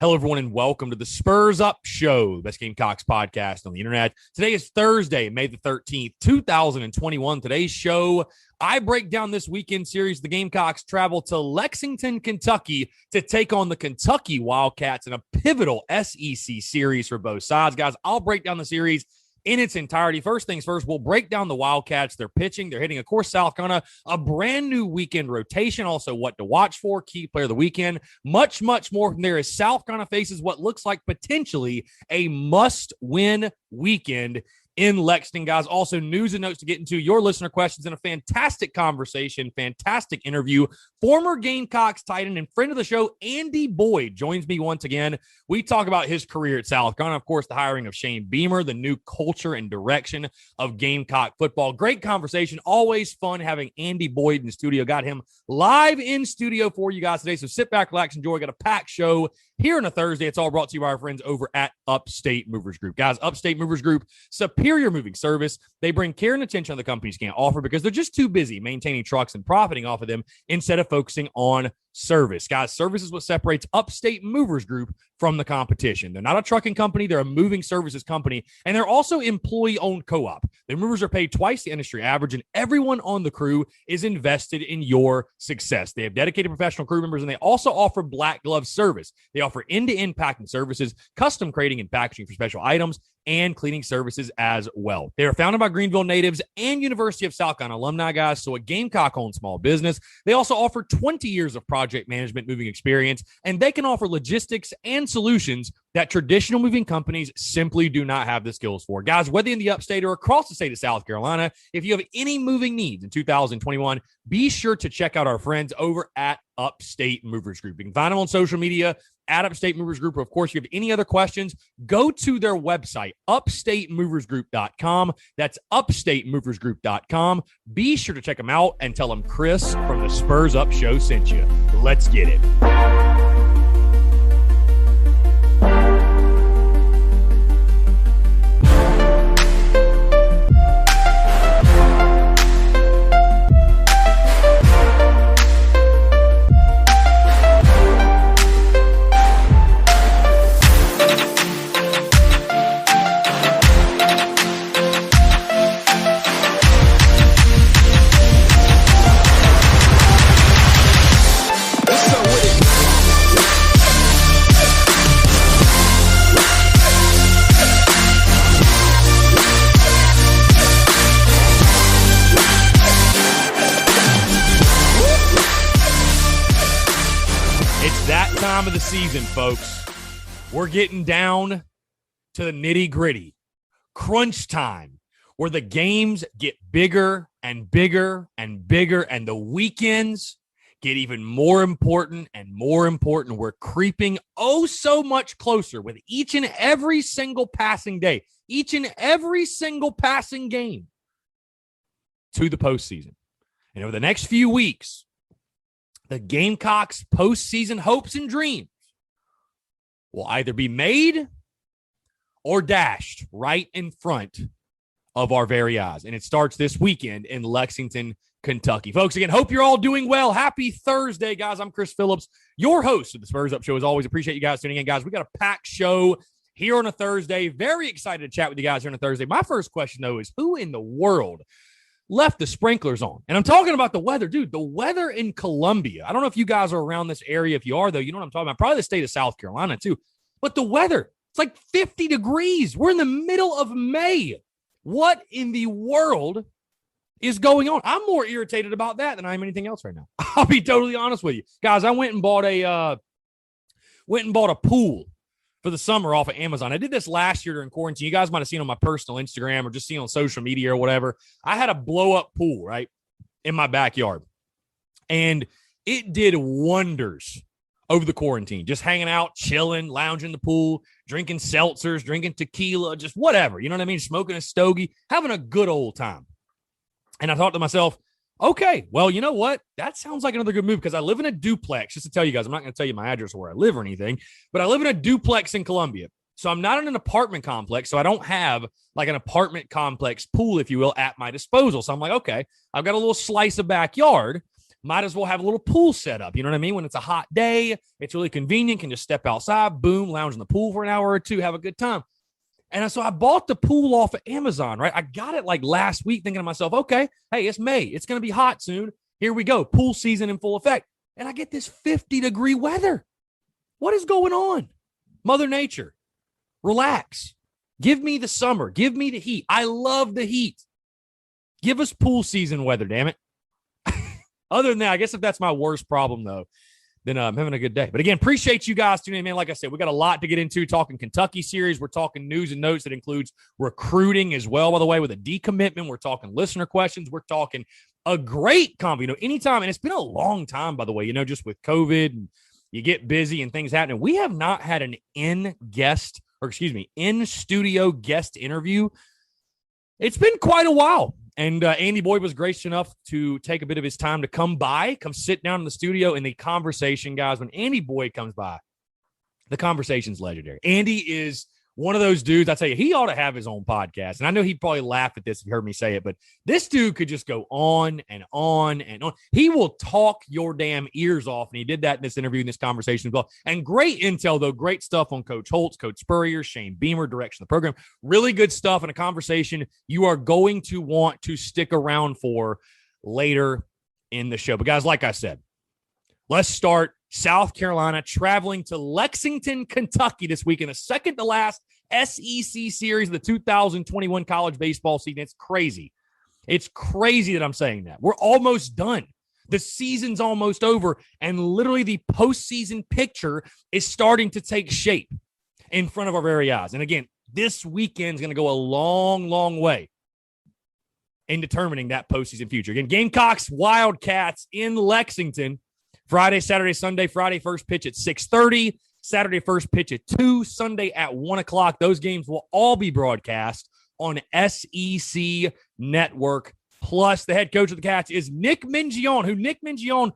Hello, everyone, and welcome to the Spurs Up Show, the best Gamecocks podcast on the internet. Today is Thursday, May the 13th, 2021. Today's show, I break down this weekend series. The Gamecocks travel to Lexington, Kentucky to take on the Kentucky Wildcats in a pivotal SEC series for both sides. Guys, I'll break down the series in its entirety. First things first, we'll break down the Wildcats. They're pitching. They're hitting, of course, South Carolina, a brand new weekend rotation. Also, what to watch for, key player of the weekend. Much, much more from there as South Carolina faces what looks like potentially a must-win weekend in Lexington, guys. Also, news and notes to get into, your listener questions, and a fantastic conversation, fantastic interview. Former Gamecocks tight end and friend of the show, Andy Boyd, joins me once again. We talk about his career at South Carolina, of course, the hiring of Shane Beamer, the new culture and direction of Gamecock football. Great conversation. Always fun having Andy Boyd in the studio. Got him live in studio for you guys today. So sit back, relax, enjoy. Got a packed show here on a Thursday. It's all brought to you by our friends over at Upstate Movers Group. Guys, Upstate Movers Group, superior moving service. They bring care and attention the companies can't offer because they're just too busy maintaining trucks and profiting off of them instead of focusing on service. Guys, service is what separates Upstate Movers Group from the competition. They're not a trucking company. They're a moving services company, and they're also employee-owned co-op. The movers are paid twice the industry average, and everyone on the crew is invested in your success. They have dedicated professional crew members, and they also offer black glove service. They offer end-to-end packing services, custom crating and packaging for special items, and cleaning services as well. They are founded by Greenville natives and University of South Carolina alumni, guys, so a Gamecock-owned small business. They also offer 20 years of project management moving experience, and they can offer logistics and solutions that traditional moving companies simply do not have the skills for. Guys, whether in the upstate or across the state of South Carolina, if you have any moving needs in 2021, be sure to check out our friends over at Upstate Movers Group. You can find them on social media at Upstate Movers Group. Or, of course, if you have any other questions, go to their website, upstatemoversgroup.com. That's upstatemoversgroup.com. Be sure to check them out and tell them Chris from the Spurs Up Show sent you. Let's get it. Time of the season, folks. We're getting down to the nitty-gritty, crunch time, where the games get bigger and bigger and bigger, and the weekends get even more important and more important. We're creeping oh so much closer with each and every single passing day, each and every single passing game to the postseason. And over the next few weeks, the Gamecocks' postseason hopes and dreams will either be made or dashed right in front of our very eyes. And it starts this weekend in Lexington, Kentucky. Folks, again, hope you're all doing well. Happy Thursday, guys. I'm Chris Phillips, your host of the Spurs Up Show. As always, appreciate you guys tuning in, guys. We got a packed show here on a Thursday. Very excited to chat with you guys here on a Thursday. My first question, though, is who in the world left the sprinklers on? And I'm talking about the weather. Dude, the weather in Columbia. I don't know if you guys are around this area. If you are, though, you know what I'm talking about. Probably the state of South Carolina, too. But the weather, it's like 50 degrees. We're in the middle of May. What in the world is going on? I'm more irritated about that than I am anything else right now. I'll be totally honest with you. Guys, I went and bought a pool for the summer off of Amazon. I did this last year during quarantine. You guys might have seen on my personal Instagram or just seen on social media or whatever. I had a blow-up pool, right, in my backyard. And it did wonders over the quarantine. Just hanging out, chilling, lounging in the pool, drinking seltzers, drinking tequila, just whatever. You know what I mean? Smoking a stogie, having a good old time. And I thought to myself, okay, well, you know what? That sounds like another good move because I live in a duplex. Just to tell you guys, I'm not going to tell you my address or where I live or anything, but I live in a duplex in Columbia. So I'm not in an apartment complex, so I don't have like an apartment complex pool, if you will, at my disposal. So I'm like, okay, I've got a little slice of backyard. might as well have a little pool set up. You know what I mean? When it's a hot day, it's really convenient. Can just step outside, boom, lounge in the pool for an hour or two, have a good time. And so I bought the pool off of Amazon, right? I got it like last week thinking to myself, okay, hey, it's May. It's going to be hot soon. Here we go. Pool season in full effect. And I get this 50-degree weather. What is going on? Mother Nature, relax. Give me the summer. Give me the heat. I love the heat. Give us pool season weather, damn it. Other than that, I guess if that's my worst problem, though, then I'm having a good day. But again, appreciate you guys tuning in, man. Like I said, we got a lot to get into. Talking Kentucky series. We're talking news and notes that includes recruiting as well, by the way, with a decommitment. We're talking listener questions. We're talking a great convo. Anytime, and it's been a long time, by the way, just with COVID and you get busy and things happening. We have not had an in-studio guest interview. It's been quite a while. And Andy Boyd was gracious enough to take a bit of his time to come sit down in the studio. And the conversation, guys, when Andy Boyd comes by, the conversation's legendary. Andy is one of those dudes, I tell you, he ought to have his own podcast. And I know he'd probably laugh at this if you heard me say it, but this dude could just go on and on and on. He will talk your damn ears off. And he did that in this interview, in this conversation as well. And great intel, though. Great stuff on Coach Holtz, Coach Spurrier, Shane Beamer, direction of the program. Really good stuff and a conversation you are going to want to stick around for later in the show. But guys, like I said, let's start South Carolina traveling to Lexington, Kentucky this week in the second to last SEC series of the 2021 college baseball season. It's crazy. It's crazy that I'm saying that. We're almost done. The season's almost over, and literally the postseason picture is starting to take shape in front of our very eyes. And again, this weekend's going to go a long, long way in determining that postseason future. Again, Gamecocks, Wildcats in Lexington. Friday, Saturday, Sunday. Friday, first pitch at 6:30. Saturday, first pitch at 2. Sunday at 1 o'clock. Those games will all be broadcast on SEC Network. Plus, the head coach of the Cats is Nick Mingione,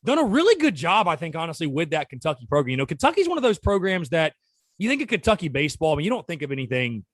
done a really good job, I think, honestly, with that Kentucky program. Kentucky's one of those programs that you think of Kentucky baseball, you don't think of anything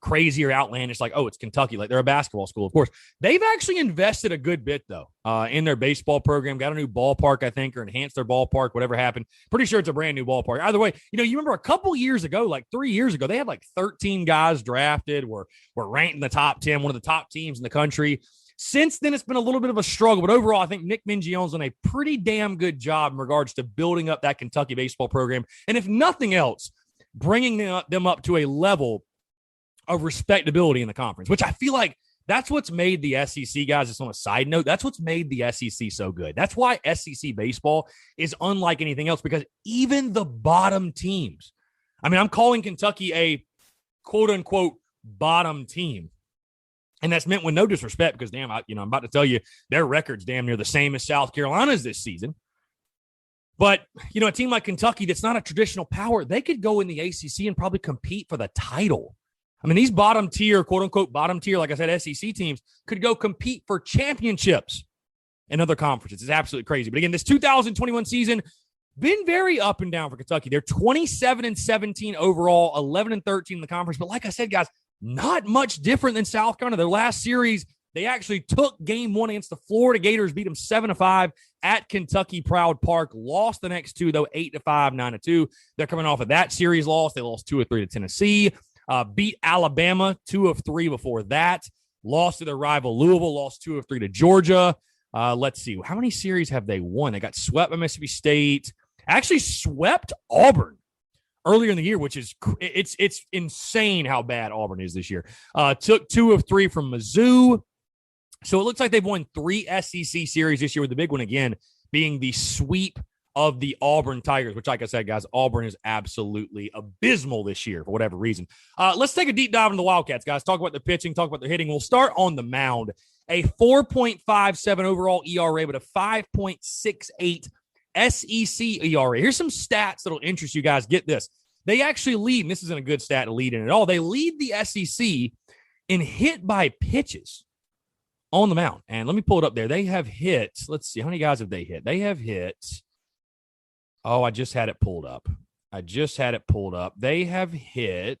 crazy or outlandish like, oh, it's Kentucky. Like, they're a basketball school, of course. They've actually invested a good bit, though, in their baseball program. Got a new ballpark, I think, or enhanced their ballpark, whatever happened. Pretty sure it's a brand new ballpark. Either way, you remember a couple years ago, like 3 years ago, they had like 13 guys drafted, were ranked in the top 10, one of the top teams in the country. Since then, it's been a little bit of a struggle, but overall, I think Nick Mingione's done a pretty damn good job in regards to building up that Kentucky baseball program. And if nothing else, bringing them up to a level of respectability in the conference, which I feel like that's what's made the SEC, guys. Just on a side note, that's what's made the SEC so good. That's why SEC baseball is unlike anything else, because even the bottom teams, I'm calling Kentucky a quote unquote bottom team. And that's meant with no disrespect, because damn, I'm about to tell you their record's damn near the same as South Carolina's this season. But, a team like Kentucky that's not a traditional power, they could go in the ACC and probably compete for the title. These bottom tier, quote unquote, bottom tier, like I said, SEC teams could go compete for championships in other conferences. It's absolutely crazy. But again, this 2021 season been very up and down for Kentucky. They're 27-17 overall, 11-13 in the conference. But like I said, guys, not much different than South Carolina. Their last series, they actually took game one against the Florida Gators, beat them 7-5 at Kentucky Proud Park. Lost the next two, though, 8-5, 9-2. They're coming off of that series loss. They lost 2 of 3 to Tennessee. Beat Alabama 2 of 3 before that. Lost to their rival Louisville. Lost 2 of 3 to Georgia. Let's see. How many series have they won? They got swept by Mississippi State. Actually swept Auburn earlier in the year, which is it's insane how bad Auburn is this year. Took 2 of 3 from Mizzou. So it looks like they've won 3 SEC series this year, with the big one again being the sweep of the Auburn Tigers, which, like I said, guys, Auburn is absolutely abysmal this year for whatever reason. Let's take a deep dive into the Wildcats, guys. Talk about their pitching, talk about their hitting. We'll start on the mound. A 4.57 overall ERA, but a 5.68 SEC ERA. Here's some stats that'll interest you guys. Get this. They actually lead, and this isn't a good stat to lead in at all. They lead the SEC in hit by pitches on the mound. And let me pull it up there. They have hit, let's see, how many guys have they hit? They have hit, I just had it pulled up. They have hit,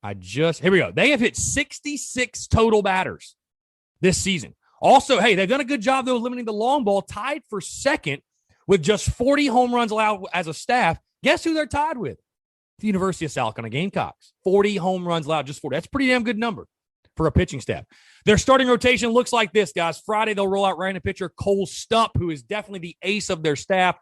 here we go. They have hit 66 total batters this season. Also, hey, they've done a good job, though, limiting the long ball, tied for second with just 40 home runs allowed as a staff. Guess who they're tied with? The University of South Carolina Gamecocks. 40 home runs allowed, just 40. That's a pretty damn good number for a pitching staff. Their starting rotation looks like this, guys. Friday, they'll roll out right-handed pitcher Cole Stump, who is definitely the ace of their staff.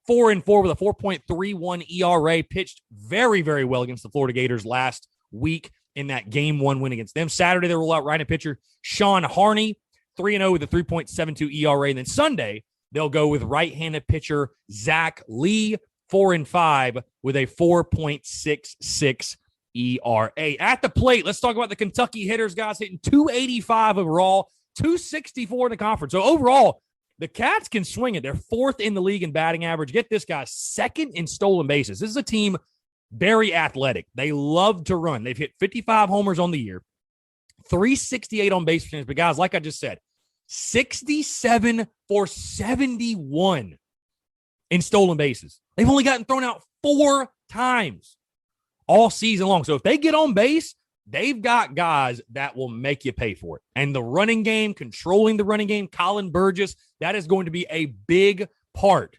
4-4 with a 4.31 ERA. Pitched very, very well against the Florida Gators last week in that Game 1 win against them. Saturday, they'll roll out right-handed pitcher Sean Harney, 3-0 with a 3.72 ERA. And then Sunday, they'll go with right-handed pitcher Zach Lee, 4-5 with a 4.66 ERA. At the plate, let's talk about the Kentucky hitters, guys, hitting 285 overall, 264 in the conference. So overall, the Cats can swing it. They're fourth in the league in batting average. Get this, guy, second in stolen bases. This is a team very athletic. They love to run. They've hit 55 homers on the year, 368 on base percentage. But, guys, like I just said, 67 for 71 in stolen bases. They've only gotten thrown out 4 times all season long. So if they get on base, they've got guys that will make you pay for it. And the running game, controlling the running game, Colin Burgess, that is going to be a big part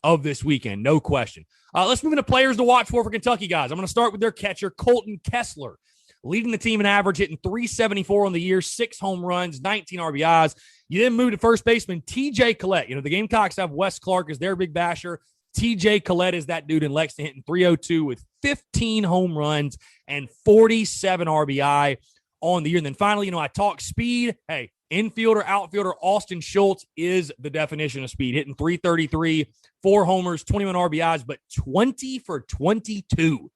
of this weekend, no question. Let's move into players to watch for Kentucky, guys. I'm going to start with their catcher, Colton Kessler, leading the team in average, hitting 374 on the year, 6 home runs, 19 RBIs. You then move to first baseman TJ Collette. You know, the Gamecocks have Wes Clark as their big basher. TJ Collette is that dude in Lexington, hitting 302 with 15 home runs and 47 RBI on the year. And then finally, you know, I talk speed. Hey, infielder, outfielder, Austin Schultz is the definition of speed, hitting 333, 4 homers, 21 RBIs, but 20 for 22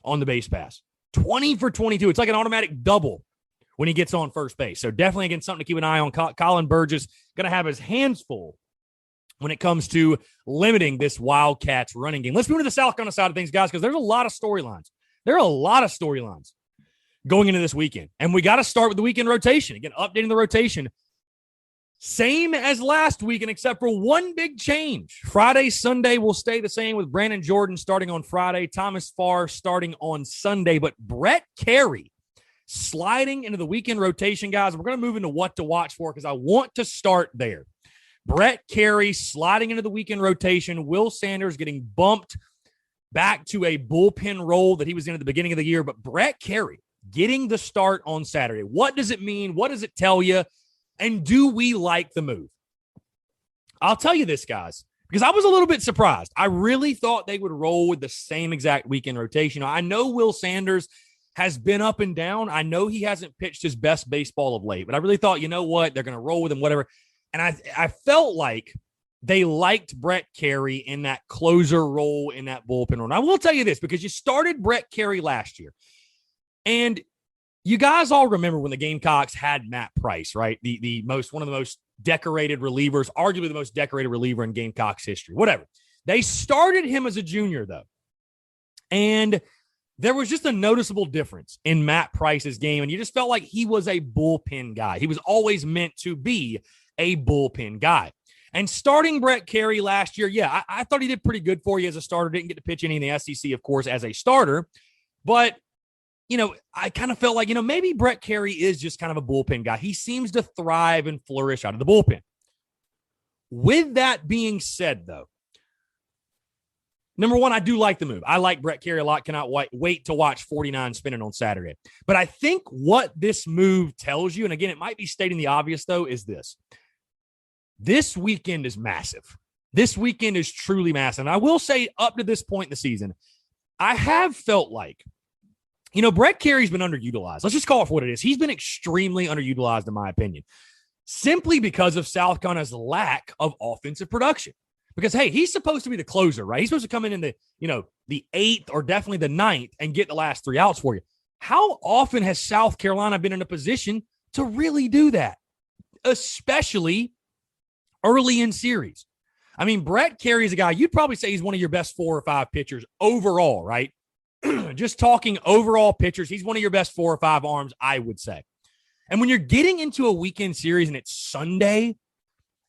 on the base pass. 20 for 22. It's like an automatic double when he gets on first base. So definitely, again, something to keep an eye on. Colin Burgess going to have his hands full when it comes to limiting this Wildcats running game. Let's move to the South Carolina side of things, guys, because there's a lot of storylines. There are a lot of storylines going into this weekend. And we got to start with the weekend rotation. Again, updating the rotation. Same as last weekend, except for one big change. Friday, Sunday will stay the same with Brandon Jordan starting on Friday, Thomas Farr starting on Sunday, but Brett Carey sliding into the weekend rotation, guys. We're going to move into what to watch for because I want to start there. Brett Carey sliding into the weekend rotation. Will Sanders getting bumped back to a bullpen role that he was in at the beginning of the year. But Brett Carey getting the start on Saturday. What does it mean? What does it tell you? And do we like the move? I'll tell you this, guys, because I was a little bit surprised. I really thought they would roll with the same exact weekend rotation. I know Will Sanders has been up and down. I know he hasn't pitched his best baseball of late, but I really thought, you know what? They're going to roll with him, whatever. And I felt like they liked Brett Carey in that closer role in that bullpen role. And I will tell you this, because you started Brett Carey last year. And you guys all remember when the Gamecocks had Matt Price, right? One of the most decorated relievers, arguably the most decorated reliever in Gamecocks history, whatever. They started him as a junior, though. And there was just a noticeable difference in Matt Price's game. And you just felt like he was a bullpen guy. He was always meant to be a bullpen guy. And starting Brett Carey last year, yeah, I thought he did pretty good for you as a starter. Didn't get to pitch any in the SEC, of course, as a starter. But, you know, I kind of felt like, you know, maybe Brett Carey is just kind of a bullpen guy. He seems to thrive and flourish out of the bullpen. With that being said, though, number one, I do like the move. I like Brett Carey a lot. Cannot wait to watch 49 spinning on Saturday. But I think what this move tells you, and again, it might be stating the obvious, though, is this. This weekend is massive. This weekend is truly massive. And I will say, up to this point in the season, I have felt like, you know, Brett Carey's been underutilized. Let's just call it for what it is. He's been extremely underutilized, in my opinion, simply because of South Carolina's lack of offensive production. Because, hey, he's supposed to be the closer, right? He's supposed to come in the, you know, the 8th or definitely the 9th and get the last 3 outs for you. How often has South Carolina been in a position to really do that? Especially early in series. I mean, Brett Carey is a guy, you'd probably say he's one of your best 4 or 5 pitchers overall, right? Just talking overall pitchers, he's one of your best 4 or 5 arms, I would say. And when you're getting into a weekend series and it's Sunday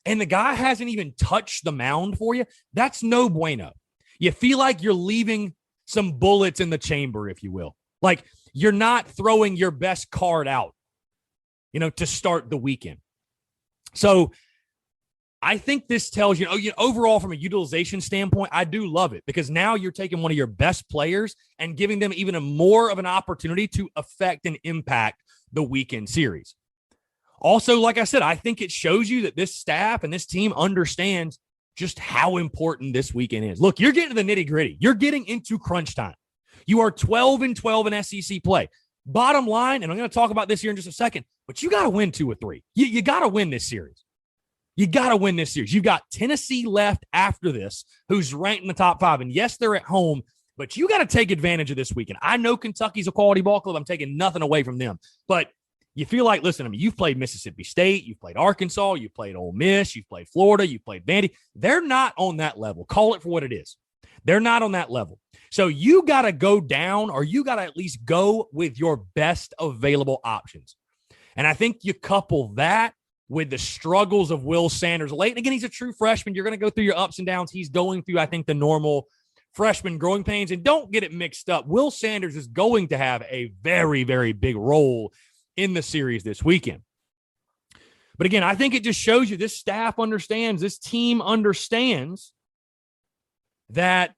and the guy hasn't even touched the mound for you, that's no bueno. You feel like you're leaving some bullets in the chamber, if you will. Like you're not throwing your best card out, you know, to start the weekend. So I think this tells you, overall from a utilization standpoint, I do love it because now you're taking one of your best players and giving them even more of an opportunity to affect and impact the weekend series. Also, like I said, I think it shows you that this staff and this team understands just how important this weekend is. Look, you're getting to the nitty gritty. You're getting into crunch time. You are 12-12 in SEC play. Bottom line, and I'm going to talk about this here in just a second, but you got to win 2 or 3. You got to win this series. You got to win this series. You've got Tennessee left after this, who's ranked in the top 5. And yes, they're at home, but you got to take advantage of this weekend. I know Kentucky's a quality ball club. I'm taking nothing away from them. But you feel like, listen, I mean, you've played Mississippi State, you've played Arkansas, you've played Ole Miss, you've played Florida, you've played Vandy. They're not on that level. Call it for what it is. They're not on that level. So you got to go down, or you got to at least go with your best available options. And I think you couple that with the struggles of Will Sanders late. And again, he's a true freshman. You're going to go through your ups and downs. He's going through, I think, the normal freshman growing pains. And don't get it mixed up. Will Sanders is going to have a very, very big role in the series this weekend. But again, I think it just shows you this staff understands, this team understands that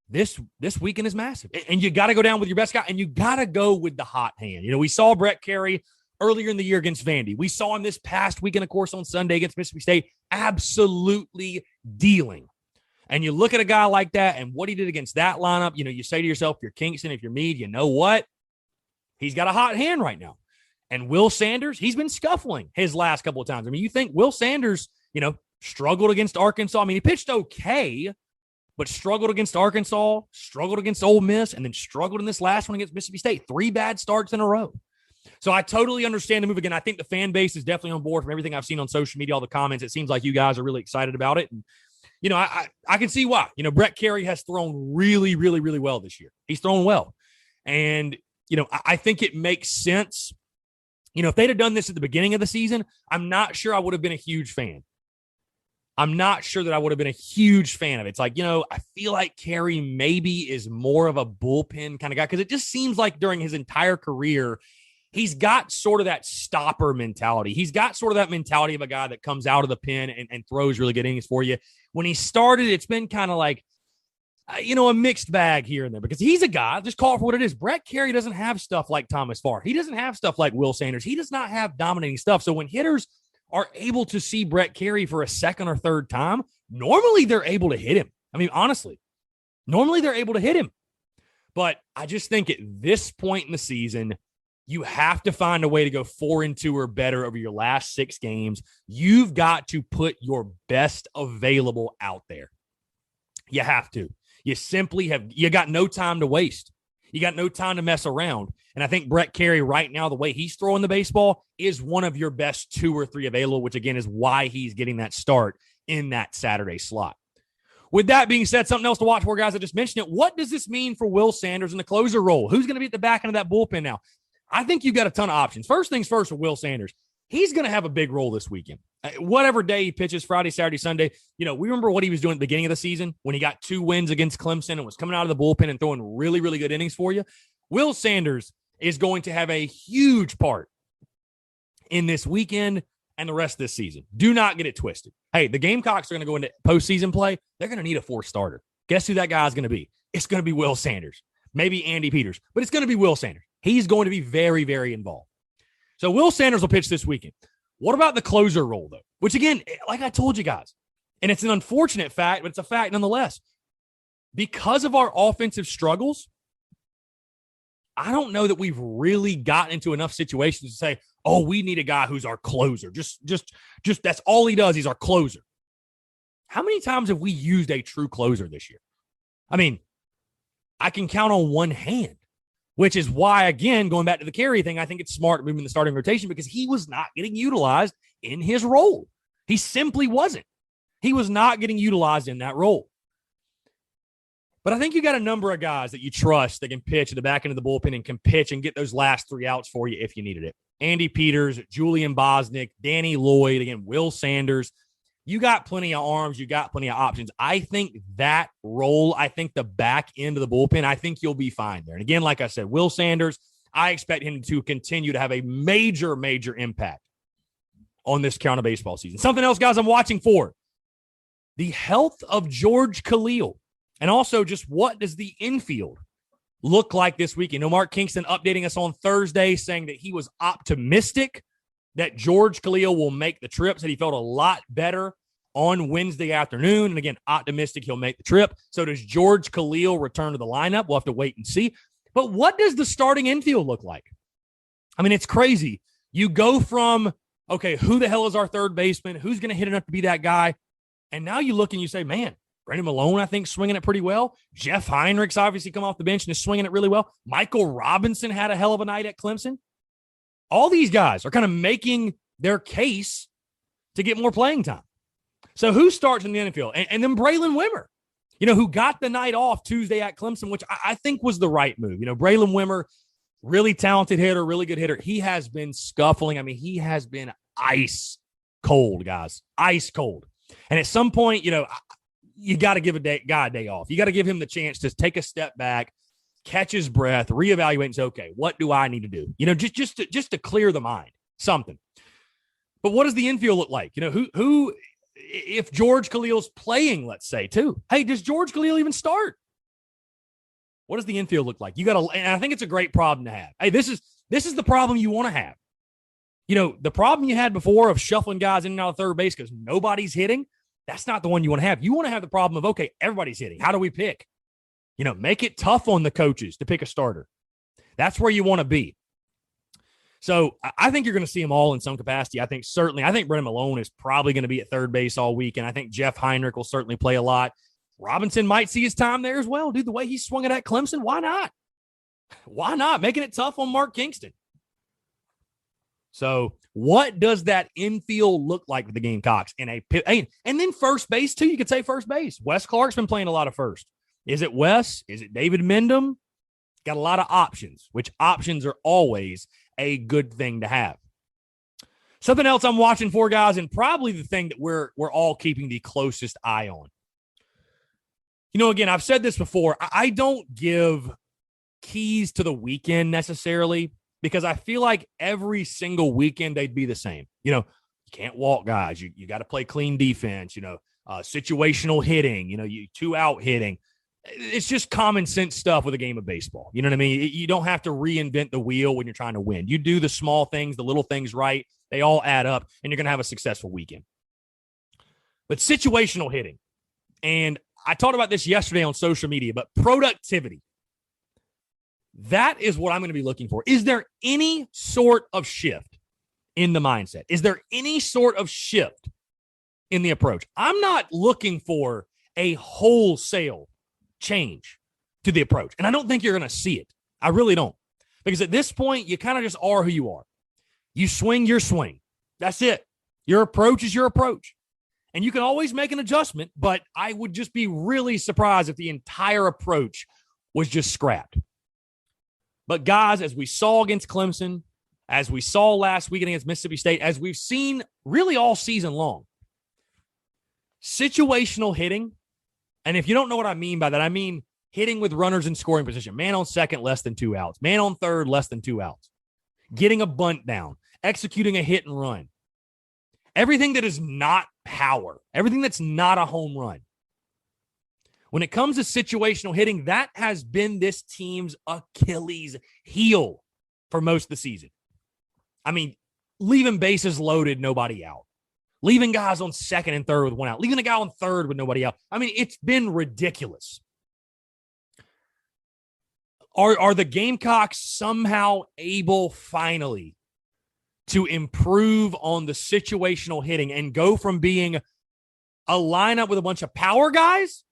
this weekend is massive. And you got to go down with your best guy, and you got to go with the hot hand. We saw Brett Carey earlier in the year against Vandy. We saw him this past weekend, of course, on Sunday against Mississippi State, absolutely dealing. And you look at a guy like that and what he did against that lineup, you say to yourself, if you're Kingston, if you're Meade, you know what? He's got a hot hand right now. And Will Sanders, he's been scuffling his last couple of times. I mean, you think Will Sanders, struggled against Arkansas. I mean, he pitched okay, but struggled against Arkansas, struggled against Ole Miss, and then struggled in this last one against Mississippi State. 3 bad starts in a row. So I totally understand the move. Again, I think the fan base is definitely on board from everything I've seen on social media, all the comments. It seems like you guys are really excited about it. And, I can see why. Brett Carey has thrown really, really, really well this year. He's thrown well. And, I think it makes sense. If they'd have done this at the beginning of the season, I'm not sure I would have been a huge fan. I'm not sure that I would have been a huge fan of it. It's like, I feel like Carey maybe is more of a bullpen kind of guy because it just seems like during his entire career, he's got sort of that stopper mentality. He's got sort of that mentality of a guy that comes out of the pen and throws really good innings for you. When he started, it's been kind of like, a mixed bag here and there because he's a guy, just call it for what it is. Brett Carey doesn't have stuff like Thomas Farr. He doesn't have stuff like Will Sanders. He does not have dominating stuff. So when hitters are able to see Brett Carey for a second or third time, normally they're able to hit him. I mean, honestly, normally they're able to hit him. But I just think at this point in the season, you have to find a way to go 4-2 or better over your last 6 games. You've got to put your best available out there. You have to. You simply you got no time to waste. You got no time to mess around. And I think Brett Carey right now, the way he's throwing the baseball is one of your best 2 or 3 available, which again is why he's getting that start in that Saturday slot. With that being said, something else to watch for, guys. I just mentioned it. What does this mean for Will Sanders in the closer role? Who's going to be at the back end of that bullpen now? I think you've got a ton of options. First things first with Will Sanders. He's going to have a big role this weekend. Whatever day he pitches, Friday, Saturday, Sunday, we remember what he was doing at the beginning of the season when he got 2 wins against Clemson and was coming out of the bullpen and throwing really, really good innings for you. Will Sanders is going to have a huge part in this weekend and the rest of this season. Do not get it twisted. Hey, the Gamecocks are going to go into postseason play. They're going to need a 4th starter. Guess who that guy is going to be? It's going to be Will Sanders. Maybe Andy Peters, but it's going to be Will Sanders. He's going to be very, very involved. So Will Sanders will pitch this weekend. What about the closer role, though? Which, again, like I told you guys, and it's an unfortunate fact, but it's a fact nonetheless. Because of our offensive struggles, I don't know that we've really gotten into enough situations to say, oh, we need a guy who's our closer. Just that's all he does. He's our closer. How many times have we used a true closer this year? I mean, I can count on one hand. Which is why, again, going back to the Carey thing, I think it's smart moving the starting rotation because he was not getting utilized in his role. He simply wasn't. He was not getting utilized in that role. But I think you got a number of guys that you trust that can pitch at the back end of the bullpen and can pitch and get those last 3 outs for you if you needed it. Andy Peters, Julian Bosnick, Danny Lloyd, again, Will Sanders. You got plenty of arms. You got plenty of options. I think that role, I think the back end of the bullpen, I think you'll be fine there. And again, like I said, Will Sanders, I expect him to continue to have a major, major impact on this count of baseball season. Something else, guys, I'm watching for. The health of George Khalil. And also just what does the infield look like this weekend? Mark Kingston updating us on Thursday saying that he was optimistic that George Khalil will make the trip, said he felt a lot better on Wednesday afternoon. And again, optimistic he'll make the trip. So does George Khalil return to the lineup? We'll have to wait and see. But what does the starting infield look like? I mean, it's crazy. You go from, okay, who the hell is our third baseman? Who's going to hit enough to be that guy? And now you look and you say, man, Brandon Malone, I think, swinging it pretty well. Jeff Heinrich's obviously come off the bench and is swinging it really well. Michael Robinson had a hell of a night at Clemson. All these guys are kind of making their case to get more playing time. So who starts in the infield? And then Braylon Wimmer, who got the night off Tuesday at Clemson, which I think was the right move. Braylon Wimmer, really talented hitter, really good hitter. He has been scuffling. I mean, he has been ice cold, guys. Ice cold. And at some point, you got to give a guy a day off. You got to give him the chance to take a step back, catch his breath, reevaluate and say, okay, what do I need to do? Just to clear the mind, something. But what does the infield look like? Who if George Khalil's playing, let's say, too. Hey, does George Khalil even start? What does the infield look like? And I think it's a great problem to have. Hey, this is the problem you want to have. The problem you had before of shuffling guys in and out of third base because nobody's hitting, that's not the one you want to have. You want to have the problem of, okay, everybody's hitting. How do we pick? Make it tough on the coaches to pick a starter. That's where you want to be. So I think you're going to see them all in some capacity. I think Brennan Malone is probably going to be at third base all week, and I think Jeff Heinrich will certainly play a lot. Robinson might see his time there as well. Dude, the way he swung it at Clemson, why not? Why not? Making it tough on Mark Kingston. So what does that infield look like with the Gamecocks? And then first base, too. You could say first base. Wes Clark's been playing a lot of first. Is it Wes? Is it David Mendham? Got a lot of options, which options are always a good thing to have. Something else I'm watching for, guys, and probably the thing that we're all keeping the closest eye on. Again, I've said this before. I don't give keys to the weekend necessarily because I feel like every single weekend they'd be the same. You can't walk guys. You got to play clean defense, situational hitting, you 2-out hitting. It's just common sense stuff with a game of baseball. You know what I mean? You don't have to reinvent the wheel when you're trying to win. You do the small things, the little things right. They all add up, and you're going to have a successful weekend. But situational hitting, and I talked about this yesterday on social media, but productivity. That is what I'm going to be looking for. Is there any sort of shift in the mindset? Is there any sort of shift in the approach? I'm not looking for a wholesale change to the approach. And I don't think you're going to see it. I really don't. Because at this point, you kind of just are who you are. You swing your swing. That's it. Your approach is your approach. And you can always make an adjustment, but I would just be really surprised if the entire approach was just scrapped. But guys, as we saw against Clemson, as we saw last weekend against Mississippi State, as we've seen really all season long, situational hitting, and if you don't know what I mean by that, I mean hitting with runners in scoring position, man on second, less than 2 outs, man on third, less than 2 outs, getting a bunt down, executing a hit and run. Everything that is not power, everything that's not a home run. When it comes to situational hitting, that has been this team's Achilles heel for most of the season. I mean, leaving bases loaded, nobody out. Leaving guys on second and third with 1 out. Leaving a guy on third with nobody out. I mean, it's been ridiculous. Are the Gamecocks somehow able finally to improve on the situational hitting and go from being a lineup with a bunch of power guys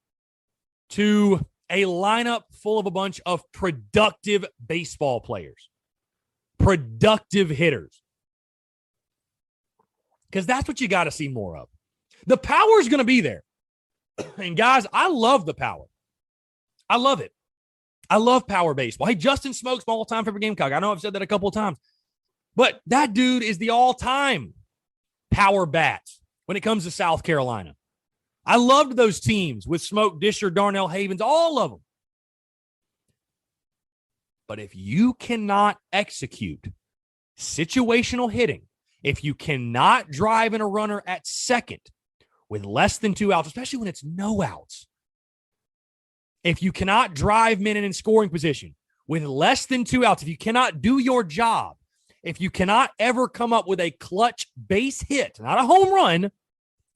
to a lineup full of a bunch of productive baseball players, productive hitters? Because that's what you got to see more of. The power is going to be there. And guys, I love the power. I love it. I love power baseball. Hey, Justin Smoke's my all-time favorite Gamecock. I know I've said that a couple of times. But that dude is the all-time power bat when it comes to South Carolina. I loved those teams with Smoke, Disher, Darnell Havens, all of them. But if you cannot execute situational hitting, If you cannot drive in a runner at second with less than 2 outs, especially when it's no outs, if you cannot drive men in scoring position with less than 2 outs, if you cannot do your job, if you cannot ever come up with a clutch base hit, not a home run,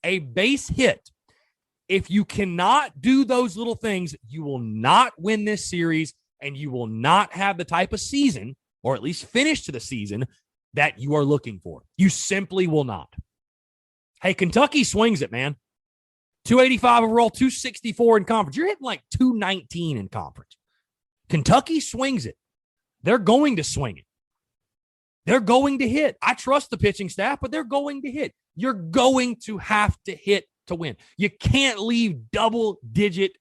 a base hit, if you cannot do those little things, you will not win this series, and you will not have the type of season, or at least finish to the season, that you are looking for. You simply will not. Hey, Kentucky swings it, man. 285 overall, 264 in conference. You're hitting like 219 in conference. Kentucky swings it. They're going to swing it. They're going to hit. I trust the pitching staff, but they're going to hit. You're going to have to hit to win. You can't leave double-digit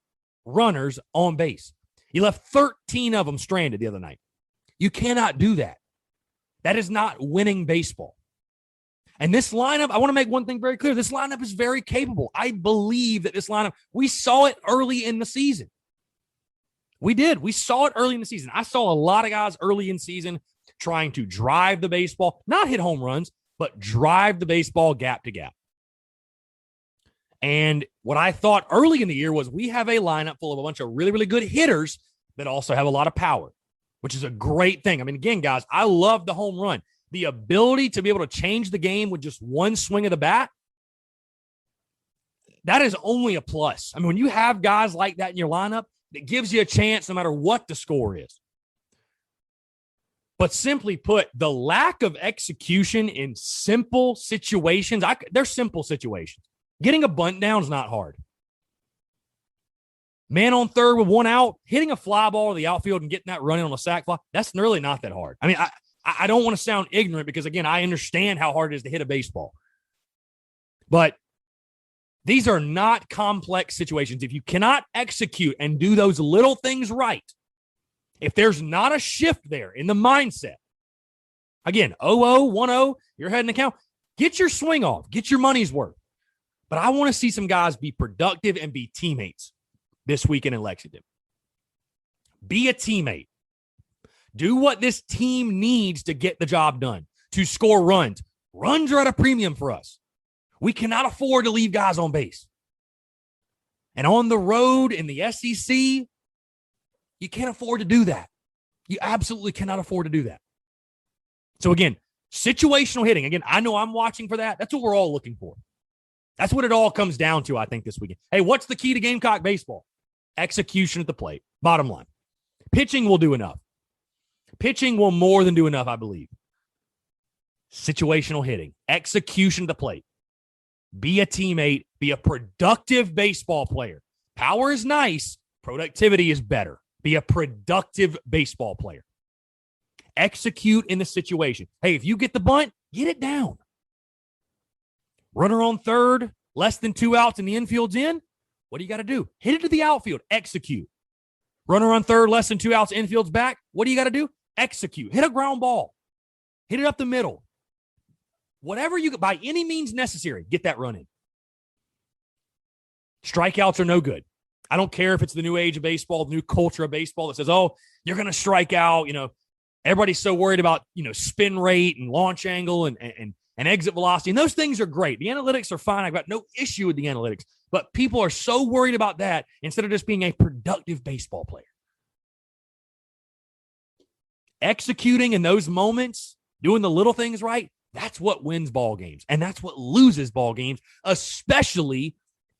runners on base. You left 13 of them stranded the other night. You cannot do that. That is not winning baseball. And this lineup, I want to make one thing very clear. This lineup is very capable. I believe that this lineup, we saw it early in the season. We did. We saw it early in the season. I saw a lot of guys early in season trying to drive the baseball, not hit home runs, but drive the baseball gap to gap. And what I thought early in the year was we have a lineup full of a bunch of really, really good hitters that also have a lot of power, which is a great thing. I mean, again, guys, I love the home run. The ability to be able to change the game with just one swing of the bat, that is only a plus. I mean, when you have guys like that in your lineup, it gives you a chance no matter what the score is. But simply put, the lack of execution in simple situations, they're simple situations. Getting a bunt down is not hard. Man on third with 1 out, hitting a fly ball to the outfield and getting that running on a sac fly, that's really not that hard. I mean, I don't want to sound ignorant because, again, I understand how hard it is to hit a baseball. But these are not complex situations. If you cannot execute and do those little things right, if there's not a shift there in the mindset, again, 0-0, 1-0, you're heading to count, get your swing off, get your money's worth. But I want to see some guys be productive and be teammates this weekend in Lexington. Be a teammate. Do what this team needs to get the job done, to score runs. Runs are at a premium for us. We cannot afford to leave guys on base. And on the road in the SEC, you can't afford to do that. You absolutely cannot afford to do that. So again, situational hitting. Again, I know I'm watching for that. That's what we're all looking for. That's what it all comes down to, I think, this weekend. Hey, what's the key to Gamecock baseball? Execution at the plate. Bottom line. Pitching will do enough. Pitching will more than do enough, I believe. Situational hitting. Execution at the plate. Be a teammate. Be a productive baseball player. Power is nice. Productivity is better. Be a productive baseball player. Execute in the situation. Hey, if you get the bunt, get it down. Runner on third, less than 2 outs and the infield's in. What do you got to do? Hit it to the outfield. Execute. Runner on third, less than 2 outs, infield's back. What do you got to do? Execute. Hit a ground ball. Hit it up the middle. Whatever you, by any means necessary, get that run in. Strikeouts are no good. I don't care if it's the new age of baseball, the new culture of baseball that says, oh, you're going to strike out. You know, everybody's so worried about, spin rate and launch angle and exit velocity. And those things are great. The analytics are fine. I've got no issue with the analytics. But people are so worried about that instead of just being a productive baseball player. Executing in those moments, doing the little things right, that's what wins ball games. And that's what loses ball games, especially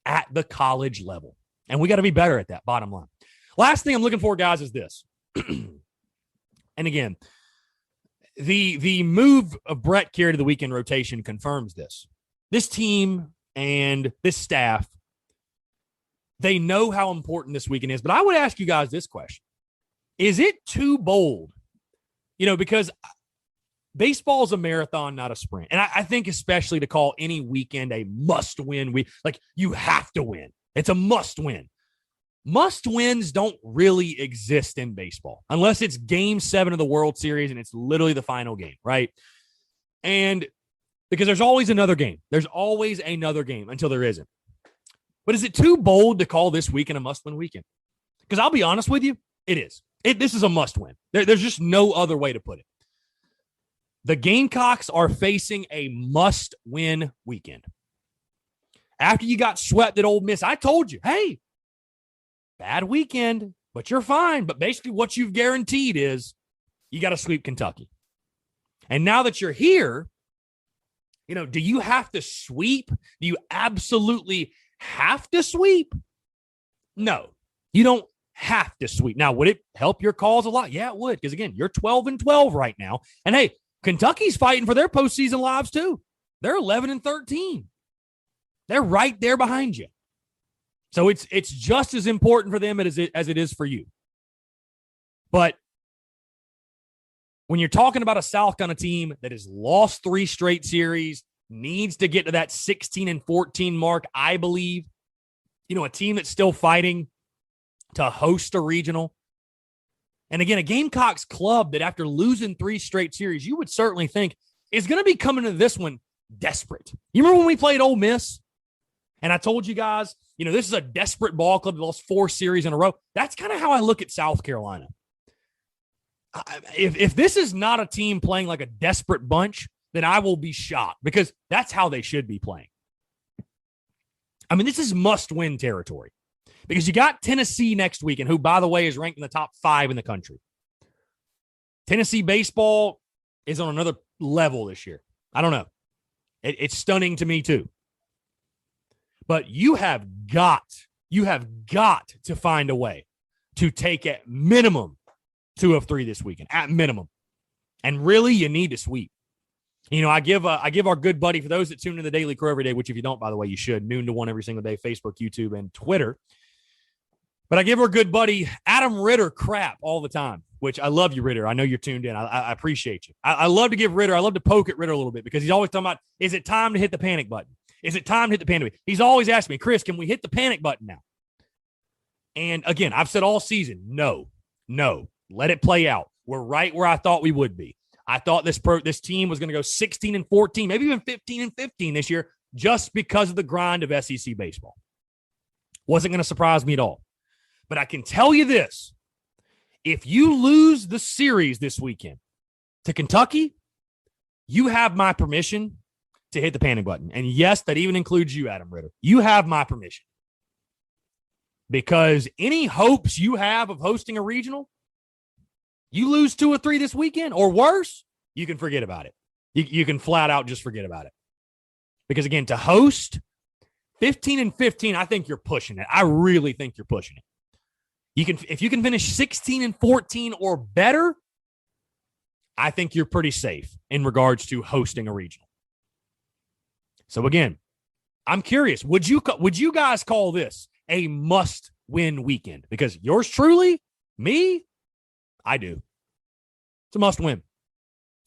at the college level. And we got to be better at that, bottom line. Last thing I'm looking for, guys, is this. And again, the move of Brett Carey to the weekend rotation confirms this. This team and this staff, they know how important this weekend is. But I would ask you guys this question. Is it too bold? Because baseball is a marathon, not a sprint. And I think especially to call any weekend a must-win week, like you have to win. It's a must-win. Must-wins don't really exist in baseball unless it's Game 7 of the World Series and it's literally the final game, right? And because there's always another game. There's always another game until there isn't. But is it too bold to call this weekend a must-win weekend? Because I'll be honest with you, it is. This is a must-win. There's just no other way to put it. The Gamecocks are facing a must-win weekend. After you got swept at Ole Miss, I told you, hey, bad weekend, but you're fine. But basically what you've guaranteed is you got to sweep Kentucky. And now that you're here, do you have to sweep? Do you absolutely have to sweep? No, you don't have to sweep. Now, would it help your cause a lot? Yeah, it would. Because, again, you're 12-12 right now. And, hey, Kentucky's fighting for their postseason lives, too. They're 11-13. They're right there behind you. So it's just as important for them as it is for you. But when you're talking about a South Carolina team that has lost 3 straight series, needs to get to that 16-14 mark, I believe, a team that's still fighting to host a regional. And again, a Gamecocks club that after losing 3 straight series, you would certainly think is going to be coming to this one desperate. You remember when we played Ole Miss? And I told you guys, this is a desperate ball club that lost 4 series in a row. That's kind of how I look at South Carolina. If this is not a team playing like a desperate bunch, then I will be shocked because that's how they should be playing. I mean, this is must-win territory because you got Tennessee next weekend, who, by the way, is ranked in the top 5 in the country. Tennessee baseball is on another level this year. I don't know. It's stunning to me, too. But you have got to find a way to take at minimum 2 of 3 this weekend, at minimum. And really, you need to sweep. I give our good buddy, for those that tune in the Daily Crow every day, which if you don't, by the way, you should, noon to 1 every single day, Facebook, YouTube, and Twitter. But I give our good buddy Adam Ritter crap all the time, which I love you, Ritter. I know you're tuned in. I appreciate you. I love to give Ritter, I love to poke at Ritter a little bit because he's always talking about, is it time to hit the panic button? Is it time to hit the panic button? He's always asking me, Chris, can we hit the panic button now? And again, I've said all season, no, let it play out. We're right where I thought we would be. I thought this team was going to go 16-14, maybe even 15-15 this year, just because of the grind of SEC baseball. Wasn't going to surprise me at all. But I can tell you this: if you lose the series this weekend to Kentucky, you have my permission to hit the panic button. And yes, that even includes you, Adam Ritter. You have my permission. Because any hopes you have of hosting a regional, you lose 2 or 3 this weekend or worse, you can forget about it. You can flat out just forget about it. Because again, to host 15-15, I think you're pushing it. I really think you're pushing it. If you can finish 16-14 or better, I think you're pretty safe in regards to hosting a regional. So again, I'm curious, would you guys call this a must-win weekend? Because yours truly, me, I do. It's a must-win.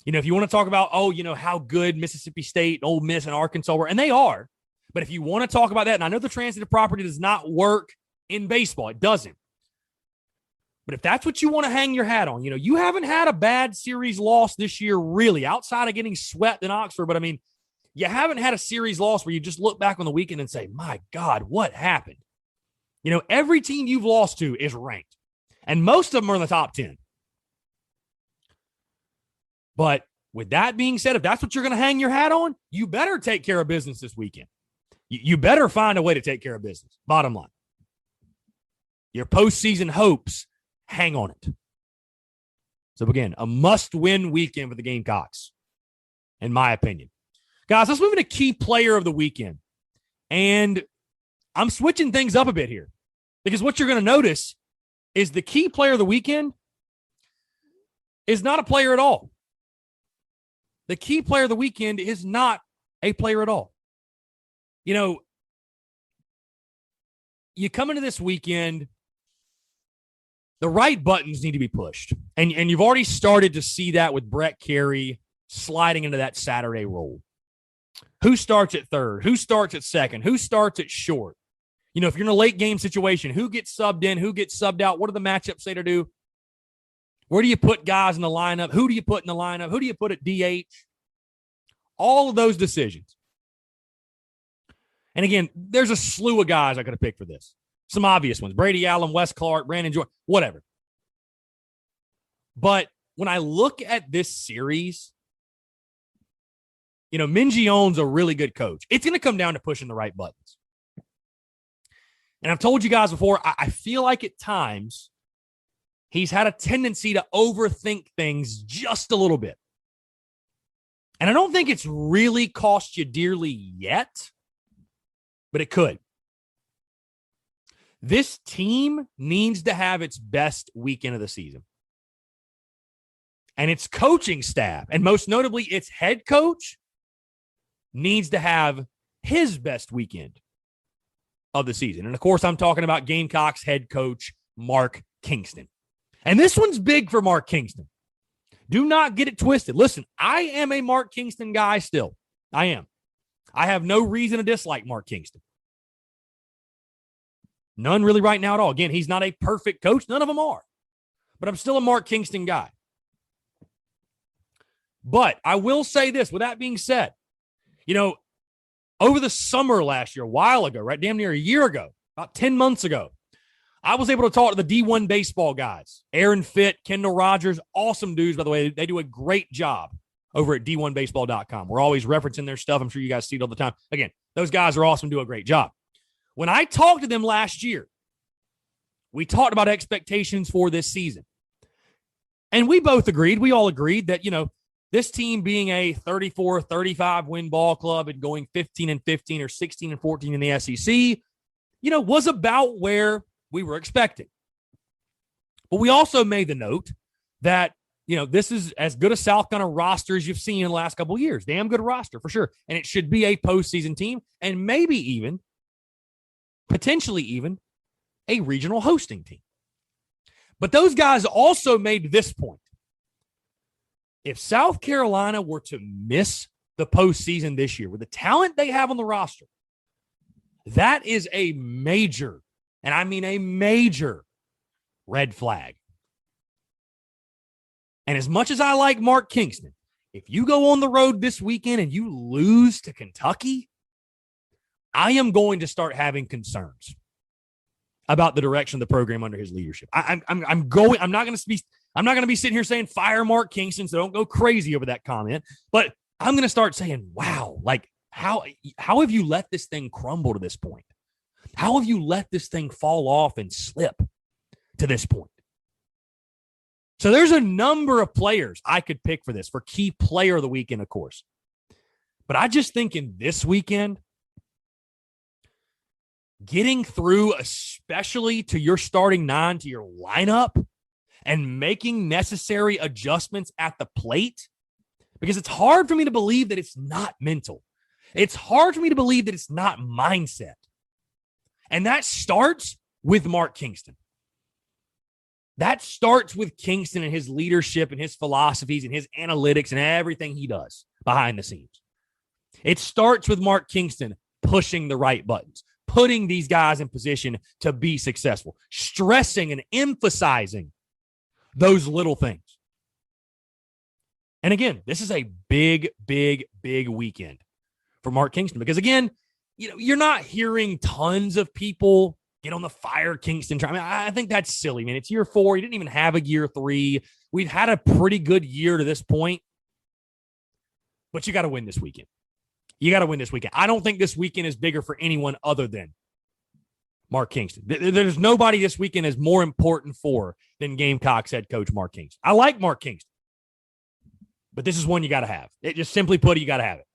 If you want to talk about, how good Mississippi State, Ole Miss, and Arkansas were, and they are, but if you want to talk about that, and I know the transitive property does not work in baseball. It doesn't. But if that's what you want to hang your hat on, you haven't had a bad series loss this year, really, outside of getting swept in Oxford. But, you haven't had a series loss where you just look back on the weekend and say, my God, what happened? Every team you've lost to is ranked, and most of them are in the top 10. But with that being said, if that's what you're going to hang your hat on, you better take care of business this weekend. You better find a way to take care of business. Bottom line. Your postseason hopes, hang on it. So again, a must-win weekend for the Gamecocks, in my opinion. Guys, let's move into key player of the weekend. And I'm switching things up a bit here because what you're going to notice is the key player of the weekend is not a player at all. The key player of the weekend is not a player at all. You come into this weekend, the right buttons need to be pushed. And you've already started to see that with Brett Carey sliding into that Saturday role. Who starts at third? Who starts at second? Who starts at short? If you're in a late game situation, who gets subbed in? Who gets subbed out? What do the matchups say to do? Where do you put guys in the lineup? Who do you put in the lineup? Who do you put at DH? All of those decisions. And again, there's a slew of guys I could have picked for this. Some obvious ones. Brady Allen, Wes Clark, Brandon Joy, whatever. But when I look at this series, Mingion's a really good coach. It's going to come down to pushing the right buttons. And I've told you guys before, I feel like at times he's had a tendency to overthink things just a little bit. And I don't think it's really cost you dearly yet, but it could. This team needs to have its best weekend of the season. And its coaching staff, and most notably its head coach, needs to have his best weekend of the season. And, of course, I'm talking about Gamecocks head coach Mark Kingston. And this one's big for Mark Kingston. Do not get it twisted. Listen, I am a Mark Kingston guy still. I am. I have no reason to dislike Mark Kingston. None really right now at all. Again, he's not a perfect coach. None of them are. But I'm still a Mark Kingston guy. But I will say this, with that being said, over the summer last year, a while ago, right, damn near a year ago, about 10 months ago, I was able to talk to the D1 baseball guys, Aaron Fitt, Kendall Rogers, awesome dudes, by the way. They do a great job over at d1baseball.com. We're always referencing their stuff. I'm sure you guys see it all the time. Again, those guys are awesome, do a great job. When I talked to them last year, we talked about expectations for this season. And we both agreed, we all agreed that, this team being a 34, 35 win ball club and going 15-15 or 16-14 in the SEC, was about where we were expecting. But we also made the note that, this is as good a South Carolina roster as you've seen in the last couple of years. Damn good roster for sure. And it should be a postseason team and maybe even, potentially even, a regional hosting team. But those guys also made this point. If South Carolina were to miss the postseason this year with the talent they have on the roster, that is a major, and I mean a major, red flag. And as much as I like Mark Kingston, if you go on the road this weekend and you lose to Kentucky, I am going to start having concerns about the direction of the program under his leadership. I'm not going to be sitting here saying fire Mark Kingston, so don't go crazy over that comment. But I'm going to start saying, wow, like how have you let this thing crumble to this point? How have you let this thing fall off and slip to this point? So there's a number of players I could pick for this, for key player of the weekend, of course. But I just think in this weekend, getting through, especially to your starting nine, to your lineup, and making necessary adjustments at the plate, because it's hard for me to believe that it's not mental. It's hard for me to believe that it's not mindset. And that starts with Mark Kingston. That starts with Kingston and his leadership and his philosophies and his analytics and everything he does behind the scenes. It starts with Mark Kingston pushing the right buttons, putting these guys in position to be successful, stressing and emphasizing those little things. And again, this is a big, big, big weekend for Mark Kingston because, again, you're not hearing tons of people get on the fire Kingston. I think that's silly, man. It's year 4. He didn't even have a year 3. We've had a pretty good year to this point. But you got to win this weekend. You got to win this weekend. I don't think this weekend is bigger for anyone other than Mark Kingston. There's nobody this weekend is more important for than Gamecocks head coach Mark Kingston. I like Mark Kingston. But this is one you got to have. It just simply put, you got to have it.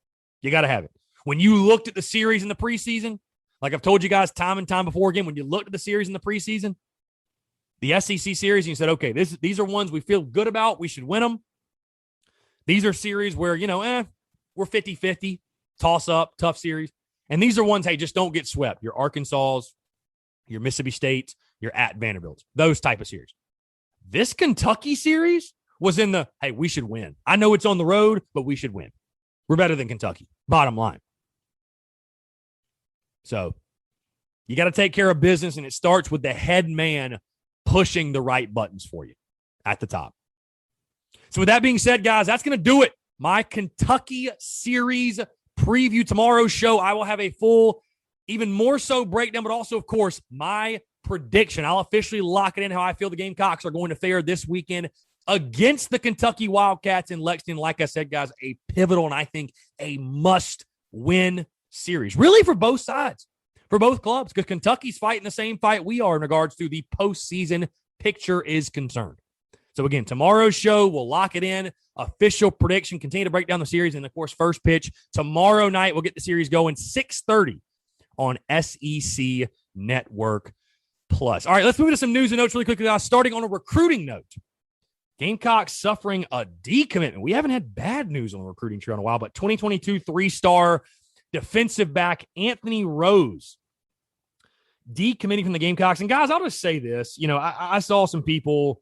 You got to have it. When you looked at the series in the preseason, like I've told you guys time and time before, again, when you looked at the series in the preseason, the SEC series, and you said, okay, these are ones we feel good about. We should win them. These are series where, we're 50-50, toss up, tough series. And these are ones, hey, just don't get swept. Your Arkansas, your Mississippi State, your at Vanderbilt, those type of series. This Kentucky series was in the, hey, we should win. I know it's on the road, but we should win. We're better than Kentucky, bottom line. So you got to take care of business, and it starts with the head man pushing the right buttons for you at the top. So with that being said, guys, that's going to do it. My Kentucky series preview. Tomorrow's show, I will have a full, even more so breakdown, but also, of course, my prediction. I'll officially lock it in how I feel the Gamecocks are going to fare this weekend against the Kentucky Wildcats in Lexington. Like I said, guys, a pivotal and I think a must-win series, really for both sides, for both clubs, because Kentucky's fighting the same fight we are in regards to the postseason picture is concerned. So again, tomorrow's show, we'll lock it in. Official prediction, continue to break down the series, and of course, first pitch tomorrow night. We'll get the series going 6:30 on SEC Network Plus. All right, let's move to some news and notes really quickly, guys. Starting on a recruiting note, Gamecocks suffering a decommitment. We haven't had bad news on the recruiting trail in a while, but 2022 three-star defensive back Anthony Rose decommitting from the Gamecocks. And guys, I'll just say this. You know, I saw some people,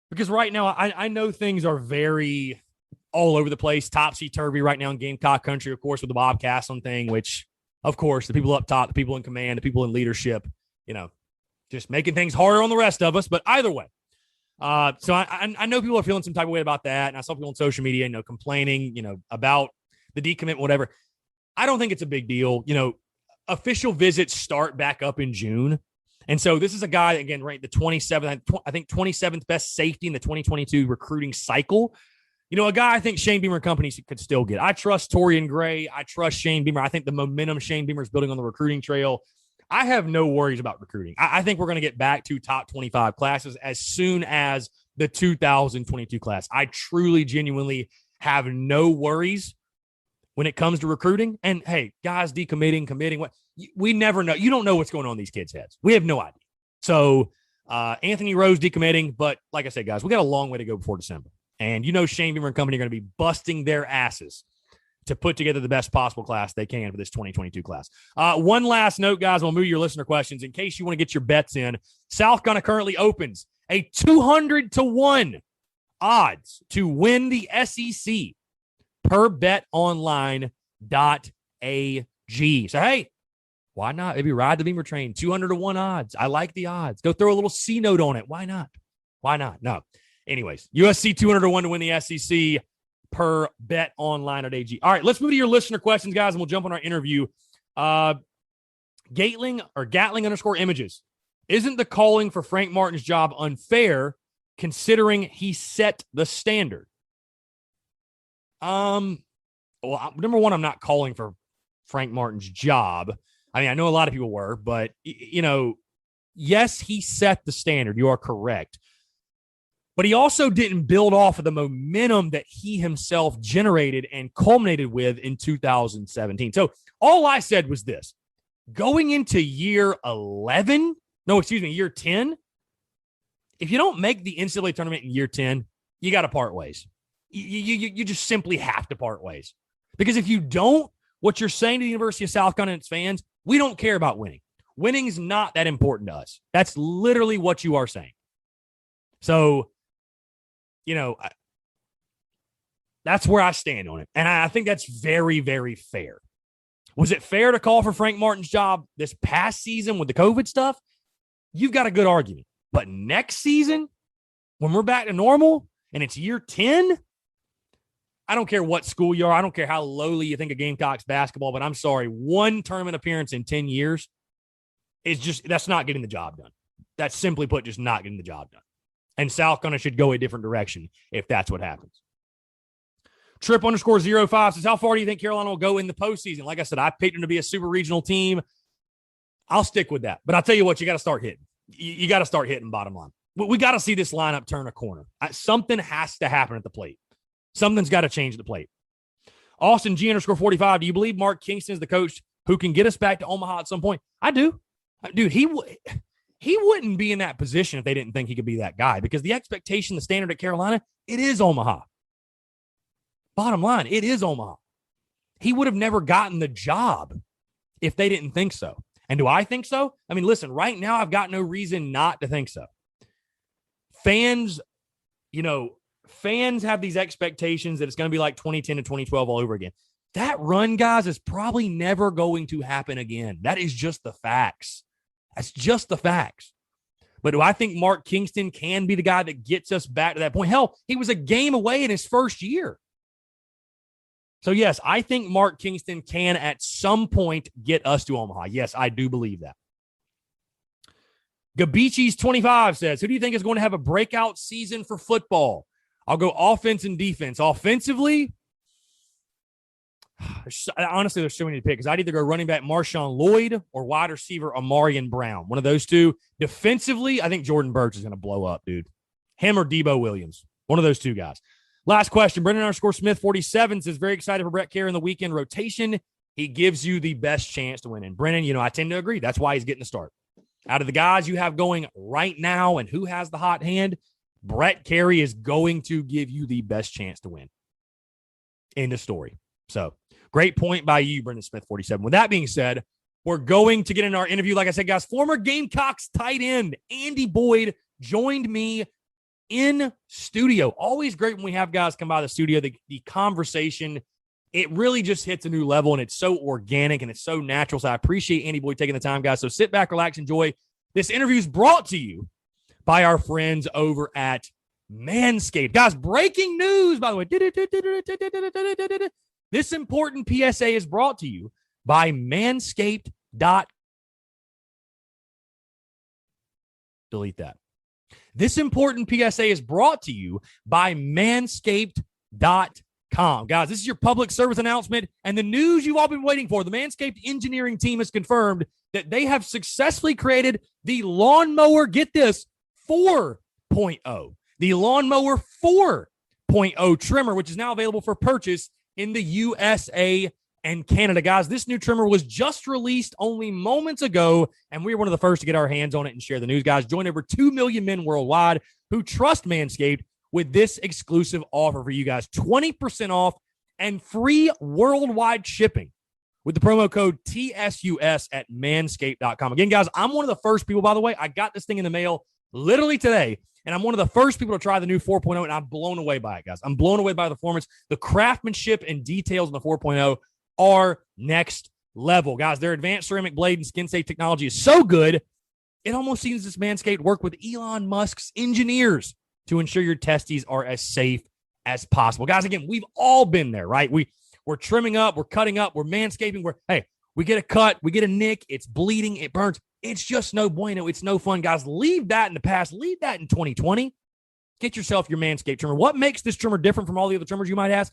because right now I know things are very all over the place, topsy-turvy right now in Gamecock country, of course, with the Bob Castlin thing, which, of course, the people up top, the people in command, the people in leadership, you know, just making things harder on the rest of us. But either way, so I know people are feeling some type of way about that. And I saw people on social media, you know, complaining, you know, about the decommit, whatever. I don't think it's a big deal. You know, official visits start back up in June. And so this is a guy, again, ranked the 27th, I think 27th best safety in the 2022 recruiting cycle. You know, a guy I think Shane Beamer and company could still get. I trust Torian Gray. I trust Shane Beamer. I think the momentum Shane Beamer is building on the recruiting trail, I have no worries about recruiting. I think we're going to get back to top 25 classes as soon as the 2022 class. I truly, genuinely have no worries when it comes to recruiting. And hey, guys decommitting, committing, what we never know. You don't know what's going on in these kids' heads. We have no idea. So Anthony Rose decommitting, but like I said, guys, we got a long way to go before December. And you know Shane Beamer and company are going to be busting their asses to put together the best possible class they can for this 2022 class. One last note, guys, we'll move to your listener questions. In case you want to get your bets in, South Carolina currently opens a 200-1 odds to win the SEC per betonline.ag. So, hey, why not? Maybe ride the Beamer train, 200-1 odds. I like the odds. Go throw a little C note on it. Why not? Why not? No. Anyways, USC 200-1 to win the SEC per betonline.ag. All right, let's move to your listener questions, guys, and we'll jump on our interview. Gatling _ images. Isn't the calling for Frank Martin's job unfair considering he set the standard? Well, number one, I'm not calling for Frank Martin's job. I mean, I know a lot of people were, but, you know, yes, he set the standard. You are correct. But he also didn't build off of the momentum that he himself generated and culminated with in 2017. So all I said was this. Going into year 10, if you don't make the NCAA tournament in year 10, you got to part ways. You just simply have to part ways. Because if you don't, what you're saying to the University of South Carolina and its fans, we don't care about winning. Winning is not that important to us. That's literally what you are saying. So, you know, that's where I stand on it. And I think that's very, very fair. Was it fair to call for Frank Martin's job this past season with the COVID stuff? You've got a good argument. But next season, when we're back to normal and it's year 10, I don't care what school you are. I don't care how lowly you think of Gamecocks basketball, but I'm sorry, one tournament appearance in 10 years is just, that's not getting the job done. That's simply put, just not getting the job done. And South Carolina should go a different direction if that's what happens. Trip_05 says, how far do you think Carolina will go in the postseason? Like I said, I picked them to be a super regional team. I'll stick with that. But I'll tell you what, you got to start hitting. You got to start hitting bottom line. We got to see this lineup turn a corner. Something has to happen at the plate. Something's got to change at the plate. Austin G_45, do you believe Mark Kingston is the coach who can get us back to Omaha at some point? I do. Dude, he wouldn't be in that position if they didn't think he could be that guy, because the expectation, the standard at Carolina, it is Omaha. Bottom line, it is Omaha. He would have never gotten the job if they didn't think so. And do I think so? I mean, listen, right now I've got no reason not to think so. Fans have these expectations that it's going to be like 2010 to 2012 all over again. That run, guys, is probably never going to happen again. That is just the facts. That's just the facts. But do I think Mark Kingston can be the guy that gets us back to that point? Hell, he was a game away in his first year. So, yes, I think Mark Kingston can at some point get us to Omaha. Yes, I do believe that. Gabichi's 25 says, who do you think is going to have a breakout season for football? I'll go offense and defense. Offensively, honestly, there's so many to pick because I'd either go running back Marshawn Lloyd or wide receiver Amarian Brown. One of those two. Defensively, I think Jordan Burch is going to blow up, dude. Him or Debo Williams. One of those two guys. Last question. Brendan_Smith 47 says, very excited for Brett Kerr in the weekend rotation. He gives you the best chance to win. And Brennan, I tend to agree. That's why he's getting the start. Out of the guys you have going right now and who has the hot hand, Brett Kerr is going to give you the best chance to win. End of story. So, great point by you, Brendan Smith 47. With that being said, we're going to get in our interview. Like I said, guys, former Gamecocks tight end Andy Boyd joined me in studio. Always great when we have guys come by the studio. The conversation, it really just hits a new level, and it's so organic and it's so natural. So I appreciate Andy Boyd taking the time, guys. So sit back, relax, enjoy. This interview is brought to you by our friends over at Manscaped. Guys, breaking news, by the way. This important PSA is brought to you by Manscaped.com. Delete that. This important PSA is brought to you by Manscaped.com. Guys, this is your public service announcement and the news you've all been waiting for. The Manscaped engineering team has confirmed that they have successfully created the Lawnmower, get this, 4.0. The Lawnmower 4.0 trimmer, which is now available for purchase in the USA and Canada. Guys, this new trimmer was just released only moments ago, and we were one of the first to get our hands on it and share the news. Guys, join over 2 million men worldwide who trust Manscaped with this exclusive offer for you guys. 20% off and free worldwide shipping with the promo code TSUS at manscaped.com. Again, guys, I'm one of the first people, by the way. I got this thing in the mail literally today, and I'm one of the first people to try the new 4.0, and I'm blown away by it, guys. I'm blown away by the performance. The craftsmanship and details in the 4.0 are next level. Guys, their advanced ceramic blade and skin-safe technology is so good, it almost seems this Manscaped work with Elon Musk's engineers to ensure your testes are as safe as possible. Guys, again, we've all been there, right? We're trimming up, we're cutting up, we're manscaping, we get a cut, we get a nick, it's bleeding, it burns. It's just no bueno. It's no fun, guys. Leave that in the past. Leave that in 2020. Get yourself your Manscaped trimmer. What makes this trimmer different from all the other trimmers, you might ask?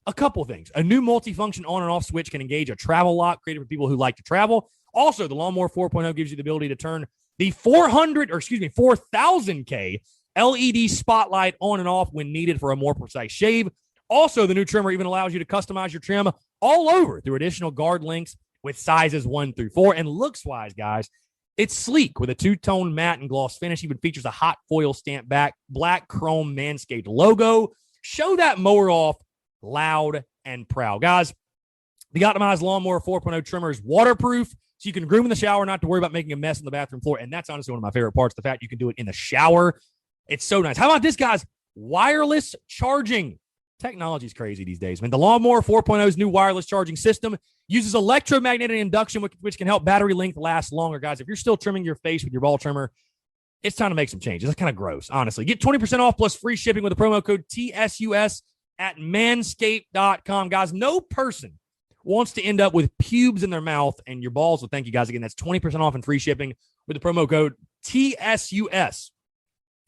A couple things. A new multi-function on and off switch can engage a travel lock created for people who like to travel. Also, the Lawnmower 4.0 gives you the ability to turn the 4,000K LED spotlight on and off when needed for a more precise shave. Also, the new trimmer even allows you to customize your trim all over through additional guard links with sizes 1 through 4. And looks-wise, guys, it's sleek with a two-tone matte and gloss finish. Even features a hot foil stamped back black chrome Manscaped logo. Show that mower off loud and proud. Guys, the optimized Lawnmower 4.0 trimmer is waterproof, so you can groom in the shower, not to worry about making a mess on the bathroom floor. And that's honestly one of my favorite parts, the fact you can do it in the shower. It's so nice. How about this, guys? Wireless charging. Technology is crazy these days, man. The Lawnmower 4.0's new wireless charging system uses electromagnetic induction, which can help battery length last longer. Guys, if you're still trimming your face with your ball trimmer, it's time to make some changes. That's kind of gross, honestly. Get 20% off plus free shipping with the promo code TSUS at manscaped.com. Guys, no person wants to end up with pubes in their mouth and your balls. So thank you, guys. Again, that's 20% off and free shipping with the promo code TSUS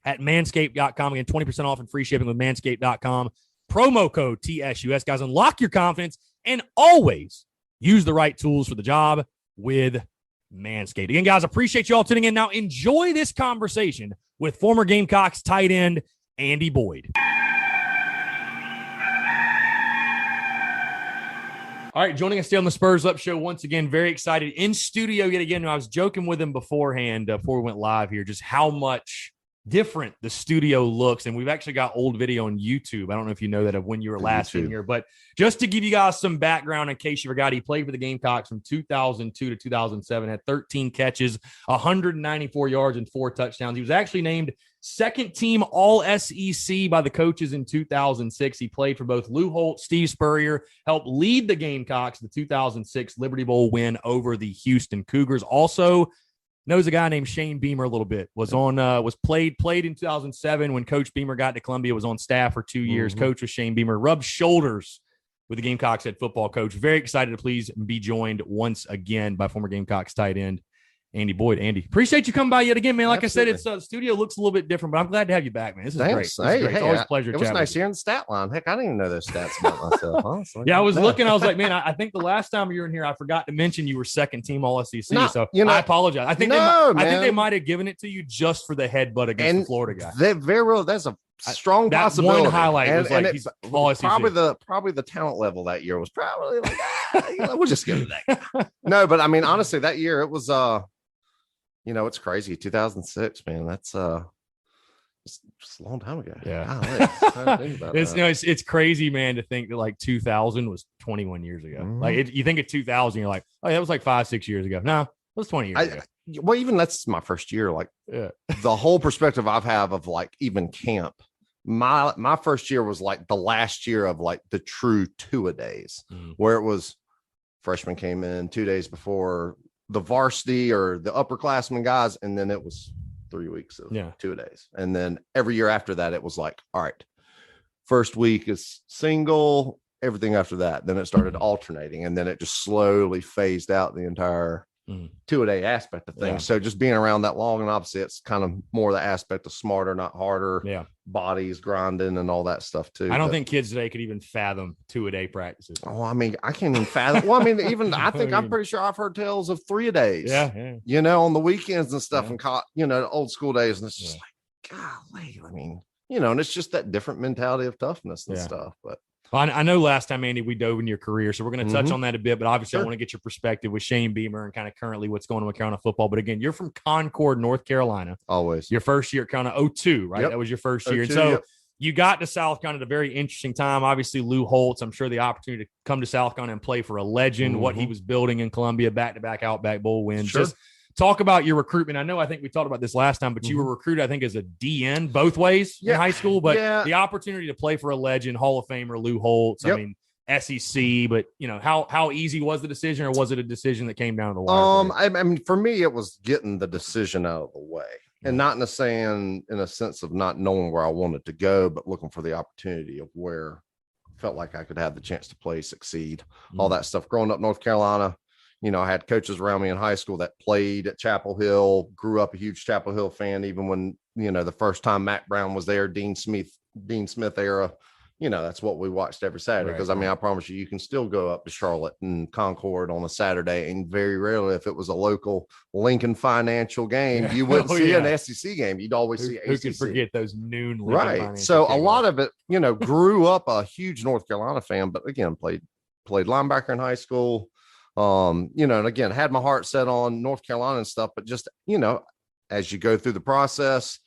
at manscaped.com. Again, 20% off and free shipping with manscaped.com. Promo code TSUS. Guys, unlock your confidence and always use the right tools for the job with Manscaped. Again, guys, appreciate you all tuning in. Now, enjoy this conversation with former Gamecocks tight end Andy Boyd. All right, joining us today on the Spurs Up Show once again. Very excited in studio yet again. I was joking with him beforehand before we went live here, just how much different the studio looks, and we've actually got old video on YouTube. I don't know if you know that of when you were last in here, but just to give you guys some background in case you forgot, he played for the Gamecocks from 2002 to 2007, had 13 catches, 194 yards, and 4 touchdowns. He was actually named second team All-SEC by the coaches in 2006. He played for both Lou Holtz, Steve Spurrier, helped lead the Gamecocks the 2006 Liberty Bowl win over the Houston Cougars. Also knows a guy named Shane Beamer a little bit. Played in 2007 when Coach Beamer got to Columbia. Was on staff for 2 years. Coach was Shane Beamer. Rubbed shoulders with the Gamecocks head football coach. Very excited to please be joined once again by former Gamecocks tight end Andy Boyd. Andy, appreciate you coming by yet again, man. Like Absolutely. I said, it's studio looks a little bit different, but I'm glad to have you back, man. This is great. This is great. It's always a pleasure. It was nice hearing the stat line. Heck, I didn't even know those stats about myself. Honestly. Yeah, I was looking. I was like, man, I think the last time you were in here, I forgot to mention you were second team All SEC. So I apologize. I think they might have given it to you just for the headbutt against the Florida guy. They very well. That's a strong possibility. One highlight was like he's All SEC. Probably the talent level that year was probably like we'll just give it that guy. No, but I mean honestly, that year it was it's crazy. 2006, man. That's just a long time ago. Yeah, it's crazy, man, to think that like 2000 was 21 years ago. Mm-hmm. Like you think of 2000, you're like, oh, that was like 5-6 years ago. No, it was 20 years ago. Well, even that's my first year. Like the whole perspective I've have of like even camp. My first year was like the last year of like the true two-a-days, where it was freshmen came in 2 days before the varsity or the upperclassmen guys, and then it was 3 weeks of 2 days. And then every year after that, it was like, all right, first week is single, everything after that. Then it started alternating, and then it just slowly phased out the entire 2-a-day aspect of things. So just being around that long, and obviously it's kind of more the aspect of smarter, not harder, bodies grinding and all that stuff too. I don't think kids today could even fathom 2-a-day practices. Oh, I mean, I can't even fathom. Well, I mean, even I'm pretty sure I've heard tales of 3-a-days. Yeah. On the weekends and stuff, and caught the old school days, and it's just like, golly, I mean, and it's just that different mentality of toughness and stuff. But I know last time, Andy, we dove into your career, so we're going to touch on that a bit, but obviously I want to get your perspective with Shane Beamer and kind of currently what's going on with Carolina football. But again, you're from Concord, North Carolina. Always. Your first year at Carolina, 2002, right? Yep. That was your first year. And so you got to South Carolina at a very interesting time. Obviously, Lou Holtz, I'm sure the opportunity to come to South Carolina and play for a legend, what he was building in Columbia, back-to-back Outback Bowl wins. Just talk about your recruitment. I think we talked about this last time, but you were recruited, I think, as a DN both ways in high school. But the opportunity to play for a legend, Hall of Famer Lou Holtz, I mean, SEC. But how easy was the decision, or was it a decision that came down to the wire? I mean, for me, it was getting the decision out of the way, and not in a sense of not knowing where I wanted to go, but looking for the opportunity of where I felt like I could have the chance to play, succeed, all that stuff. Growing up North Carolina. I had coaches around me in high school that played at Chapel Hill, grew up a huge Chapel Hill fan, even when, the first time Mac Brown was there, Dean Smith era, that's what we watched every Saturday. Because, I promise you can still go up to Charlotte and Concord on a Saturday, and very rarely, if it was a local Lincoln Financial game, you wouldn't see an SEC game. You'd always see ACC. Who could forget those noon Lincoln Financial So a lot of it, grew up a huge North Carolina fan, but again, played linebacker in high school. And again, had my heart set on North Carolina and stuff, but just, as you go through the process,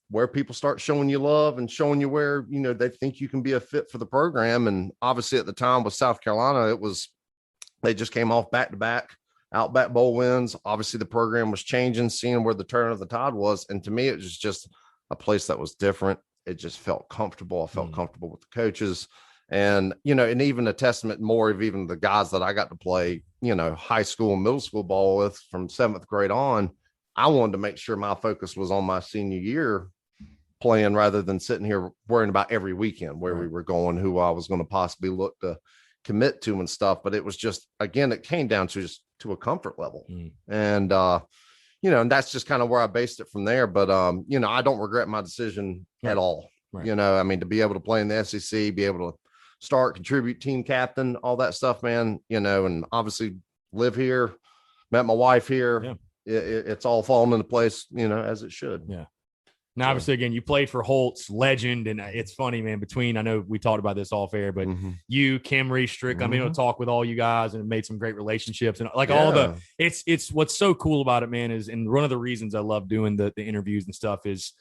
where people start showing you love and showing you where, they think you can be a fit for the program. And obviously at the time with South Carolina, they just came off back-to-back Outback Bowl wins. Obviously the program was changing, seeing where the turn of the tide was. And to me, it was just a place that was different. It just felt comfortable. I felt comfortable with the coaches. And, and even a testament more of even the guys that I got to play, high school and middle school ball with from 7th grade on, I wanted to make sure my focus was on my senior year playing rather than sitting here worrying about every weekend where we were going, who I was going to possibly look to commit to and stuff. But it was just, again, it came down to just to a comfort level. And, and that's just kind of where I based it from there. But, I don't regret my decision at all. To be able to play in the SEC, be able to start, contribute, team captain, all that stuff, man, and obviously live here, met my wife here. It's all fallen into place, as it should. Now, obviously, again, you played for Holtz, legend, and it's funny, man, I know we talked about this off air, but you, Kimry, Strick, I'm able to talk with all you guys and made some great relationships, and like it's what's so cool about it, man, is, and one of the reasons I love doing the interviews and stuff is,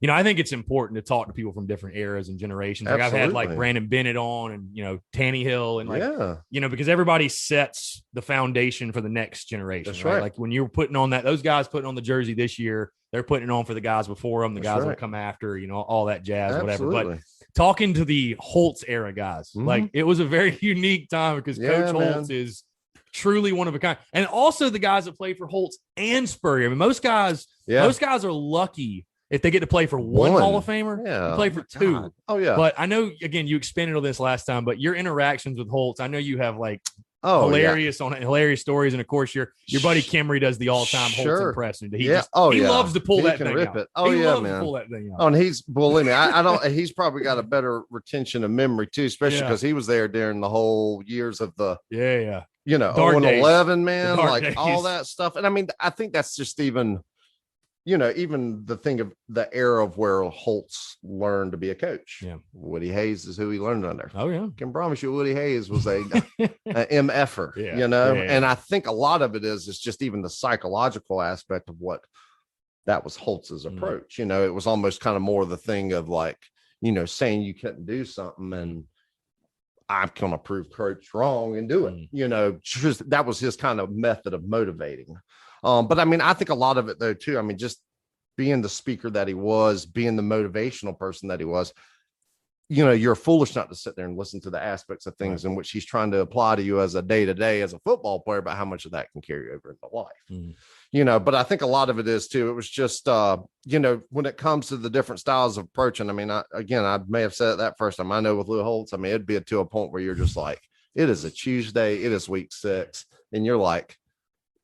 I think it's important to talk to people from different eras and generations. Like I've had like Brandon Bennett on and, Tanny Hill and because everybody sets the foundation for the next generation. That's right. Like when you're putting on those guys putting on the jersey this year, they're putting it on for the guys before them, the guys that come after, all that jazz, whatever. But talking to the Holtz era guys, like it was a very unique time because Coach Holtz is truly one of a kind. And also the guys that played for Holtz and Spurrier. Most guys are lucky if they get to play for one Hall of Famer, play for two. God. Oh, yeah. But I know, again, you expanded on this last time, but your interactions with Holtz, I know you have like hilarious hilarious stories. And of course, your buddy Kimry does the all-time Holtz impression. He loves to pull that thing out. He loves to pull that thing out. Oh, and believe me, I don't. He's probably got a better retention of memory too, especially because he was there during the whole years of the Dark 0-11, man, like days. All that stuff. And I mean, I think that's just even the thing of the era of where Holtz learned to be a coach. Yeah. Woody Hayes is who he learned under. Oh, yeah. I can promise you Woody Hayes was a MFer, And I think a lot of it is just even the psychological aspect of what that was Holtz's approach. It was almost kind of more the thing of like, saying you couldn't do something and I'm going to prove coach wrong and do it. Just that was his kind of method of motivating. But I mean, I think a lot of it though, too, I mean, just being the speaker that he was, being the motivational person that he was, you're foolish not to sit there and listen to the aspects of things in which he's trying to apply to you as a day-to-day, as a football player, but how much of that can carry over into life, but I think a lot of it is too. It was just, when it comes to the different styles of approaching, I mean, I may have said it that first time. I know with Lou Holtz, I mean, it'd be to a point where you're just like, it is a Tuesday, it is week 6. And you're like,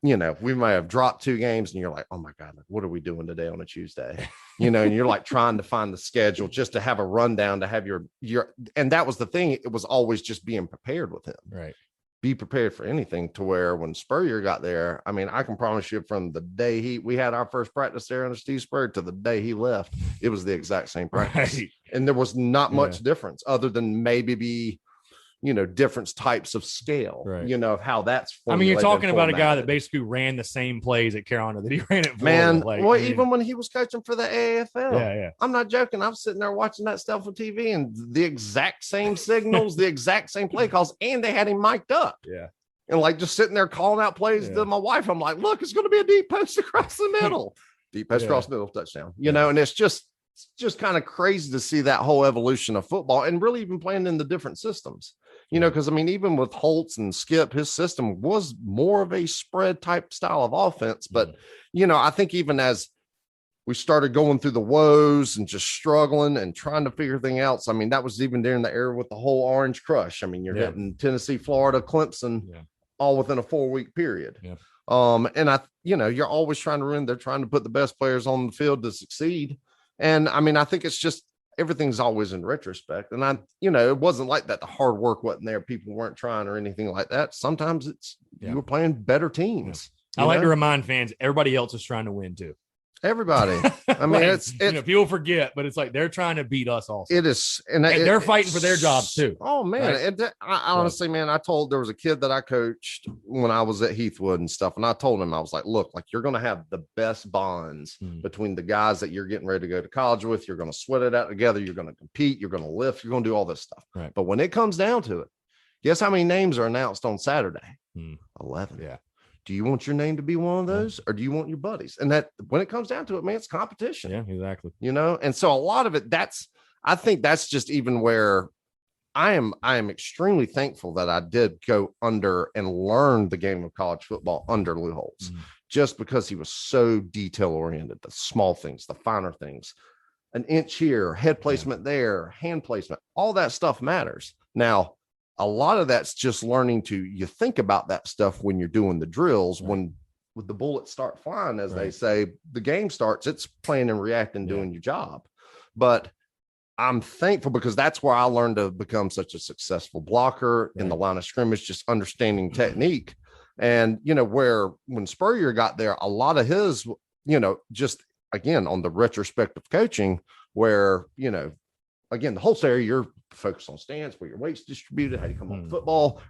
we might have dropped 2 games and you're like, oh my God, what are we doing today on a Tuesday? And you're like trying to find the schedule just to have a rundown, to have your, and that was the thing. It was always just being prepared with him. Right. Be prepared for anything, to where when Spurrier got there, I mean, I can promise you from the day we had our first practice there under Steve Spurrier to the day he left, it was the exact same practice. Right. And there was not much difference other than maybe different types of scale, of how that's. I mean, you're talking about a guy that basically ran the same plays at Carolina that he ran at Florida. Man, even when he was coaching for the AAFL, I'm not joking. I'm sitting there watching that stuff on TV and the exact same signals, the exact same play calls, and they had him mic'd up. Yeah. And like just sitting there calling out plays to my wife. I'm like, look, it's going to be a deep post across the middle, deep post across the middle, touchdown, and it's just kind of crazy to see that whole evolution of football and really even playing in the different systems. Because I mean, even with Holtz and Skip, his system was more of a spread type style of offense. But, I think even as we started going through the woes and just struggling and trying to figure things out, I mean, that was even during the era with the whole Orange Crush. I mean, you're getting Tennessee, Florida, Clemson, all within a 4-week period. Yeah. And you're always trying to they're trying to put the best players on the field to succeed. And I mean, I think it's just, everything's always in retrospect. And it wasn't like that. The hard work wasn't there. People weren't trying or anything like that. Sometimes you were playing better teams. I like to remind fans, everybody else is trying to win too. Everybody. I mean, it's people forget, but it's like they're trying to beat us also. It is, and they're fighting for their jobs too. Oh man, right? I honestly, man, there was a kid that I coached when I was at Heathwood and stuff, and I told him, I was like, look, like you're going to have the best bonds between the guys that you're getting ready to go to college with. You're going to sweat it out together. You're going to compete. You're going to lift. You're going to do all this stuff. Right. But when it comes down to it, guess how many names are announced on Saturday? 11. Yeah. Do you want your name to be one of those, or do you want your buddies? And that, when it comes down to it, man, it's competition. Yeah, exactly. And so a lot of it, I think that's just even where I am extremely thankful that I did go under and learn the game of college football under Lou Holtz, just because he was so detail oriented, the small things, the finer things, an inch here, head placement there, hand placement, all that stuff matters. Now, a lot of that's just learning you think about that stuff when you're doing the drills, when the bullets start flying, as they say, the game starts, it's playing and reacting, doing your job. But I'm thankful because that's where I learned to become such a successful blocker in the line of scrimmage, just understanding technique. And, where when Spurrier got there, a lot of his, just again, on the retrospective coaching where, again, the whole area, you're focused on stance, where your weight's distributed, how do you come on football.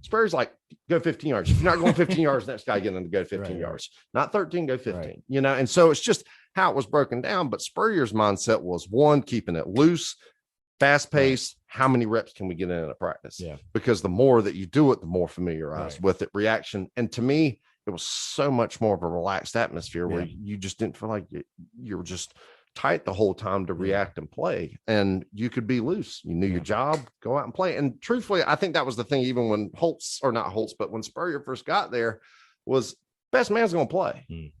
Spurs like, go 15 yards. If you're not going 15 yards, next guy getting them to go 15 yards. Not 13, go 15. And so it's just how it was broken down. But Spurrier's mindset was, one, keeping it loose, fast pace. How many reps can we get in a practice? Yeah. Because the more that you do it, the more familiarized with it, reaction. And to me, it was so much more of a relaxed atmosphere where you just didn't feel like you were just tight the whole time to react and play, and you could be loose. You knew your job, go out and play. And truthfully, I think that was the thing, even when when Spurrier first got there, was best man's going to play.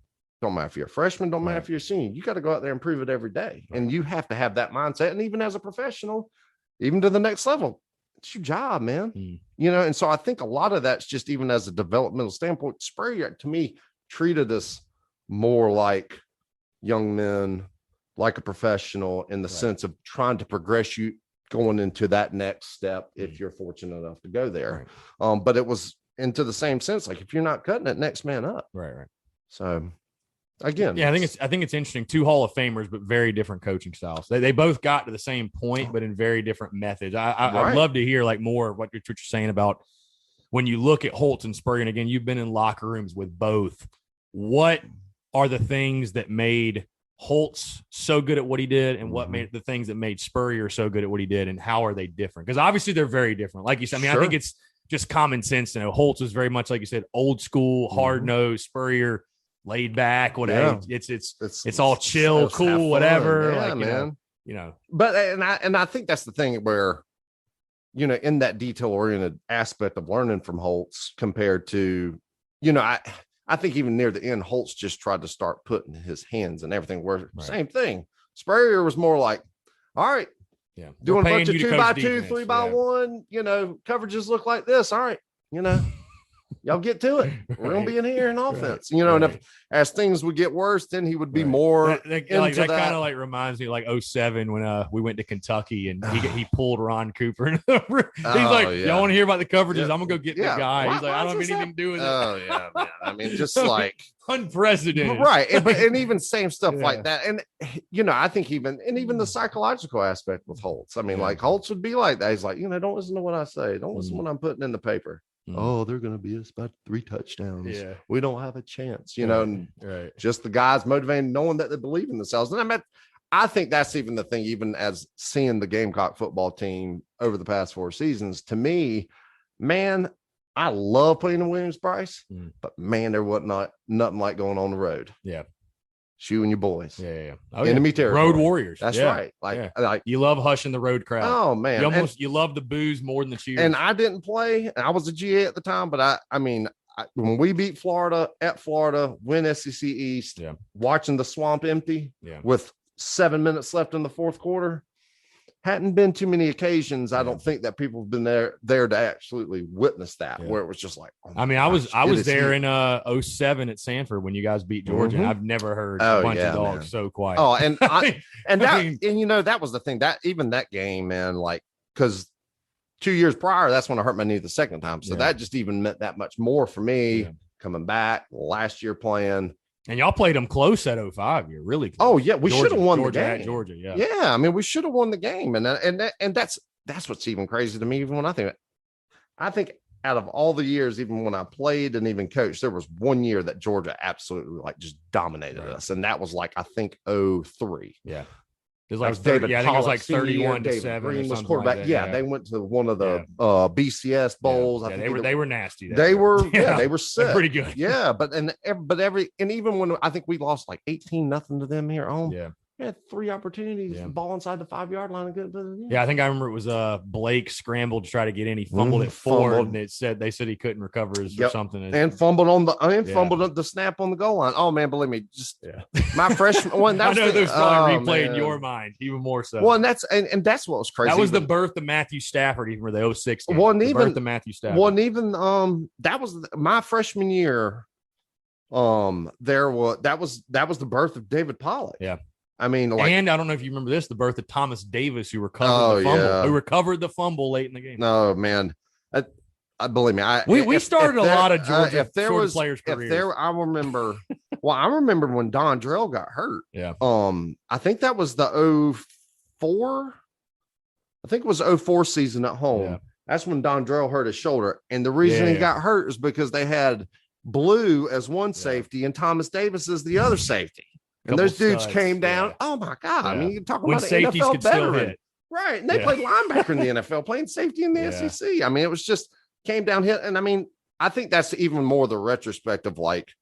Don't matter if you're a freshman, don't matter if you're a senior, you got to go out there and prove it every day. And you have to have that mindset. And even as a professional, even to the next level, it's your job, man. Mm. You know, and so I think a lot of that's just even as a developmental standpoint. Spurrier, to me, treated us more like young men, like a professional in the sense of trying to progress you going into that next step if you're fortunate enough to go there. Right. But it was into the same sense, like if you're not cutting it, next man up. Right. So again, yeah, I think it's interesting. Two Hall of Famers, but very different coaching styles. They both got to the same point, but in very different methods. I'd love to hear like more of what you're saying about when you look at Holtz and Spurrier. And again, you've been in locker rooms with both. What are the things that made Holtz so good at what he did, and what made the things that made Spurrier so good at what he did, and how are they different? Because obviously they're very different. Like you said, I mean, I think it's just common sense to know Holtz was very much, like you said, old school, hard nosed. Spurrier, laid back, whatever. Yeah. It's all chill, cool, whatever. Yeah, like, man. You know. But and I think that's the thing where, you know, in that detail oriented aspect of learning from Holtz compared to, you know, I think even near the end, Holtz just tried to start putting his hands and everything. Where same thing. Spurrier was more like, all right, doing a bunch of 2x2, 3x1, you know, coverages look like this. All right, you know. Y'all get to it. We're gonna be in here in offense, you know. And if as things would get worse, then he would be more. That kind of like reminds me like 07 when we went to Kentucky and he pulled Ron Cooper. He's like, y'all want to hear about the coverages? I'm gonna go get the guy. He's like, I don't have anything to do with it. Oh yeah, man. I mean, just like unprecedented, right? And even same stuff like that. And you know, I think even the psychological aspect with Holtz. I mean, like Holtz would be like that. He's like, you know, don't listen to what I say. Don't listen to what I'm putting in the paper. Oh, they're going to be about 3 touchdowns. Yeah. We don't have a chance, you know, and just the guys motivating, knowing that they believe in themselves. And I think that's even the thing, even as seeing the Gamecock football team over the past 4 seasons, to me, man, I love playing in Williams-Brice, but man, there was nothing like going on the road. Yeah. You and your boys. Enemy territory. Road warriors. That's right. Like you love hushing the road crowd. Oh man. You love the booze more than the cheers. And I didn't play. I was a GA at the time, but I mean, when we beat Florida at Florida, win SEC East, watching the swamp empty with 7 minutes left in the fourth quarter, hadn't been too many occasions. I don't think that people have been there to absolutely witness that, where it was just like, oh I mean, I was there in 07 at Sanford when you guys beat Georgia. And I've never heard a bunch of dogs so quiet. Oh, and and you know, that was the thing, that even that game, man, like, because 2 years prior, that's when I hurt my knee the second time. So that just even meant that much more for me coming back last year playing. And y'all played them close at 05. You're really close. Oh yeah, we should have won the game. At Georgia, yeah. I mean, we should have won the game, and that's what's even crazy to me. Even when I think out of all the years, even when I played and even coached, there was 1 year that Georgia absolutely like just dominated us, and that was like I think 03. Yeah. It was like David. I think it was like 31-7. Green was quarterback. Like that. They went to one of the BCS bowls. I think they were nasty. They were they were sick. Pretty good. Yeah, but even when I think we lost like 18-0 to them here at home. Yeah. We had 3 opportunities, ball inside the 5-yard line. Yeah, I think I remember it was Blake scrambled to try to get in. He fumbled at 4, and they said he couldn't recover his or something. And fumbled fumbled the snap on the goal line. Oh man, believe me, just my freshman one. I know those probably replay in your mind even more so. Well, and that's what was crazy. That was the birth of Matthew Stafford, even for the 06 game. Wasn't even birth of Matthew Stafford. Wasn't even that was my freshman year. That was the birth of David Pollock. Yeah. I mean, and I don't know if you remember this, the birth of Thomas Davis, who recovered the fumble. Who recovered the fumble late in the game. No, man. I believe me. We started a lot of Georgia players' careers. I remember. Well, I remember when Don Drell got hurt. Yeah. I think that was the 04. I think it was 04 season at home. Yeah. That's when Don Drell hurt his shoulder, and the reason he got hurt is because they had Blue as one safety and Thomas Davis as the other safety. And those dudes came down. Yeah. Oh my God. Yeah. I mean, you're talking about an NFL veteran. Right. And they played linebacker in the NFL, playing safety in the SEC. I mean, it was just came down hit. And I mean, I think that's even more the retrospective, like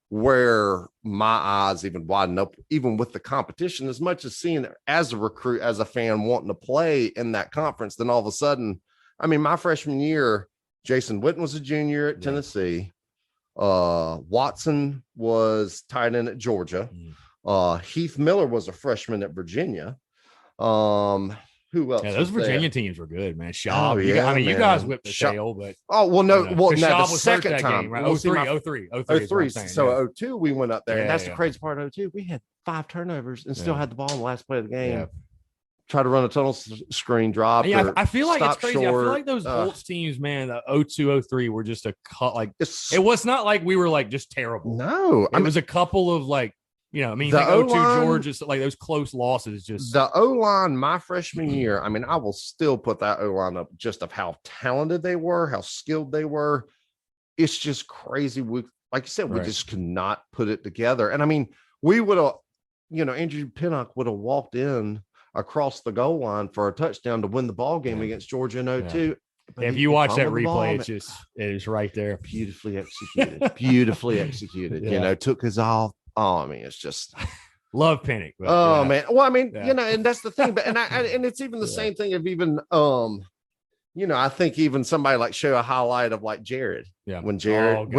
where my eyes even widen up, even with the competition, as much as seeing it as a recruit, as a fan wanting to play in that conference. Then all of a sudden, I mean, my freshman year, Jason Witten was a junior at Tennessee. Watson was tight end at Georgia. Heath Miller was a freshman at Virginia. Who who else? Yeah, those Virginia there? teams were good, man. Schaub. Oh, You yeah, you man. guys whipped the tail, but well, no, well, no, Schaub the was hurt second that time, game, right? Well, 03, see, 03, 03 is what 03. I'm saying, So 02, we went up there, and that's Yeah. the crazy part. 02, we had 5 turnovers and still Yeah. had the ball in the last play of the game. Yeah. Try to run a tunnel screen drop. Yeah, I feel like it's stop crazy. short. I feel like those Bolts teams, man, the 02, 03 were just a cut. Like It's- it was not like we were like just terrible. No, It was a couple of like, you know, I mean, The like 02 O-line- Georgia, like those close losses. Just the O-line my freshman year. I mean, I will still put that O-line up just of how talented they were, how skilled they were. It's just crazy. We, like you said, we just could not put it together. And I mean, we would have, you know, Andrew Pinnock would have walked in across the goal line for a touchdown to win the ball game against Georgia in 02. But if you watch that replay, it is right there. Beautifully executed. Beautifully executed. You know, took his off. Oh, I mean, it's just love Pinnock. Oh man. Well, I mean, you know, and that's the thing. But and it's even the same thing of even you know, I think even somebody like show a highlight of like Jared. Yeah. When Jared,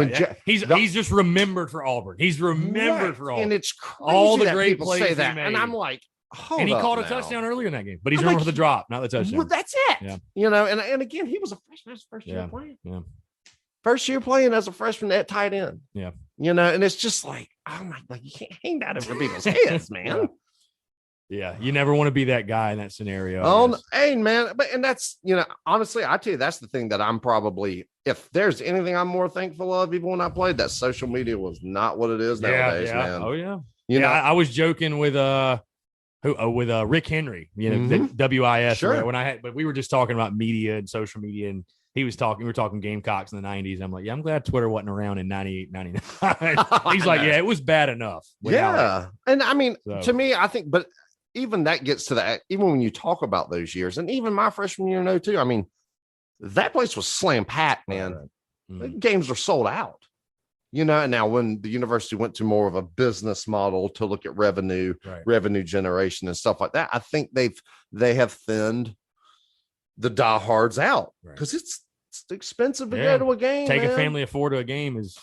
he's just remembered for Auburn. He's remembered for Auburn. And it's crazy all the great people plays say that. he made. And I'm like, hold and he up caught a now. touchdown earlier in that game, but he's remembered for the drop, not the touchdown. Well, that's it. Yeah. You know, and again, he was a freshman, his first year playing. Yeah. First year playing as a freshman at tight end. Yeah. You know, and it's just like, oh my, like you can't hang that over people's heads, man. Yeah, you never want to be that guy in that scenario. Oh, hey, man. But and that's, you know, honestly, I tell you, that's the thing that I'm probably, if there's anything I'm more thankful of, even when I played, that social media was not what it is nowadays, man. Oh, yeah. You know, I was joking with Rick Henry, you know, the WIS. Sure. Right? But we were just talking about media and social media, and we were talking Gamecocks in the 90s. I'm like, yeah, I'm glad Twitter wasn't around in 98, 99. He's like, yeah, it was bad enough. Yeah. And I mean, to me, I think, but even that gets to that, even when you talk about those years, and even my freshman year in 02, I mean, that place was slam packed, man. Right. Mm-hmm. The games were sold out. You know, and now when the university went to more of a business model to look at revenue generation and stuff like that, I think they have thinned the diehards out because it's expensive to go to a game. Take a family of 4 to a game is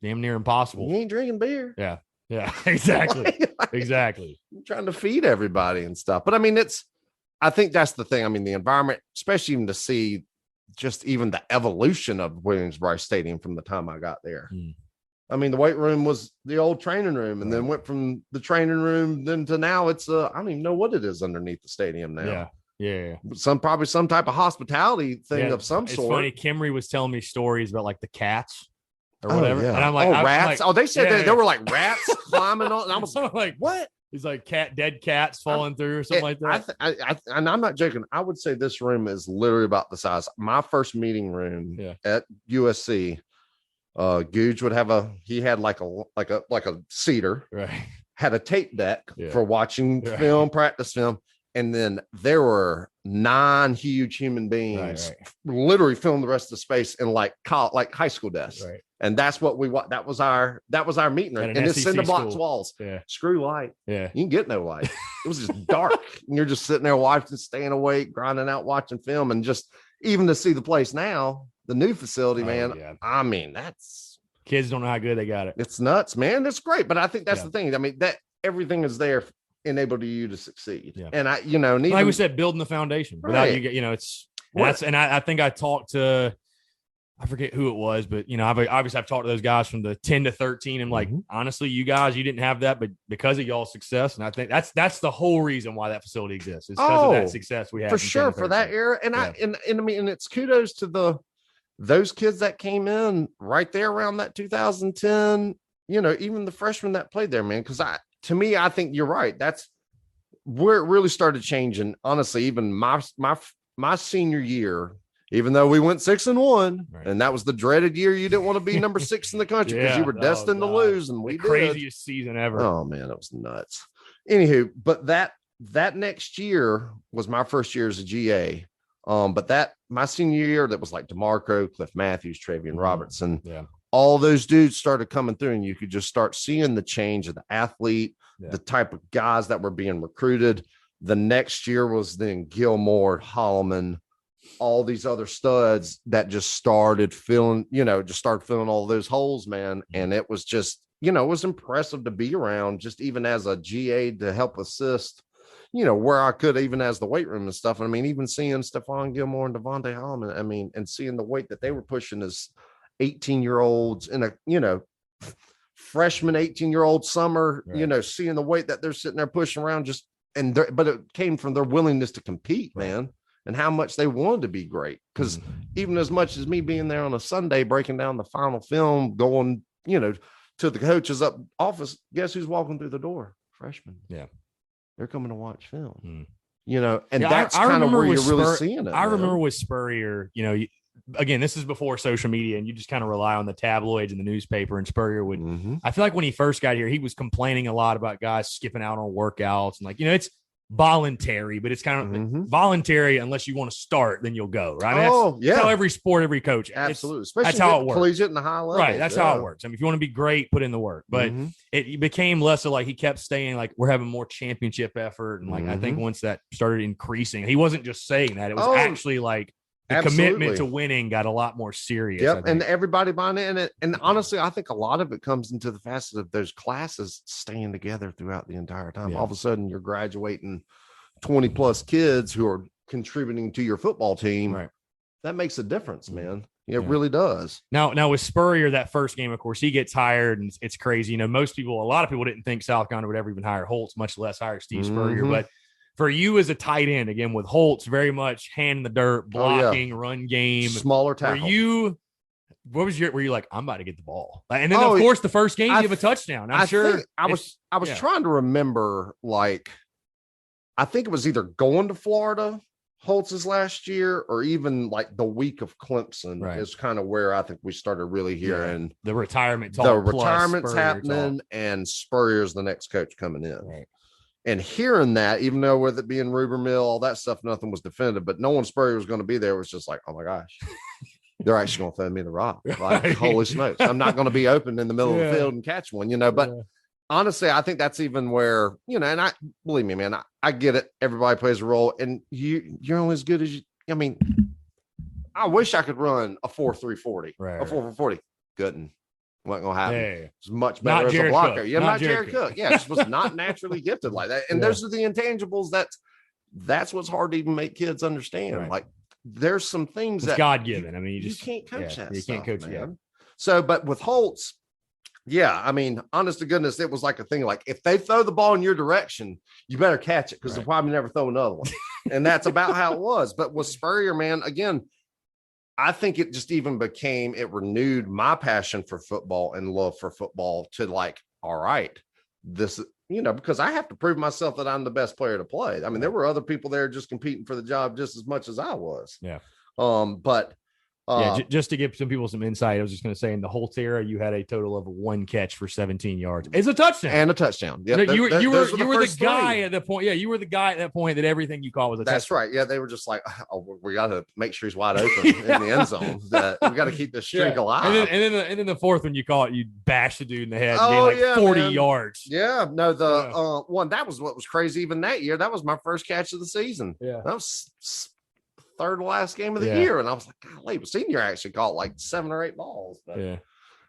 damn near impossible. You ain't drinking beer. Yeah, exactly. Exactly. You're trying to feed everybody and stuff. But I mean, I think that's the thing. I mean, the environment, especially even to see just even the evolution of Williams-Brice Stadium from the time I got there. I mean, the weight room was the old training room, and then went from the training room then to now it's I don't even know what it is underneath the stadium now. Yeah. Probably some type of hospitality thing of some sort. It's funny. Kimry was telling me stories about like the cats or whatever. Yeah. And I'm like, rats. Like, they said there were like rats climbing on. And I was like, what? He's like dead cats falling through or something like that. And I'm not joking. I would say this room is literally about the size. My first meeting room at USC, Googe would have he had like a cedar, had a tape deck for watching film, practice film. And then there were 9 huge human beings literally filling the rest of the space in like high school desks. And that's what that was our meeting room. And it's cinder blocks walls. Screw light. You can get no light. It was just dark. And you're just sitting there watching, staying awake, grinding out, watching film. And just even to see the place now, the new facility, man. I mean, that's kids don't know how good they got it. It's nuts, man. It's great. But I think that's the thing. I mean, that everything is there enabled you to succeed. And I, you know, like we said, building the foundation without you know, I think I talked to, I forget who it was, but you know, I've talked to those guys from the 10 to 13 and like, honestly, you guys, you didn't have that, but because of y'all's success. And I think that's the whole reason why that facility exists. It's because of that success we had for sure for that era. And I mean, it's kudos to those kids that came in right there around that 2010, you know, even the freshmen that played there, man. Cause to me, I think you're right. That's where it really started changing. Honestly, even my senior year, even though we went 6-1, and that was the dreaded year you didn't want to be number 6 in the country because you were destined to lose, and we did. Craziest season ever. Oh man, that was nuts. Anywho, but that next year was my first year as a GA. But my senior year, that was like DeMarco, Cliff Matthews, Travian Robertson. All those dudes started coming through, and you could just start seeing the change of the athlete, the type of guys that were being recruited. The next year was then Gilmore, Holloman, all these other studs that just started filling all those holes, man. And it was just, you know, it was impressive to be around, just even as a GA to help assist, where I could, even as the weight room and stuff. I mean, even seeing Stephon Gilmore and Devontae Holloman, I mean, and seeing the weight that they were pushing as 18-year-olds in a, freshman 18-year-old summer, right. Seeing the weight that they're sitting there pushing around but it came from their willingness to compete, right. Man, and how much they wanted to be great. Because even as much as me being there on a Sunday, breaking down the final film, going, to the coach's up office, guess who's walking through the door? Freshmen. Yeah. They're coming to watch film, and that's kind of where you're really seeing it. I remember with Spurrier, again, this is before social media, and you just kind of rely on the tabloids and the newspaper. And Spurrier would, I feel like when he first got here, he was complaining a lot about guys skipping out on workouts and it's voluntary, but it's kind of voluntary unless you want to start, then you'll go, right? I mean, that's how every sport, every coach, absolutely, especially that's how it works. Collegiate and the high level, right? That's how it works. I mean, if you want to be great, put in the work. But it became less of he kept staying we're having more championship effort, and I think once that started increasing, he wasn't just saying that; it was actually the commitment to winning got a lot more serious. Yep, and everybody buying it. And honestly, I think a lot of it comes into the facet of those classes staying together throughout the entire time. Yeah. All of a sudden, you're graduating 20 plus kids who are contributing to your football team. Right. That makes a difference, man. It really does. Now with Spurrier, that first game, of course, he gets hired, and it's crazy. A lot of people didn't think South Carolina would ever even hire Holtz, much less hire Steve Spurrier, but for you as a tight end, again, with Holtz, very much hand in the dirt, blocking, run game. Smaller tackle. Were you like, I'm about to get the ball? And then, of course, the first game, you have a touchdown. I was trying to remember, I think it was either going to Florida, Holtz's last year, or even the week of Clemson is kind of where I think we started really hearing the retirement talk. The retirement's happening, and Spurrier's the next coach coming in. Right. And hearing that, even though with it being Ruber Mill, all that stuff, nothing was definitive, but knowing Spurrier was going to be there was just oh my gosh, they're actually going to throw me the rock. Holy smokes. I'm not going to be open in the middle of the field and catch one, but honestly, I think that's even where, and I believe me, man, I get it. Everybody plays a role, and you're only as good as you. I mean, I wish I could run a 4.340, a 4.40. Couldn't. Wasn't gonna happen. It's much better as a blocker. Yeah, not Jared Cook. Yeah, just was not naturally gifted like that. And those are the intangibles that's what's hard to even make kids understand. Right. There's some things that God given. I mean, you can't coach that. You can't coach, man. So, but with Holtz, I mean, honest to goodness, it was a thing. If they throw the ball in your direction, you better catch it because they'll probably never throw another one. And that's about how it was. But with Spurrier, man, again, I think it just even it renewed my passion for football and love for football to all right, this, because I have to prove myself that I'm the best player to play. I mean, there were other people there just competing for the job just as much as I was. Yeah. But just to give some people some insight, I was just going to say in the Holtz era, you had a total of 1 catch for 17 yards. It's a touchdown and a touchdown. Yeah, you were the guy at the point. Yeah, you were the guy at that point that everything you caught was a touchdown. That's right. Yeah, they were just we got to make sure he's wide open in the end zone. We got to keep this streak alive. And then the fourth one you caught, you bashed the dude in the head. Oh, 40 yards. Yeah, no, the one that was what was crazy. Even that year, that was my first catch of the season. Yeah, that was third to last game of the year, and I was like, golly, but senior actually caught 7 or 8 balls. But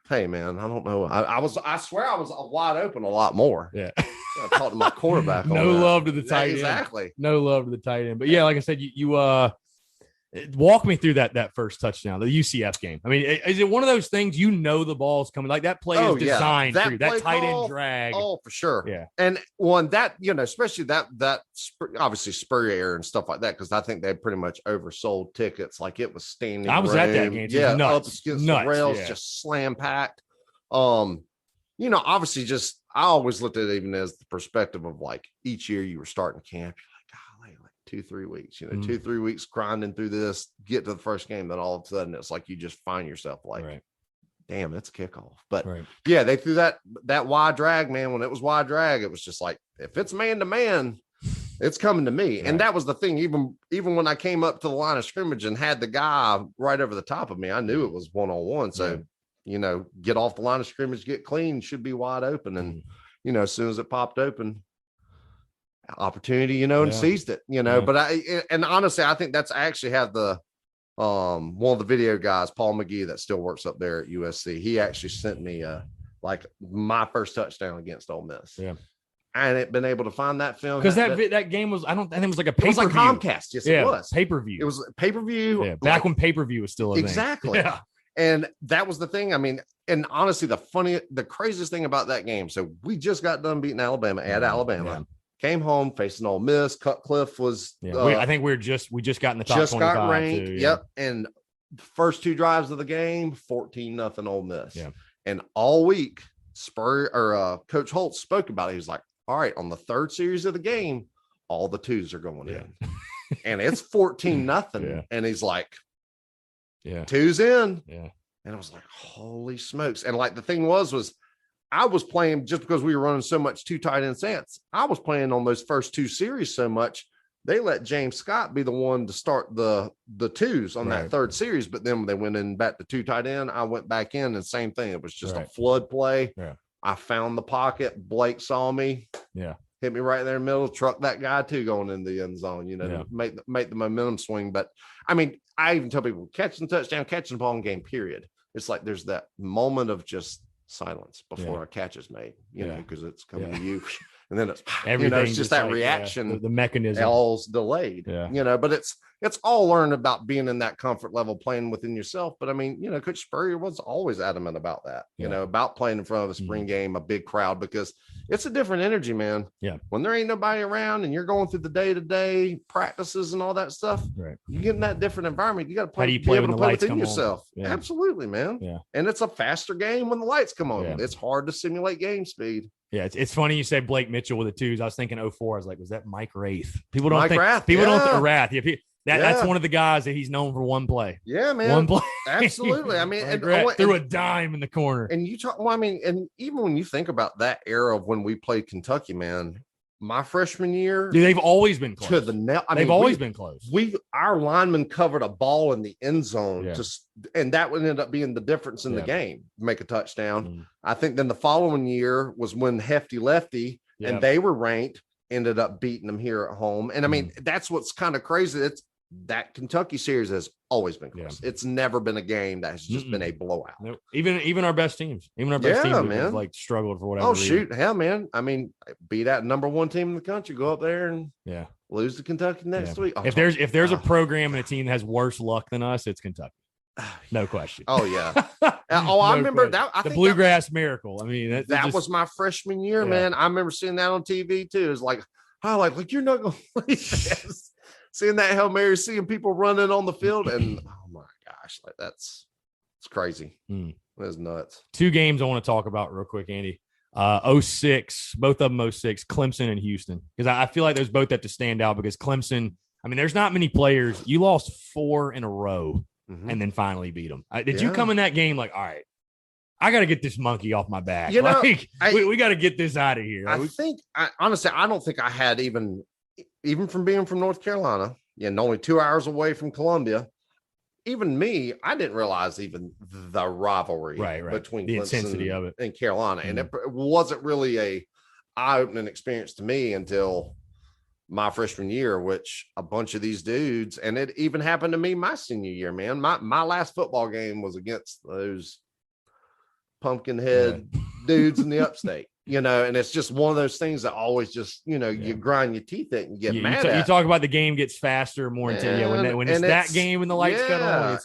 hey, man, I don't know. I swear I was wide open a lot more. Yeah, I talked to my quarterback. No love to the tight end. Exactly. No love to the tight end. But like I said, you walk me through that first touchdown, the UCF game. I mean, is it one of those things the ball's coming that play is designed for that tight end drag? Oh, for sure. Yeah, and one that especially that obviously Spurrier and stuff like that, because I think they pretty much oversold tickets. It was standing. I was at that game. Up against the rails, just slam packed. Obviously, I always looked at it even as the perspective of each year you were starting camp. 2-3 weeks, 2-3 weeks grinding through this, get to the first game, then all of a sudden it's you just find yourself damn, it's kickoff. But they threw that wide drag, man. When it was wide drag, it was just if it's man to man, it's coming to me. Right. And that was the thing. Even when I came up to the line of scrimmage and had the guy right over the top of me, I knew it was 1-on-1. So, get off the line of scrimmage, get clean, should be wide open. And, as soon as it popped open, opportunity, and seized it, but and honestly, I think that's actually had the one of the video guys, Paul McGee, that still works up there at USC. He actually sent me my first touchdown against Ole Miss. Yeah. hadn't been able to find that film because that game was, I think it was like a pay-per-view. It was like Comcast. Yes, it was pay-per-view. It was pay-per-view. Yeah, back when pay-per-view was still a exactly. thing. Yeah. And that was the thing. I mean, and honestly, the craziest thing about that game. So we just got done beating Alabama at Alabama. Yeah. Came home facing Ole Miss. Cutcliffe was. I think we just got in the top 25. Just got ranked. Too, Yep. And the first 2 drives of the game, 14-0 Ole Miss. Yeah. And all week, Coach Holt spoke about it. He was like, "All right, on the 3rd series of the game, all the 2s are going in, and it's 14-0." Yeah. And he's like, "Yeah, 2's in." Yeah. And I was like, "Holy smokes!" And like the thing was I was playing just because we were running so much 2 tight end sets. I was playing on those first 2 series so much. They let James Scott be the one to start the 2s on that 3rd series, but then when they went in back to 2 tight end, I went back in and same thing. It was just a flood play. Yeah. I found the pocket. Blake saw me. Yeah. Hit me right there in the middle, truck that guy too going in the end zone, to make the momentum swing. But I mean, I even tell people catching touchdown, catching the ball in game, period. It's like there's that moment of just silence before a catch is made, you know, because it's coming to you. And then it's everything, it's just that like, reaction. The mechanism all's delayed. But it's all learned about being in that comfort level, playing within yourself. But I mean, Coach Spurrier was always adamant about that, about playing in front of a spring game, a big crowd, because it's a different energy, man. Yeah. When there ain't nobody around and you're going through the day-to-day practices and all that stuff, you get in that different environment. You got to play. How do you play when the lights come yourself? On? Absolutely, man. Yeah. And it's a faster game when the lights come on. It's hard to simulate game speed. Yeah, it's funny you say Blake Mitchell with the 2s. I was thinking 04. I was like, was that Mike Wraith? People don't think Rath, don't think Rath. Yeah, that's one of the guys that he's known for one play. Yeah, man. One play. Absolutely. I mean, threw a dime in the corner. And you talk. Well, I mean, and even when you think about that era of when we played Kentucky, man. My freshman year, they've always been close. To the net. They've always been close. Our linemen covered a ball in the end zone, and that would end up being the difference in the game. Make a touchdown. Mm. I think then the following year was when Hefty Lefty and they were ranked. Ended up beating them here at home, and I mean that's what's kind of crazy. It's that Kentucky series has always been close. It's never been a game that has just been a blowout. Nope. Even our best teams, have like struggled for whatever. Shoot, hell, man! I mean, beat that number 1 team in the country, go up there and lose to Kentucky next week. Oh, if there's a program and a team that has worse luck than us, it's Kentucky. No question. Oh yeah. I remember that. I think the Bluegrass Miracle. I mean, that was my freshman year, man. I remember seeing that on TV too. It's like, like you're not gonna believe this. Seeing that Hail Mary, seeing people running on the field, and oh my gosh, like it's crazy. That's nuts. 2 games I want to talk about real quick, Andy. 06, both of them 06, Clemson and Houston. Because I feel like those both have to stand out because Clemson, I mean, there's not many players. You lost 4 in a row and then finally beat them. Did you come in that game like, all right, I got to get this monkey off my back. We got to get this out of here. Honestly, I don't think I had even from being from North Carolina and only 2 hours away from Columbia, even me, I didn't realize even the rivalry between the Clemson intensity of it and Carolina. And it wasn't really a eye-opening experience to me until my freshman year, which a bunch of these dudes, and it even happened to me my senior year, man. My last football game was against those pumpkin head dudes in the upstate. And it's just one of those things that always just, you grind your teeth at and get mad at. You talk about the game gets faster, more intense. When it's that game when the lights cut on.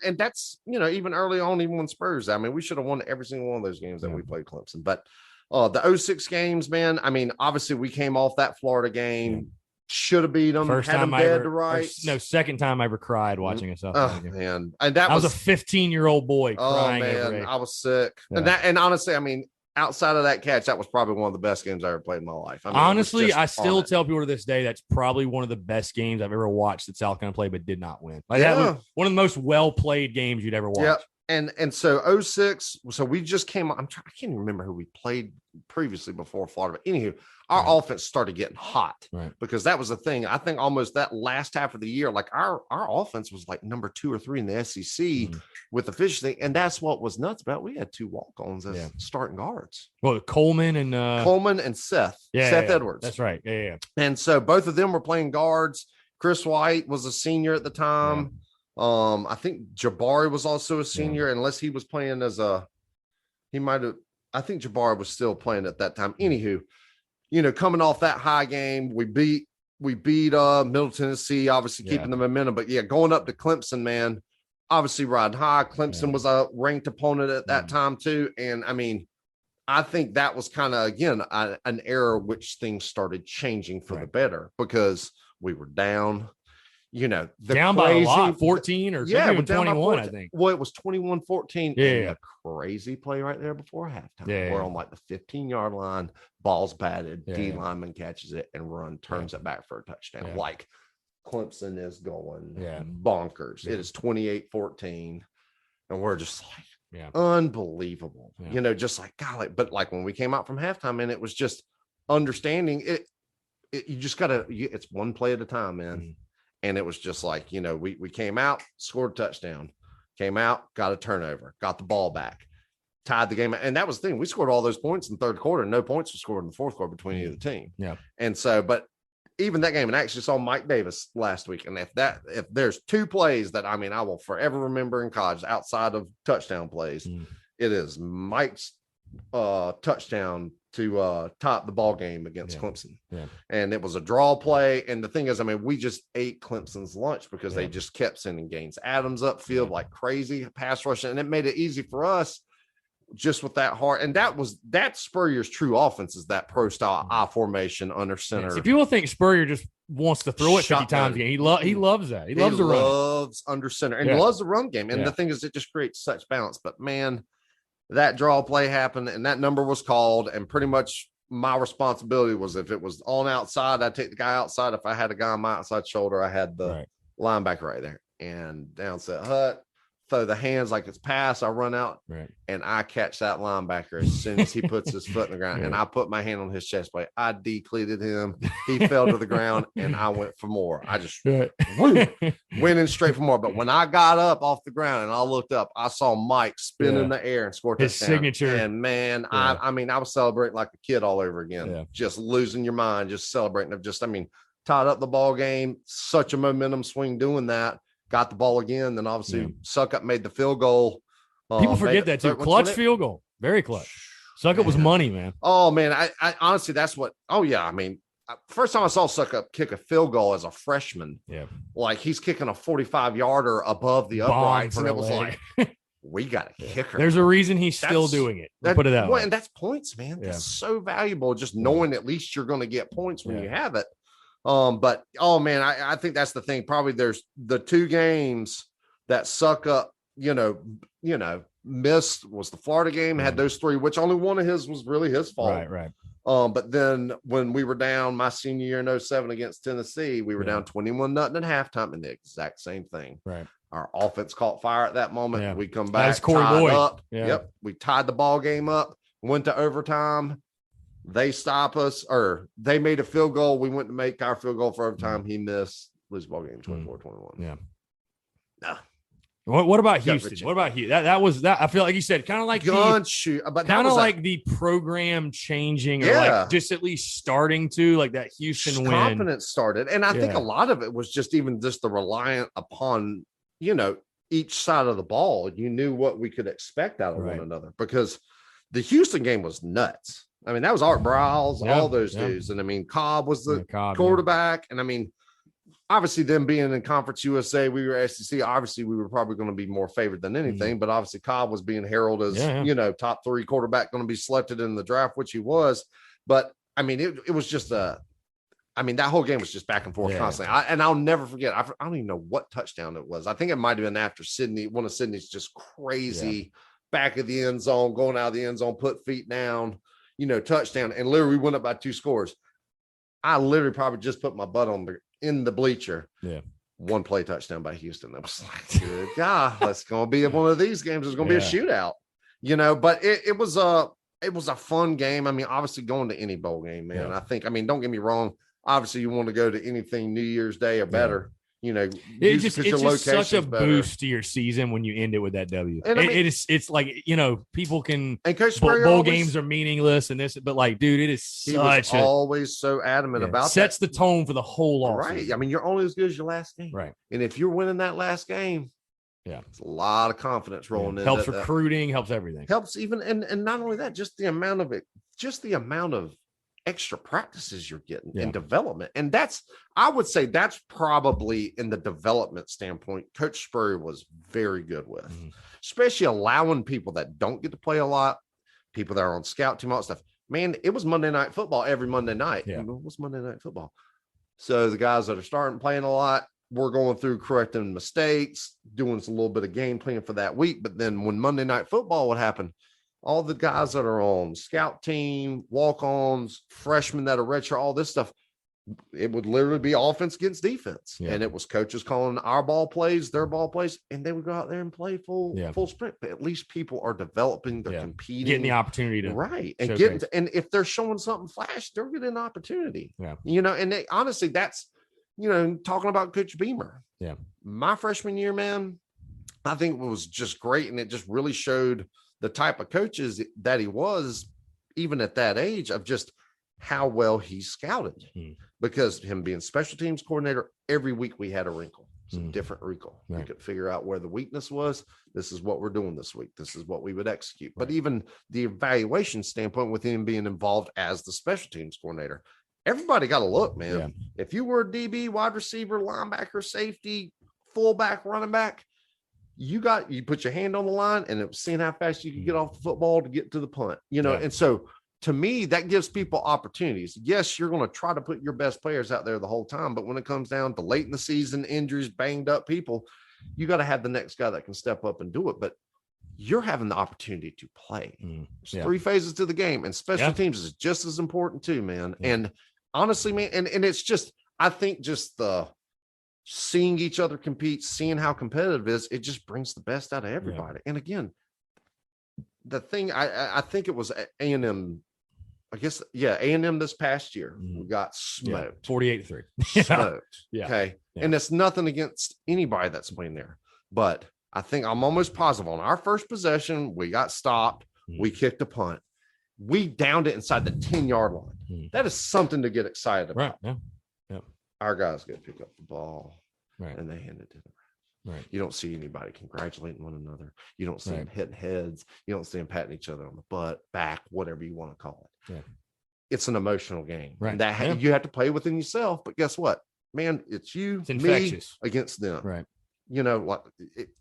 And that's, even early on, even when Spurs, I mean, we should have won every single one of those games that we played Clemson. But the 06 games, man, I mean, obviously we came off that Florida game. Should have beat them. First time dead to rights. Second time I ever cried watching a South Carolina game. Man, and that was a 15-year-old boy crying. Oh man, I was sick. And honestly, I mean, outside of that catch, that was probably one of the best games I ever played in my life. I mean, honestly, I still tell people to this day that's probably one of the best games I've ever watched that South Carolina played, but did not win. That was one of the most well-played games you'd ever watch. Yeah. And so 06, so we just came. I can't even remember who we played previously before Florida. But anywho, our offense started getting hot because that was the thing. I think almost that last half of the year, like our offense was like number 2 or 3 in the SEC with efficiency, and that's what was nuts about. We had 2 walk-ons as starting guards. Well, Coleman and Seth Edwards. That's right. Yeah. And so both of them were playing guards. Chris White was a senior at the time. Yeah. I think Jabari was also a senior, unless he was playing I think Jabari was still playing at that time. Anywho, coming off that high game, we beat Middle Tennessee, obviously keeping the momentum. But going up to Clemson, man, obviously riding high. Clemson was a ranked opponent at that time too. And I mean, I think that was kind of, again, an era which things started changing for the better, because we were down, down by a lot, 14 or even 21, I think. Well, it was 21-14. Yeah. The crazy play right there before halftime. Yeah. We're on like the 15-yard line, ball's batted, D lineman catches it and turns it back for a touchdown. Yeah. Like Clemson is going bonkers. Yeah. It is 28-14. And we're just like, unbelievable, just like, golly. But like when we came out from halftime, and it was just understanding it, you just gotta, it's one play at a time, man. And it was just like, we came out, scored a touchdown, came out, got a turnover, got the ball back, tied the game. And that was the thing. We scored all those points in the third quarter. No points were scored in the fourth quarter between either team. Yeah. And so, but even that game, and I actually saw Mike Davis last week. And if there's two plays that, I will forever remember in college outside of touchdown plays, it is Mike's touchdown to top the ball game against Clemson. Yeah. And it was a draw play. And the thing is, we just ate Clemson's lunch because they just kept sending Gaines Adams upfield like crazy, pass rushing. And it made it easy for us just with that heart. And that's Spurrier's true offense, is that pro style I formation under center. See, people think Spurrier just wants to throw it 50 times a game. He loves that. He loves the run. He loves under center and loves the run game. And the thing is, it just creates such balance. But man, that draw play happened and that number was called. And pretty much my responsibility was, if it was on outside, I'd take the guy outside. If I had a guy on my outside shoulder, I had the linebacker right there. And down set Hut, throw the hands like it's pass. I run out and I catch that linebacker as soon as he puts his foot in the ground. And I put my hand on his chest plate. I decleated him. He fell to the ground and I went for more. I just went in straight for more. But when I got up off the ground and I looked up, I saw Mike spin in the air and score his signature. And man, I was celebrating like a kid all over again. Just losing your mind, just celebrating. Tied up the ball game. Such a momentum swing doing that. Got the ball again, then obviously Suckup made the field goal. People forget that too. Clutch field goal, very clutch. Suckup was money, man. Oh man, I honestly, that's what. Oh yeah, first time I saw Suckup kick a field goal as a freshman, like he's kicking a 45-yarder above the uprights, and it was like, we got a kicker. There's a reason he's still doing it. Put it that way. And that's points, man. That's so valuable. Just knowing at least you're going to get points when you have it. But oh man, I think that's the thing. Probably there's the two games that Suckup, missed was the Florida game, had those three, which only one of his was really his fault. Right. But then when we were down my senior year in 2007 against Tennessee, we were down 21-0 at halftime, and the exact same thing. Right. Our offense caught fire at that moment. Yeah. We come back, tied up. Yeah. Yep. We tied the ball game up, went to overtime. They stop us, or they made a field goal. We went to make our field goal for overtime. He missed, lose the ball game 24-21. Yeah. No. What about Houston? What about Houston? That was that. I feel like you said kind of like the program changing, or like just at least starting to like that Houston win. Confidence started, and I think a lot of it was just the reliant upon each side of the ball. You knew what we could expect out of one another, because the Houston game was nuts. That was Art Briles, all those dudes. And Cobb was the quarterback. And obviously them being in Conference USA, we were SEC. Obviously we were probably going to be more favored than anything, but obviously Cobb was being heralded as, top 3 quarterback going to be selected in the draft, which he was. But it was just that whole game was just back and forth constantly. And I'll never forget. I don't even know what touchdown it was. I think it might've been after Sydney, one of Sydney's just crazy back of the end zone, going out of the end zone, put feet down, touchdown. And literally we went up by 2 scores. I literally probably just put my butt in the bleacher. Yeah. 1 play touchdown by Houston. That was like, good God, that's going to be one of these games. It's going to be a shootout, but it was a fun game. Obviously going to any bowl game, man. I think, don't get me wrong. Obviously you want to go to anything New Year's Day or better. It's just such a boost to your season when you end it with that W. And it's like, people can, and Coach bowl games are meaningless and this, but like, dude, it is always so adamant about sets the tone for the whole offseason. Right. You're only as good as your last game. Right. And if you're winning that last game, it's a lot of confidence rolling in. Helps recruiting, helps everything. Helps even, and not only that, just the amount of extra practices you're getting and development. And I would say that's probably in the development standpoint, Coach Spurrier was very good with, especially allowing people that don't get to play a lot, people that are on scout team, all that stuff. Man, it was Monday Night Football every Monday night. Yeah. What's Monday Night Football? So the guys that are starting playing a lot, we're going through correcting mistakes, doing a little bit of game plan for that week. But then when Monday Night Football would happen, all the guys that are on scout team, walk-ons, freshmen that are redshirt, all this stuff, it would literally be offense against defense. Yeah. And it was coaches calling our ball plays, their ball plays, and they would go out there and play full sprint. But at least people are developing, they're competing. Getting the opportunity to and and if they're showing something flash, they're getting an opportunity. Yeah. And honestly, that's talking about Coach Beamer. Yeah. My freshman year, man, I think it was just great. And it just really showed the type of coaches that he was, even at that age, of just how well he scouted. Because him being special teams coordinator, every week we had a wrinkle. It's a different wrinkle. Right. We could figure out where the weakness was. This is what we're doing this week. This is what we would execute. Right. But even the evaluation standpoint with him being involved as the special teams coordinator, everybody got to look, man. Yeah. If you were a DB, wide receiver, linebacker, safety, fullback, running back, you put your hand on the line, and it was seeing how fast you could get off the football to get to the punt, And so to me, that gives people opportunities. Yes, you're going to try to put your best players out there the whole time, but when it comes down to late in the season, injuries, banged up people, you got to have the next guy that can step up and do it. But you're having the opportunity to play. There's 3 phases to the game, and special teams is just as important too, man. And honestly, man, and it's just, I think just the seeing each other compete, seeing how competitive it is, it just brings the best out of everybody. And again, the thing, I think it was A&M, I guess, A&M this past year, we got smoked. 48-3. Smoked. Okay. Yeah. And it's nothing against anybody that's playing there. But I think I'm almost positive on our first possession, we got stopped. We kicked a punt. We downed it inside the 10-yard line. That is something to get excited about. Right. Yeah. Our guys get to pick up the ball, and they hand it to them. Right. You don't see anybody congratulating one another. You don't see them hitting heads. You don't see them patting each other on the butt, back, whatever you want to call it. Yeah. It's an emotional game. Right. And you have to play within yourself. But guess what, man? It's me against them. Right. You want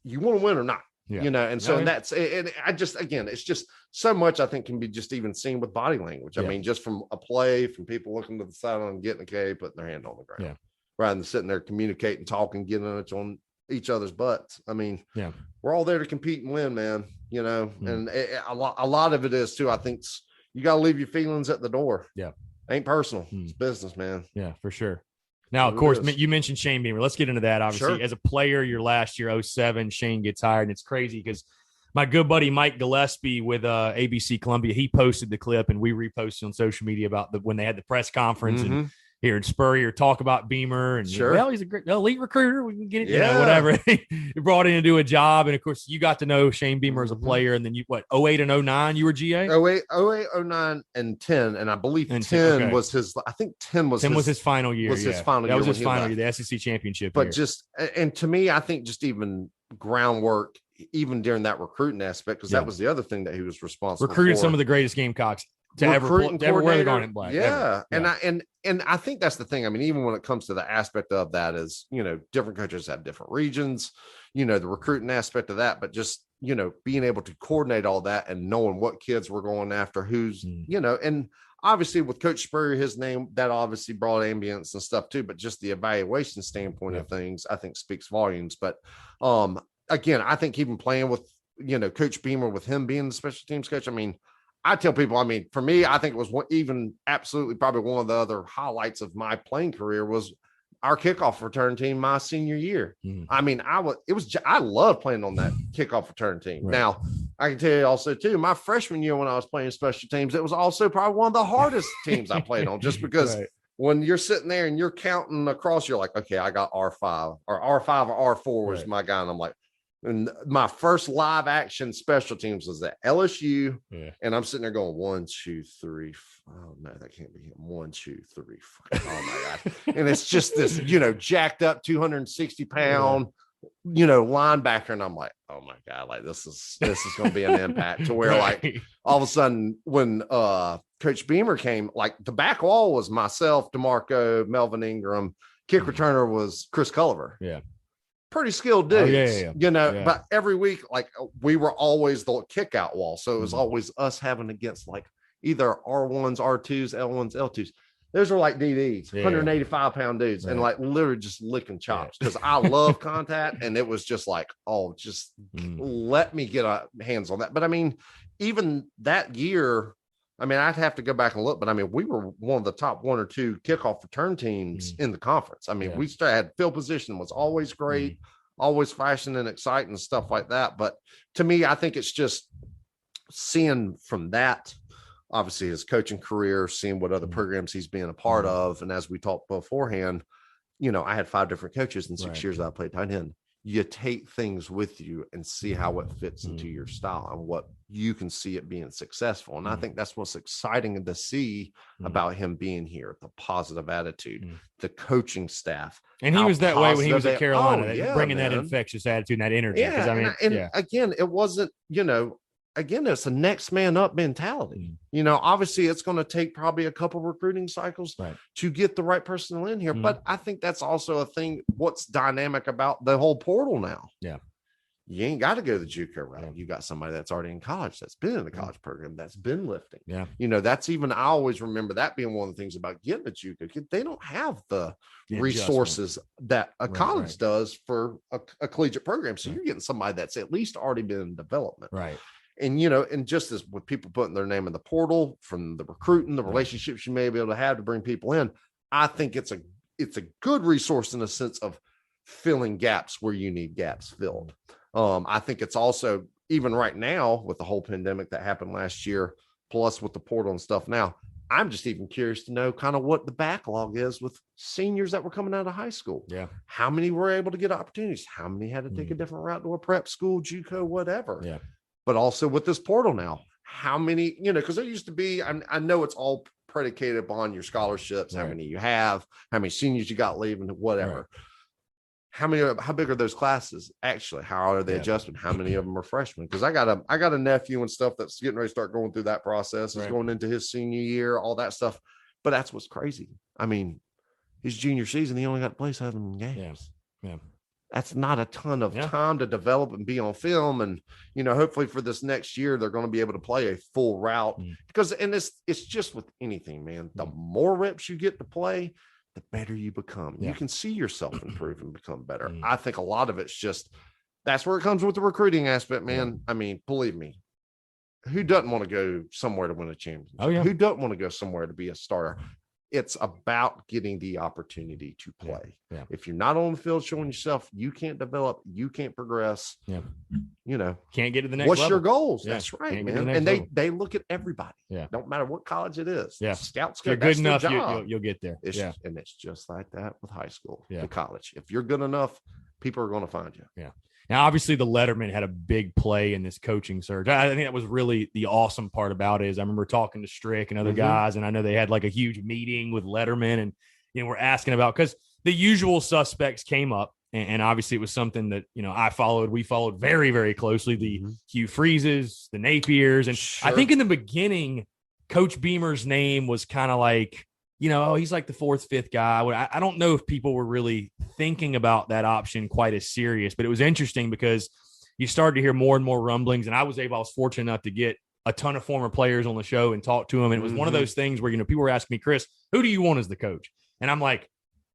to win or not. Yeah. And so that's it. I just, again, it's just so much I think can be just even seen with body language. I mean, just from a play, from people looking to the sideline, getting a K, putting their hand on the ground, rather than sitting there communicating, talking, getting on each other's butts. I mean, we're all there to compete and win, man. And a lot of it is too. I think you got to leave your feelings at the door. Yeah, ain't personal. It's business, man. Yeah, for sure. Now, of course, you mentioned Shane Beamer. Let's get into that. Obviously, as a player, your last year, 2007, Shane gets hired, and it's crazy because my good buddy Mike Gillespie with ABC Columbia, he posted the clip, and we reposted on social media about when they had the press conference and here in Spurrier talk about Beamer, and well, he's a great elite recruiter. We can get it, whatever. He brought in to do a job, and of course, you got to know Shane Beamer as a player, and then 08 and 09, you were GA? 08, 09, and 10, and I believe 10 was his. I think 10 was his final year. His final year. That was his final year, the SEC championship. But and to me, I think just even groundwork, even during that recruiting aspect, because that was the other thing that he was responsible recruited for. some of the greatest Gamecocks to ever wear the garnet black. Yeah. And I think that's the thing. I mean, even when it comes to the aspect of that is, different coaches have different regions, the recruiting aspect of that, but just, being able to coordinate all that and knowing what kids we're going after, who's, and obviously with Coach Spurrier, his name, that obviously brought ambience and stuff too, but just the evaluation standpoint of things, I think speaks volumes. But again, I think even playing with, Coach Beamer, with him being the special teams coach, I mean, I tell people, for me, I think it was probably one of the other highlights of my playing career was our kickoff return team my senior year. I mean, I love playing on that kickoff return team. Right. Now, I can tell you also too, my freshman year when I was playing special teams, it was also probably one of the hardest teams I played on, just because when you're sitting there and you're counting across, you're like, okay, I got R5 or R4 was my guy. And I'm like, and my first live action special teams was at LSU. And I'm sitting there going 1, 2, 3. Oh no, that can't be him. 1, 2, 3. Oh my God. And it's just this, jacked up 260 pound, linebacker, and I'm like, oh my God, like this is going to be an impact to where like all of a sudden when Coach Beamer came, like the back wall was myself, DeMarco, Melvin Ingram, kick returner was Chris Culliver. Yeah. Pretty skilled dudes, Yeah. but every week, like we were always the kick out wall. So it was always us having against like either R1s, R2s, L1s, L2s. Those are like DDs, 185-pound dudes, and like literally just licking chops because I love contact. And it was just like, just let me get hands on that. But I mean, even that year, I mean, I'd have to go back and look, but I mean, we were one of the top 1 or 2 kickoff return teams in the conference. I mean, we still had field position was always great, always fashion and exciting and stuff like that. But to me, I think it's just seeing from that, obviously his coaching career, seeing what other programs he's been a part of. And as we talked beforehand, I had 5 different coaches in 6 years that I played tight end. You take things with you and see how it fits into your style and what you can see it being successful. And I think that's what's exciting to see about him being here, the positive attitude, the coaching staff. And he was that way when he was at Carolina, bringing that infectious attitude and that energy. Yeah. Again, it wasn't, again, it's a next man up mentality. Obviously it's going to take probably a couple recruiting cycles to get the right personnel in here. But I think that's also a thing. What's dynamic about the whole portal now? Yeah. You ain't got to go the JUCO route. You got somebody that's already in college, that's been in the college program, that's been lifting. Yeah. That's even, I always remember that being one of the things about getting a JUCO. They don't have the resources that a college does for a collegiate program. So you're getting somebody that's at least already been in development. Right. And, and just as with people putting their name in the portal, from the recruiting, the relationships you may be able to have to bring people in, I think it's a good resource in the sense of filling gaps where you need gaps filled. I think it's also, even right now with the whole pandemic that happened last year, plus with the portal and stuff now, I'm just even curious to know kind of what the backlog is with seniors that were coming out of high school. Yeah. How many were able to get opportunities? How many had to take a different route to a prep school, JUCO, whatever. Yeah. But also with this portal now, how many, because there used to be, I know it's all predicated upon your scholarships, how many you have, how many seniors you got leaving, whatever. How big are those classes actually? How are they adjusting? How many of them are freshmen? Because I got a nephew and stuff that's getting ready to start going through that process. He's going into his senior year, all that stuff. But that's what's crazy. I mean, his junior season, he only got to play 7 games. Yeah. That's not a ton of time to develop and be on film. And, hopefully for this next year, they're going to be able to play a full route because, and it's just with anything, man, the more reps you get to play, the better you become. You can see yourself improve and become better. I think a lot of it's just, that's where it comes with the recruiting aspect, man. I mean, believe me, who doesn't want to go somewhere to win a championship? Oh, yeah. Who doesn't want to go somewhere to be a starter? It's about getting the opportunity to play. Yeah. If you're not on the field showing yourself, you can't develop, you can't progress. Yeah. Can't get to the next what's level. Your goals? Yeah. That's right, man. And they look at everybody. Yeah. Don't matter what college it is. Yeah. Scouts, if you're good enough, you'll get there. And it's just like that with high school and college. If you're good enough, people are going to find you. Yeah. Now, obviously, the Letterman had a big play in this coaching surge. I think that was really the awesome part about it. Is I remember talking to Strick and other guys, and I know they had like a huge meeting with Letterman, and we're asking about, because the usual suspects came up, and obviously it was something that we followed very, very closely. The Hugh Freezes, the Napiers, and I think in the beginning, Coach Beamer's name was kind of like, he's like the 4th, 5th guy. I don't know if people were really thinking about that option quite as serious, but it was interesting because you started to hear more and more rumblings. And I was fortunate enough to get a ton of former players on the show and talk to them. And it was one of those things where, people were asking me, Chris, who do you want as the coach? And I'm like,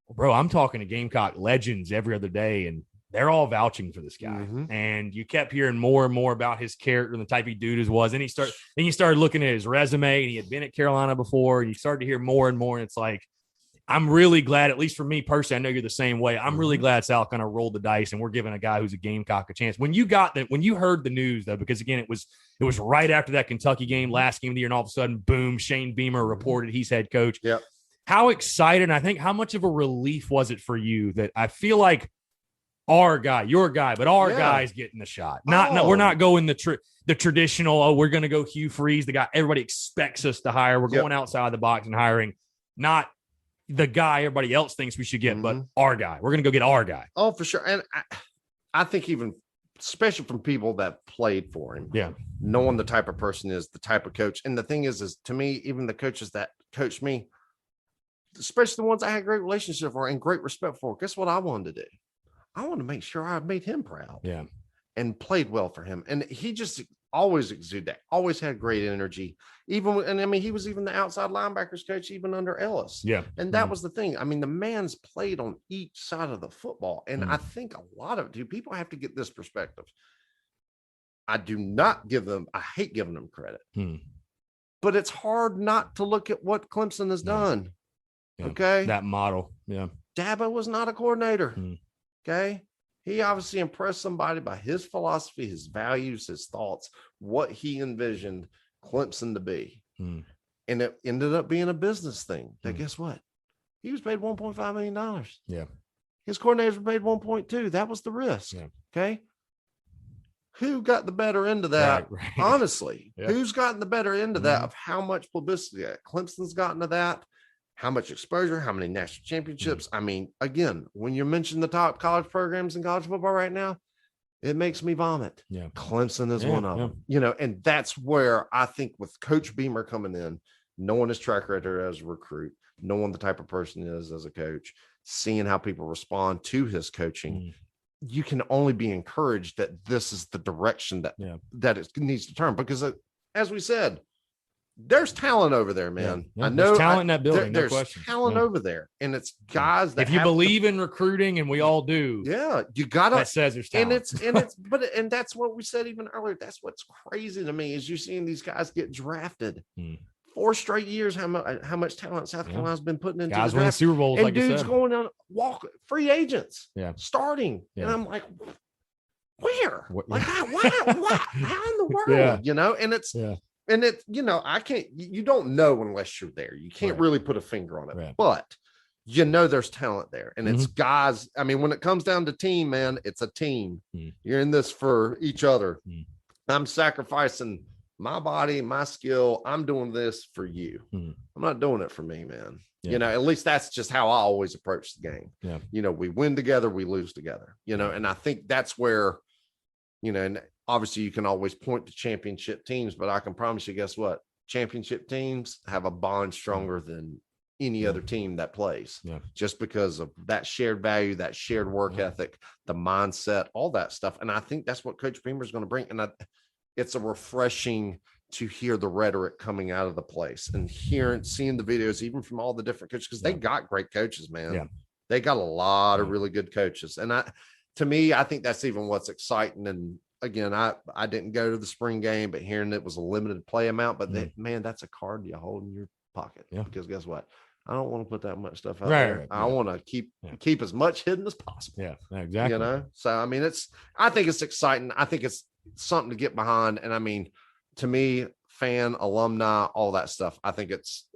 bro, I'm talking to Gamecock legends every other day, and they're all vouching for this guy. And you kept hearing more and more about his character and the type of dude he was. And you started looking at his resume, and he had been at Carolina before, and you started to hear more and more. And it's like, I'm really glad, at least for me personally, I know you're the same way. I'm really glad Sal kind of rolled the dice and we're giving a guy who's a Gamecock a chance. When you heard the news though, because again, it was right after that Kentucky game, last game of the year, and all of a sudden, boom, Shane Beamer reported he's head coach. Yep. How excited, and I think how much of a relief was it for you that I feel like our guy, your guy, but our guy's getting the shot. No, we're not going the traditional, we're going to go Hugh Freeze, the guy everybody expects us to hire. We're going outside the box and hiring, not the guy everybody else thinks we should get, but our guy. We're going to go get our guy. Oh, for sure. And I think even especially from people that played for him, Yeah. knowing the type of person is, the type of coach. And the thing is to me, even the coaches that coached me, especially the ones I had great relationship for and great respect for, guess what I wanted to do? I wanted to make sure I made him proud. Yeah. And played well for him. And he just always exuded that, always had great energy. And I mean, he was even the outside linebackers coach, even under Ellis. Yeah. And that was the thing. I mean, the man's played on each side of the football. And I think a lot of people have to get this perspective. I do not give them, I hate giving them credit, but it's hard not to look at what Clemson has done. Yeah. Okay. That model. Yeah. Dabo was not a coordinator. Okay. He obviously impressed somebody by his philosophy, his values, his thoughts, what he envisioned Clemson to be. And it ended up being a business thing. That guess what? He was paid $1.5 million. Yeah. His coordinators were paid 1.2. That was the risk. Yeah. Okay. Who got the better end of that? Right. Honestly, Yeah. Who's gotten the better end of that, of how much publicity Clemson's gotten to that? How much exposure, how many national championships? I mean, again, when you mention the top college programs in college football right now, it makes me vomit. Yeah. Clemson is one of them, and that's where I think with Coach Beamer coming in, knowing his track record as a recruit, knowing the type of person he is as a coach, seeing how people respond to his coaching, you can only be encouraged that this is the direction that it needs to turn. Because as we said, there's talent over there, man. Yeah. I know there's talent in that building. There's question. talent over there, and it's guys that if you believe in recruiting, and we all do, you gotta. That says there's talent. And that's what we said even earlier. That's what's crazy to me is you're seeing these guys get drafted 4 straight years. How much talent South Carolina's been putting into guys the winning draft. Super Bowls, and like dudes going on free agents, starting, and I'm like, where? Like, how in the world? And it's. And it, you don't know unless you're there. You can't really put a finger on it, but there's talent there. And it's guys. I mean, when it comes down to team, man, it's a team. You're in this for each other. I'm sacrificing my body, my skill. I'm doing this for you. I'm not doing it for me, man. At least that's just how I always approach the game. We win together, we lose together, and I think that's where, and obviously you can always point to championship teams, but I can promise you, guess what? Championship teams have a bond stronger than any other team that plays, just because of that shared value, that shared work ethic, the mindset, all that stuff. And I think that's what Coach Beamer is going to bring. And it's a refreshing to hear the rhetoric coming out of the place and seeing the videos, even from all the different coaches, because they got great coaches, man. They got a lot of really good coaches. And to me, I think that's even what's exciting. And again, I didn't go to the spring game, but hearing it was a limited play amount, but man, that's a card you hold in your pocket. Because guess what? I don't want to put that much stuff out there. I want to keep as much hidden as possible. Yeah, exactly. So, I mean, I think it's exciting. I think it's something to get behind. And I mean, to me, fan, alumni, all that stuff, I think it's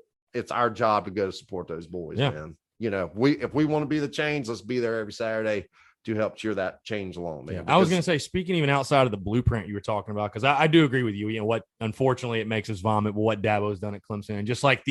our job to go to support those boys, man. If we want to be the change, let's be there every Saturday to help cheer that change along, man. I was going to say, speaking even outside of the blueprint you were talking about, because I do agree with you. What unfortunately it makes us vomit, but what Dabo's done at Clemson, and just like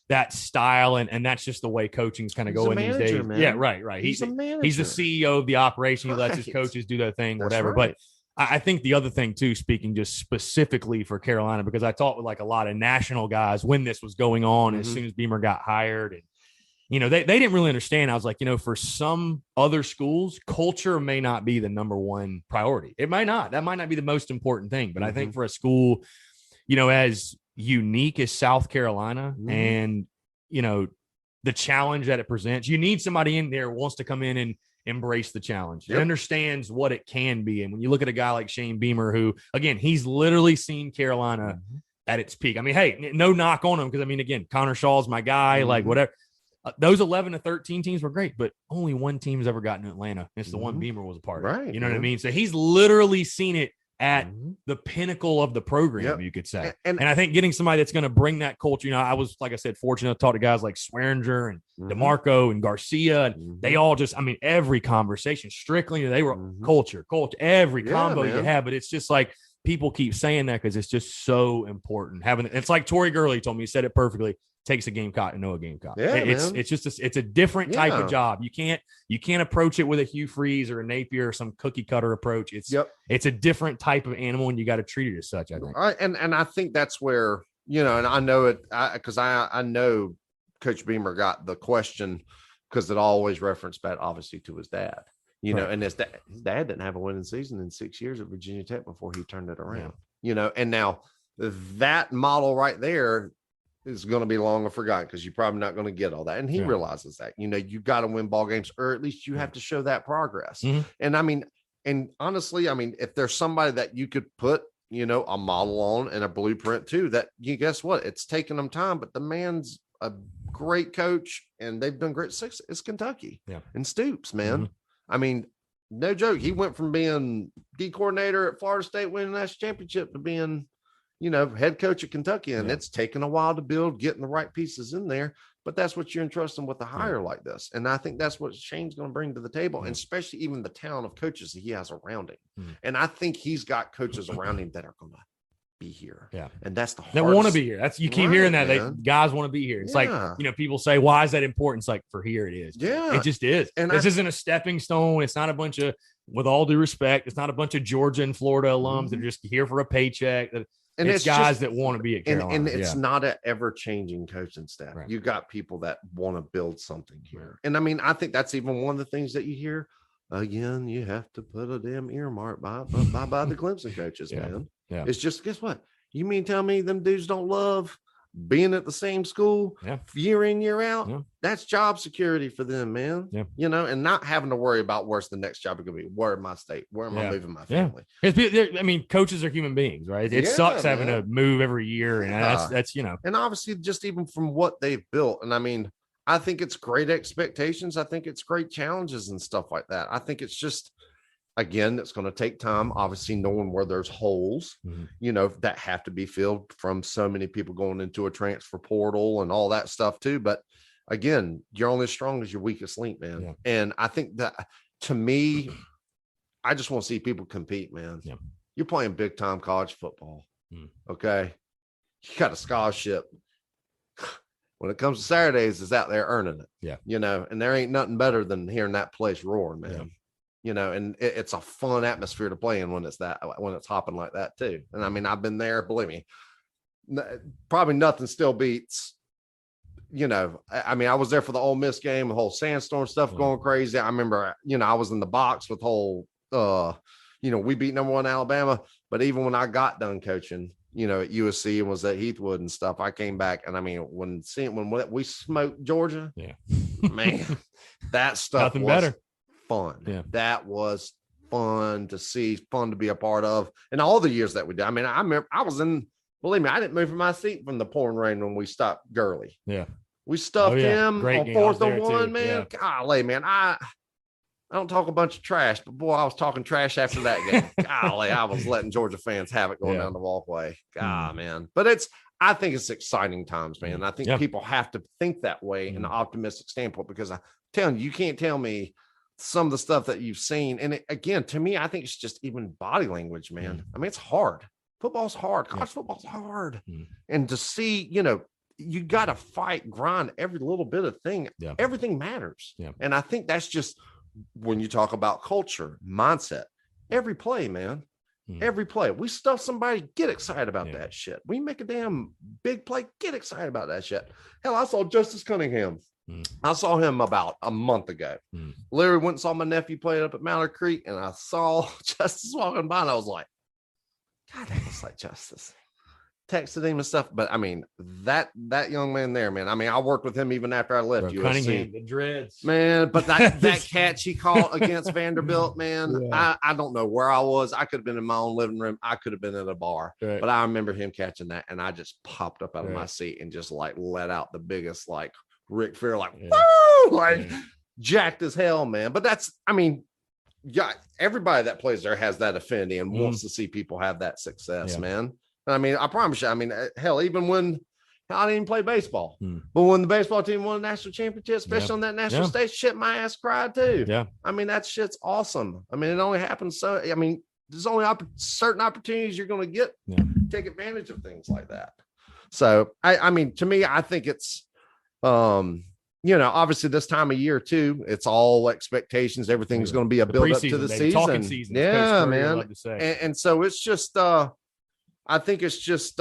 that style, and that's just the way coaching's kind of going these days. Man. Yeah, right. He's a manager. He's the CEO of the operation. He lets his coaches do their thing, whatever. Right. But I think the other thing too, speaking just specifically for Carolina, because I talked with like a lot of national guys when this was going on, as soon as Beamer got hired, and they didn't really understand. I was like, for some other schools, culture may not be the number one priority. It might not. That might not be the most important thing. But I think for a school, as unique as South Carolina and, the challenge that it presents, you need somebody in there who wants to come in and embrace the challenge and understands what it can be. And when you look at a guy like Shane Beamer, who, again, he's literally seen Carolina at its peak. I mean, hey, no knock on him, because, I mean, again, Connor Shaw's my guy, like whatever. Those 11 to 13 teams were great, but only one team's ever gotten to Atlanta. It's the one Beamer was a part of. Right. You know what I mean? So he's literally seen it at the pinnacle of the program, you could say. And I think getting somebody that's going to bring that culture, I was, like I said, fortunate to talk to guys like Swearinger and DeMarco and Garcia. And they all just, I mean, every conversation, strictly, they were culture, every combo you have. But it's just like people keep saying that because it's just so important. It's like Tori Gurley told me, he said it perfectly. Takes a Gamecock to know a Gamecock. Yeah, it's just it's a different type of job. You can't approach it with a Hugh Freeze or a Napier or some cookie cutter approach. It's a different type of animal, and you got to treat it as such, I think. And I think that's where, and I know it because I know Coach Beamer got the question because it always referenced back obviously to his dad. And his dad didn't have a winning season in 6 years at Virginia Tech before he turned it around. And now that model right there is going to be long and forgotten because you're probably not going to get all that. And he realizes that, you got to win ball games, or at least you have to show that progress. And and honestly, if there's somebody that you could put, a model on and a blueprint too, that guess what? It's taken them time, but the man's a great coach and they've done great success. It's Kentucky and Stoops, man. No joke. He went from being D coordinator at Florida State, winning the national championship, to being, head coach at Kentucky. And it's taken a while to build, getting the right pieces in there. But that's what you're entrusting with a hire like this. And I think that's what Shane's going to bring to the table, and especially even the talent of coaches that he has around him. And I think he's got coaches around him that are going to be here. And that's the hardest. They want to be here. That's you keep hearing that. Guys want to be here. It's like, people say, why is that important? It's like, for here it is. It just is. And this isn't a stepping stone. It's not a bunch of, with all due respect, it's not a bunch of Georgia and Florida alums that are just here for a paycheck. And it's guys that want to be at Carolina. And it's not an ever-changing coaching staff. You got people that want to build something here. And I think that's even one of the things that you hear. Again, you have to put a damn earmark by the Clemson coaches, man. It's just, guess what? You mean tell me them dudes don't love being at the same school year in, year out? That's job security for them, man. And not having to worry about where's the next job going to be. Where am I state? Where am I moving my family? Coaches are human beings, right? It sucks having to move every year. And that's and obviously just even from what they've built. And I think it's great expectations. I think it's great challenges and stuff like that. I think it's just, again, it's going to take time, obviously knowing where there's holes, that have to be filled from so many people going into a transfer portal and all that stuff too. But again, you're only as strong as your weakest link, man. And I think that, to me, I just want to see people compete, man. You're playing big time college football. Okay. You got a scholarship. When it comes to Saturdays, is out there earning it. And there ain't nothing better than hearing that place roar, man. And it's a fun atmosphere to play in when it's hopping like that too. And I've been there, believe me, probably nothing still beats, I was there for the Ole Miss game, the whole sandstorm stuff going crazy. I remember, I was in the box with whole, we beat #1 Alabama, but even when I got done coaching, at USC and was at Heathwood and stuff, I came back and when we smoked Georgia, man, that stuff nothing better. Fun. That was fun to see, fun to be a part of. And all the years that we did. I remember believe me, I didn't move from my seat from the pouring rain when we stopped Gurley. We stuffed him on 4th and 1, man. Golly, man. I don't talk a bunch of trash, but boy, I was talking trash after that game. Golly, I was letting Georgia fans have it going down the walkway. God, man. But I think it's exciting times, man. I think people have to think that way in an optimistic standpoint, because I'm telling you can't tell me some of the stuff that you've seen. And again, to me, I think it's just even body language, man. It's hard. Football's hard. College football's hard. And to see, you got to fight, grind every little bit of thing. Everything matters. And I think that's just when you talk about culture, mindset, every play, man, every play. We stuff somebody, get excited about that shit. We make a damn big play, get excited about that shit. Hell, I saw Justice Cunningham. I saw him about a month ago. Literally went and saw my nephew play up at Mallard Creek, and I saw Justice walking by, and I was like, God, that looks like Justice. Texted him and stuff, but that young man there, man. I worked with him even after I left USC. Cunningham, the dreads, man. But that catch he caught against Vanderbilt, man. I don't know where I was. I could have been in my own living room. I could have been at a bar, but I remember him catching that, and I just popped up out of my seat and just let out the biggest Ric Flair, woo, jacked as hell, man. But that's, everybody that plays there has that affinity and wants to see people have that success, man. I promise you, hell, even when I didn't even play baseball, but when the baseball team won a national championship, especially on that national stage, shit, my ass cried too. That shit's awesome. It only happens. So, there's only certain opportunities you're going to get. Yeah. Take advantage of things like that. So I mean, to me, I think it's, obviously this time of year too, it's all expectations. Everything's going to be a build up to the season. Talking season. Yeah, man. And so it's just, I think it's just,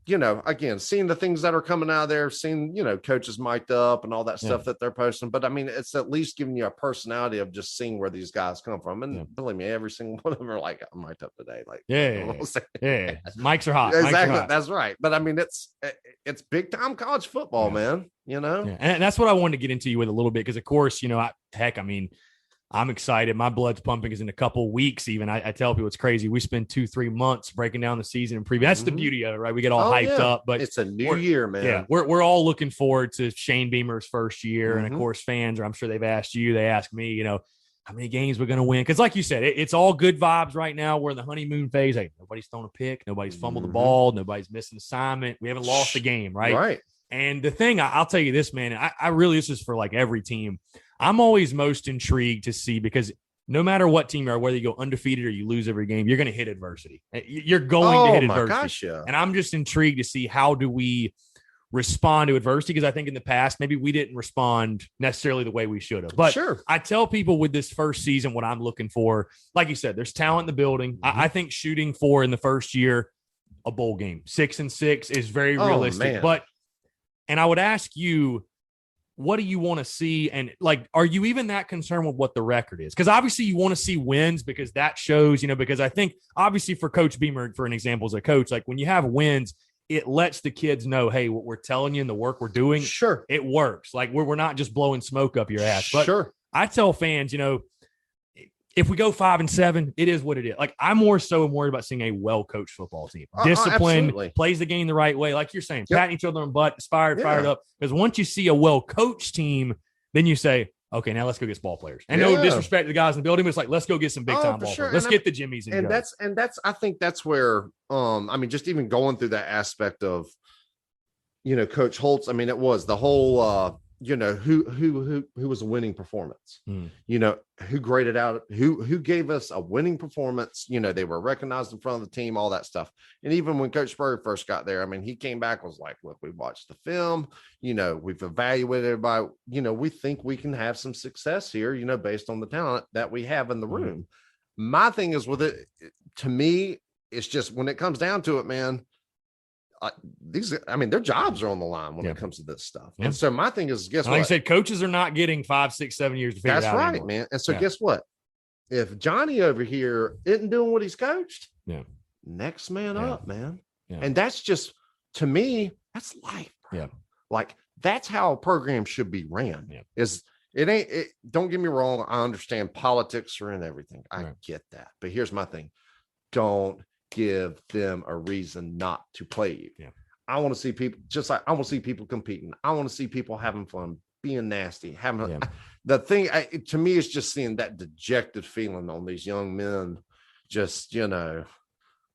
again, seeing the things that are coming out of there, seeing, coaches mic'd up and all that stuff that they're posting. But I mean, it's at least giving you a personality of just seeing where these guys come from. And believe me, every single one of them are like, I'm mic'd up today. Like, Mics are hot. Exactly. Mics are hot. That's right. But I mean, it's big time college football, man. And that's what I wanted to get into you with a little bit. Because of course, I'm excited. My blood's pumping because in a couple weeks, even I tell people it's crazy. We spend 2-3 months breaking down the season and preview. That's the beauty of it, right? We get all hyped up, but it's a new year, man. Yeah, we're all looking forward to Shane Beamer's first year, and of course, fans, or I'm sure they've asked you. They ask me, how many games we're going to win? Because, like you said, it's all good vibes right now. We're in the honeymoon phase. Hey, nobody's thrown a pick, nobody's fumbled the ball, nobody's missed an assignment. We haven't lost a game, right? Right. And the thing, I'll tell you this, man. I really, this is for like every team. I'm always most intrigued to see, because no matter what team you are, whether you go undefeated or you lose every game, you're going to hit adversity. You're going to hit adversity. Gosh, yeah. And I'm just intrigued to see how do we respond to adversity, because I think in the past, maybe we didn't respond necessarily the way we should have. But sure. I tell people with this first season, what I'm looking for, like you said, there's talent in the building. I think shooting for in the first year, a bowl game, 6-6 is very realistic. Man. And I would ask you, what do you want to see? And like, are you even that concerned with what the record is? Because obviously you want to see wins, because that shows, because I think obviously for Coach Beamer, for an example, as a coach, like when you have wins, it lets the kids know, hey, what we're telling you and the work we're doing, sure, it works. Like we're not just blowing smoke up your ass. But sure. I tell fans, if we go 5-7, it is what it is. Like I'm more so worried about seeing a well-coached football team, disciplined, plays the game the right way. Like you're saying, patting each other on the butt, fired up. Because once you see a well-coached team, then you say, okay, now let's go get some ball players. And no disrespect to the guys in the building, but it's like, let's go get some big time ball players. Let's get the Jimmies in. And that's I think that's where just even going through that aspect of Coach Holtz. I mean, it was the whole who was a winning performance, who graded out, who gave us a winning performance. They were recognized in front of the team, all that stuff. And even when Coach Spurrier first got there, I mean, he came back, was like, look, we watched the film, we've evaluated everybody, we think we can have some success here, based on the talent that we have in the room. My thing is with it, to me, it's just when it comes down to it, man, their jobs are on the line when it comes to this stuff. And so my thing is, guess what? Like I said, coaches are not getting 5, 6, 7 years to figure it out. That's right, anymore. man. And so guess what? If Johnny over here isn't doing what he's coached, next man up, man. Yeah. And that's just, to me, that's life. Bro. Yeah. Like that's how a program should be ran. Yeah. Don't get me wrong. I understand politics are in everything. I get that. But here's my thing. Don't give them a reason not to play you. Yeah. I want to see people I want to see people competing. I want to see people having fun, being nasty, the thing to me is just seeing that dejected feeling on these young men, just,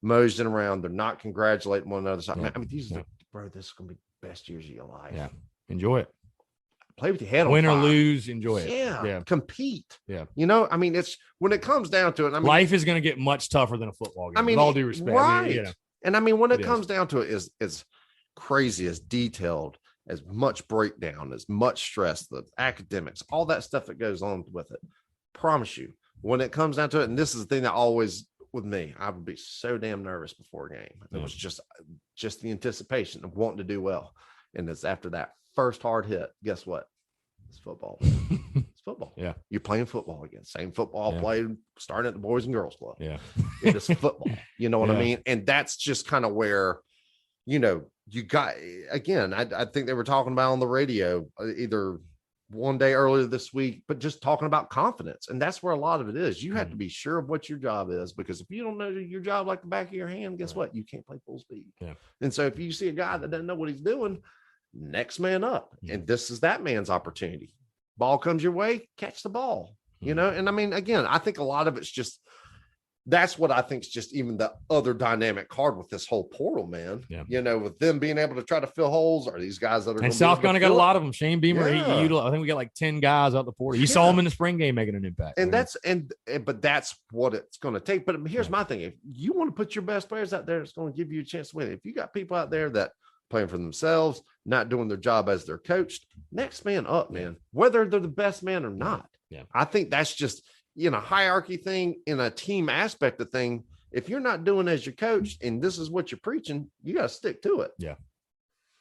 moseying around. They're not congratulating one another. So, I mean, this is going to be the best years of your life. Yeah. Enjoy it. Play with your head on fire. Win or fire. Lose, enjoy it. Yeah. Compete. Yeah. It's when it comes down to it. I mean, life is going to get much tougher than a football game. With all due respect. Right. And when it comes down to it, is as crazy, as detailed, as much breakdown, as much stress, the academics, all that stuff that goes on with it. Promise you, when it comes down to it, and this is the thing that always with me, I would be so damn nervous before a game. It was just the anticipation of wanting to do well. And it's after that first hard hit, guess what? It's football. It's football. Yeah. You're playing football again. Same football played starting at the Boys and Girls Club. Yeah. It is football. You know what I mean? And that's just kind of where, you got, again, I think they were talking about on the radio either one day earlier this week, but just talking about confidence. And that's where a lot of it is. You have to be sure of what your job is, because if you don't know your job like the back of your hand, guess what? You can't play full speed. Yeah. And so if you see a guy that doesn't know what he's doing, next man up. And this is that man's opportunity. Ball comes your way, catch the ball, And I mean, again, I think a lot of it's just that's what I think is just even the other dynamic card with this whole portal, man. Yeah. You know, with them being able to try to fill holes, are these guys that are and South Carolina got a lot of them. Shane Beamer, Yeah. I think we got like 10 guys out the portal. You saw him in the spring game making an impact. And but that's what it's going to take. But here's my thing: if you want to put your best players out there, it's going to give you a chance to win. If you got people out there that playing for themselves, not doing their job as they're coached, next man up, man. Whether they're the best man or not. Yeah, I think that's just hierarchy thing, in a team aspect of thing. If you're not doing as your coach and this is what you're preaching, you got to stick to it.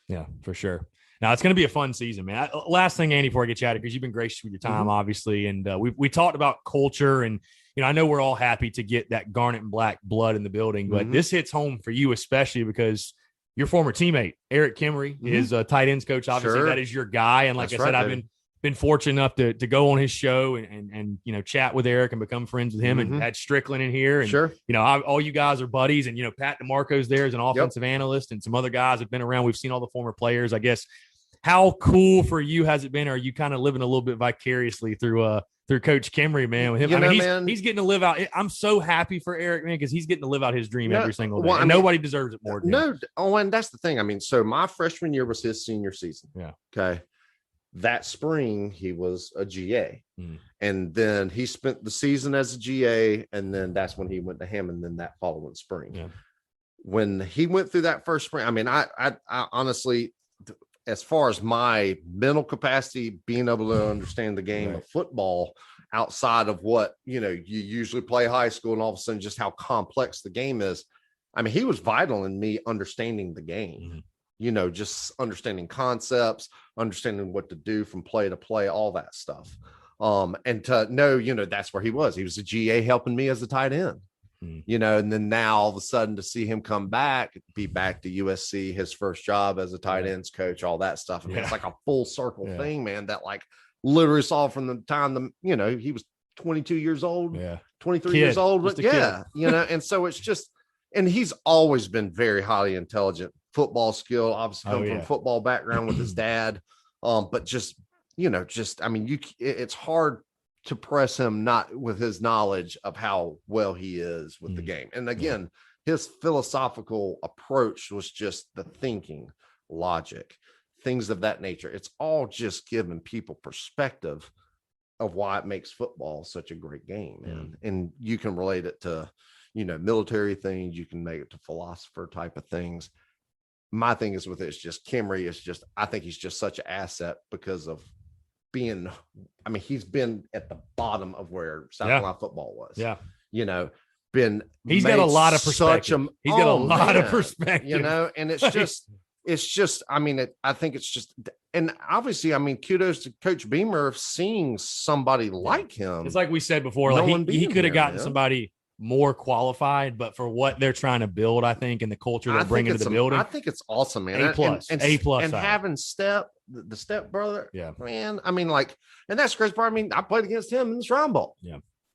Yeah, for sure. Now it's going to be a fun season, man. Last thing, Andy, before I get you out of, because you've been gracious with your time, obviously, and we talked about culture, and I know we're all happy to get that garnet and black blood in the building, but this hits home for you especially because your former teammate Eric Kimry is a tight ends coach. Obviously, that is your guy, and like I said, I've been fortunate enough to go on his show and chat with Eric and become friends with him, and had Strickland in here, and all you guys are buddies, and Pat DeMarco's there as an offensive analyst, and some other guys have been around. We've seen all the former players. I guess, how cool for you has it been? Are you kind of living a little bit vicariously through Coach Kimry, man? With him, he's getting to live out. I'm so happy for Eric, man, because he's getting to live out his dream every single day. And nobody deserves it more than him. And that's the thing. So my freshman year was his senior season. Yeah. Okay. That spring, he was a GA. And then he spent the season as a GA, and then that's when he went to Hammond, then that following spring. Yeah. When he went through that first spring, I honestly, as far as my mental capacity, being able to understand the game of football outside of what, you usually play high school, and all of a sudden just how complex the game is. He was vital in me understanding the game. Just understanding concepts, understanding what to do from play to play, all that stuff. And to know, that's where he was. He was a GA helping me as a tight end, and then now all of a sudden to see him come back, be back to USC, his first job as a tight ends coach, all that stuff. It's like a full circle thing, man, that like literally saw from the time he was 22 years old, 23 years old. But and so it's just, and he's always been very highly intelligent. Football skill, obviously come from football background with his dad. But it's hard to press him not with his knowledge of how well he is with the game. And again, his philosophical approach was just the thinking, logic, things of that nature. It's all just giving people perspective of why it makes football such a great game, man. And you can relate it to, military things, you can make it to philosopher type of things. My thing is with it, it's just Kimry is just, I think he's just such an asset because of being, he's been at the bottom of where South Carolina football was. Yeah. He's got a lot of perspective. He's got a lot of perspective, and it's just, I think it's just, and obviously, kudos to Coach Beamer of seeing somebody like him. It's like we said before, he could have gotten somebody more qualified, but for what they're trying to build, I think, and the culture they're bringing to the building, I think it's awesome, man. A plus, and having the step brother, man. And that's crazy part. I played against him in the Shrine Bowl.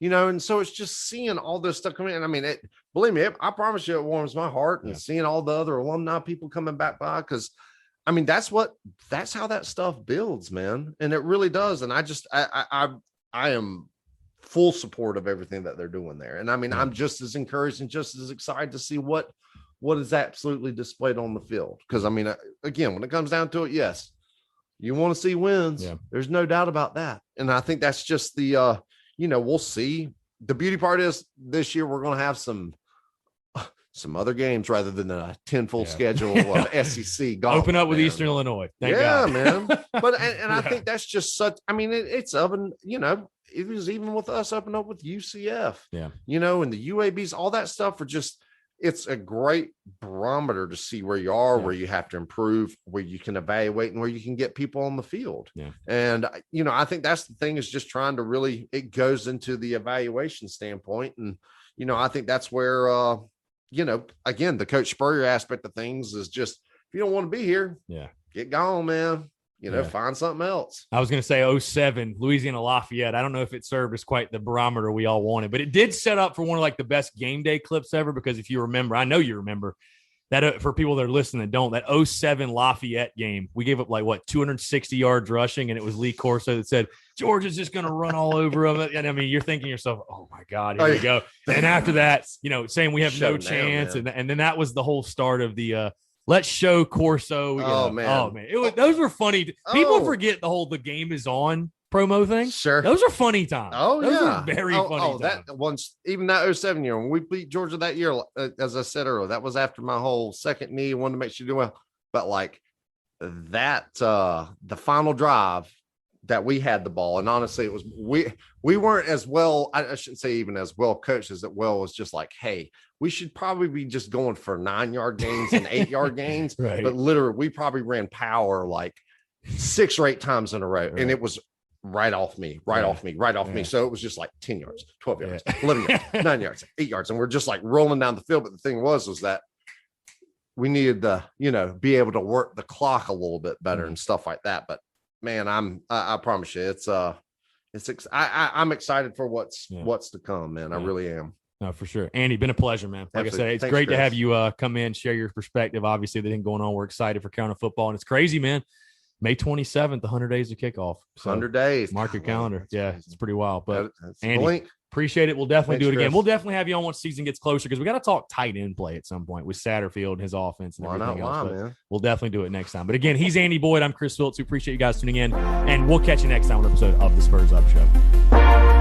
And so it's just seeing all this stuff coming in. Believe me, I promise you, it warms my heart, and seeing all the other alumni people coming back by, because that's how that stuff builds, man, and it really does. And I am full support of everything that they're doing there. And I'm just as encouraged and just as excited to see what is absolutely displayed on the field. Because again, when it comes down to it, yes, you want to see wins. There's no doubt about that. And I think that's just the, we'll see. The beauty part is this year, we're going to have some other games rather than a 10 full schedule of SEC golf. Open up with Eastern Illinois. Thank God. Man. But, and I think that's just such, it's oven, it was even with us up and up with UCF, and the UABs, all that stuff are just, it's a great barometer to see where you are, where you have to improve, where you can evaluate, and where you can get people on the field. And, I think that's the thing, is just trying to really, it goes into the evaluation standpoint. And, I think that's where, again, the Coach Spurrier aspect of things is just, if you don't want to be here, get gone, man. Find something else. I was going to say 07, Louisiana Lafayette. I don't know if it served as quite the barometer we all wanted, but it did set up for one of the best game day clips ever, because if you remember, I know you remember that for people that are listening that don't, that 07 Lafayette game, we gave up 260 yards rushing, and it was Lee Corso that said, Georgia's just going to run all over them. And I mean, you're thinking to yourself, oh my God, here we go. And after that, saying we have no chance. And then that was the whole start of the let's show Corso. Man. Those were funny. People forget the game is on promo thing. Sure. Those are funny times. Those were very funny times. That once, even that 07 year when we beat Georgia that year, as I said earlier, that was after my whole second knee, wanted to make sure you do well. But like that, the final drive that we had the ball, and honestly, it was we weren't as well. I shouldn't say even as well coached as it was just like, hey, we should probably be just going for 9-yard gains and 8-yard gains. Right. But literally, we probably ran power like 6 or 8 times in a row, and it was right off me. So it was just like 10 yards, 12 yards, 11 yards, 9 yards, 8 yards. And we're just like rolling down the field. But the thing was that we needed to, be able to work the clock a little bit better and stuff like that. But man, I promise you, I'm excited for what's to come, man. I really am. No, for sure. Andy, been a pleasure, man. Like Absolutely. I said, it's Thanks, great Chris. to have you come in, share your perspective. Obviously, everything going on. We're excited for Carolina football, and it's crazy, man. May 27th, 100 days of kickoff. So 100 days. Mark your calendar. Yeah, crazy. it's pretty wild. But Andy, Andy, appreciate it. We'll definitely do it again. Chris. We'll definitely have you on once season gets closer because we got to talk tight end play at some point with Satterfield and his offense and everything else. Man? We'll definitely do it next time. But again, he's Andy Boyd. I'm Chris Phillips. We appreciate you guys tuning in, and we'll catch you next time on an episode of the Spurs Up Show.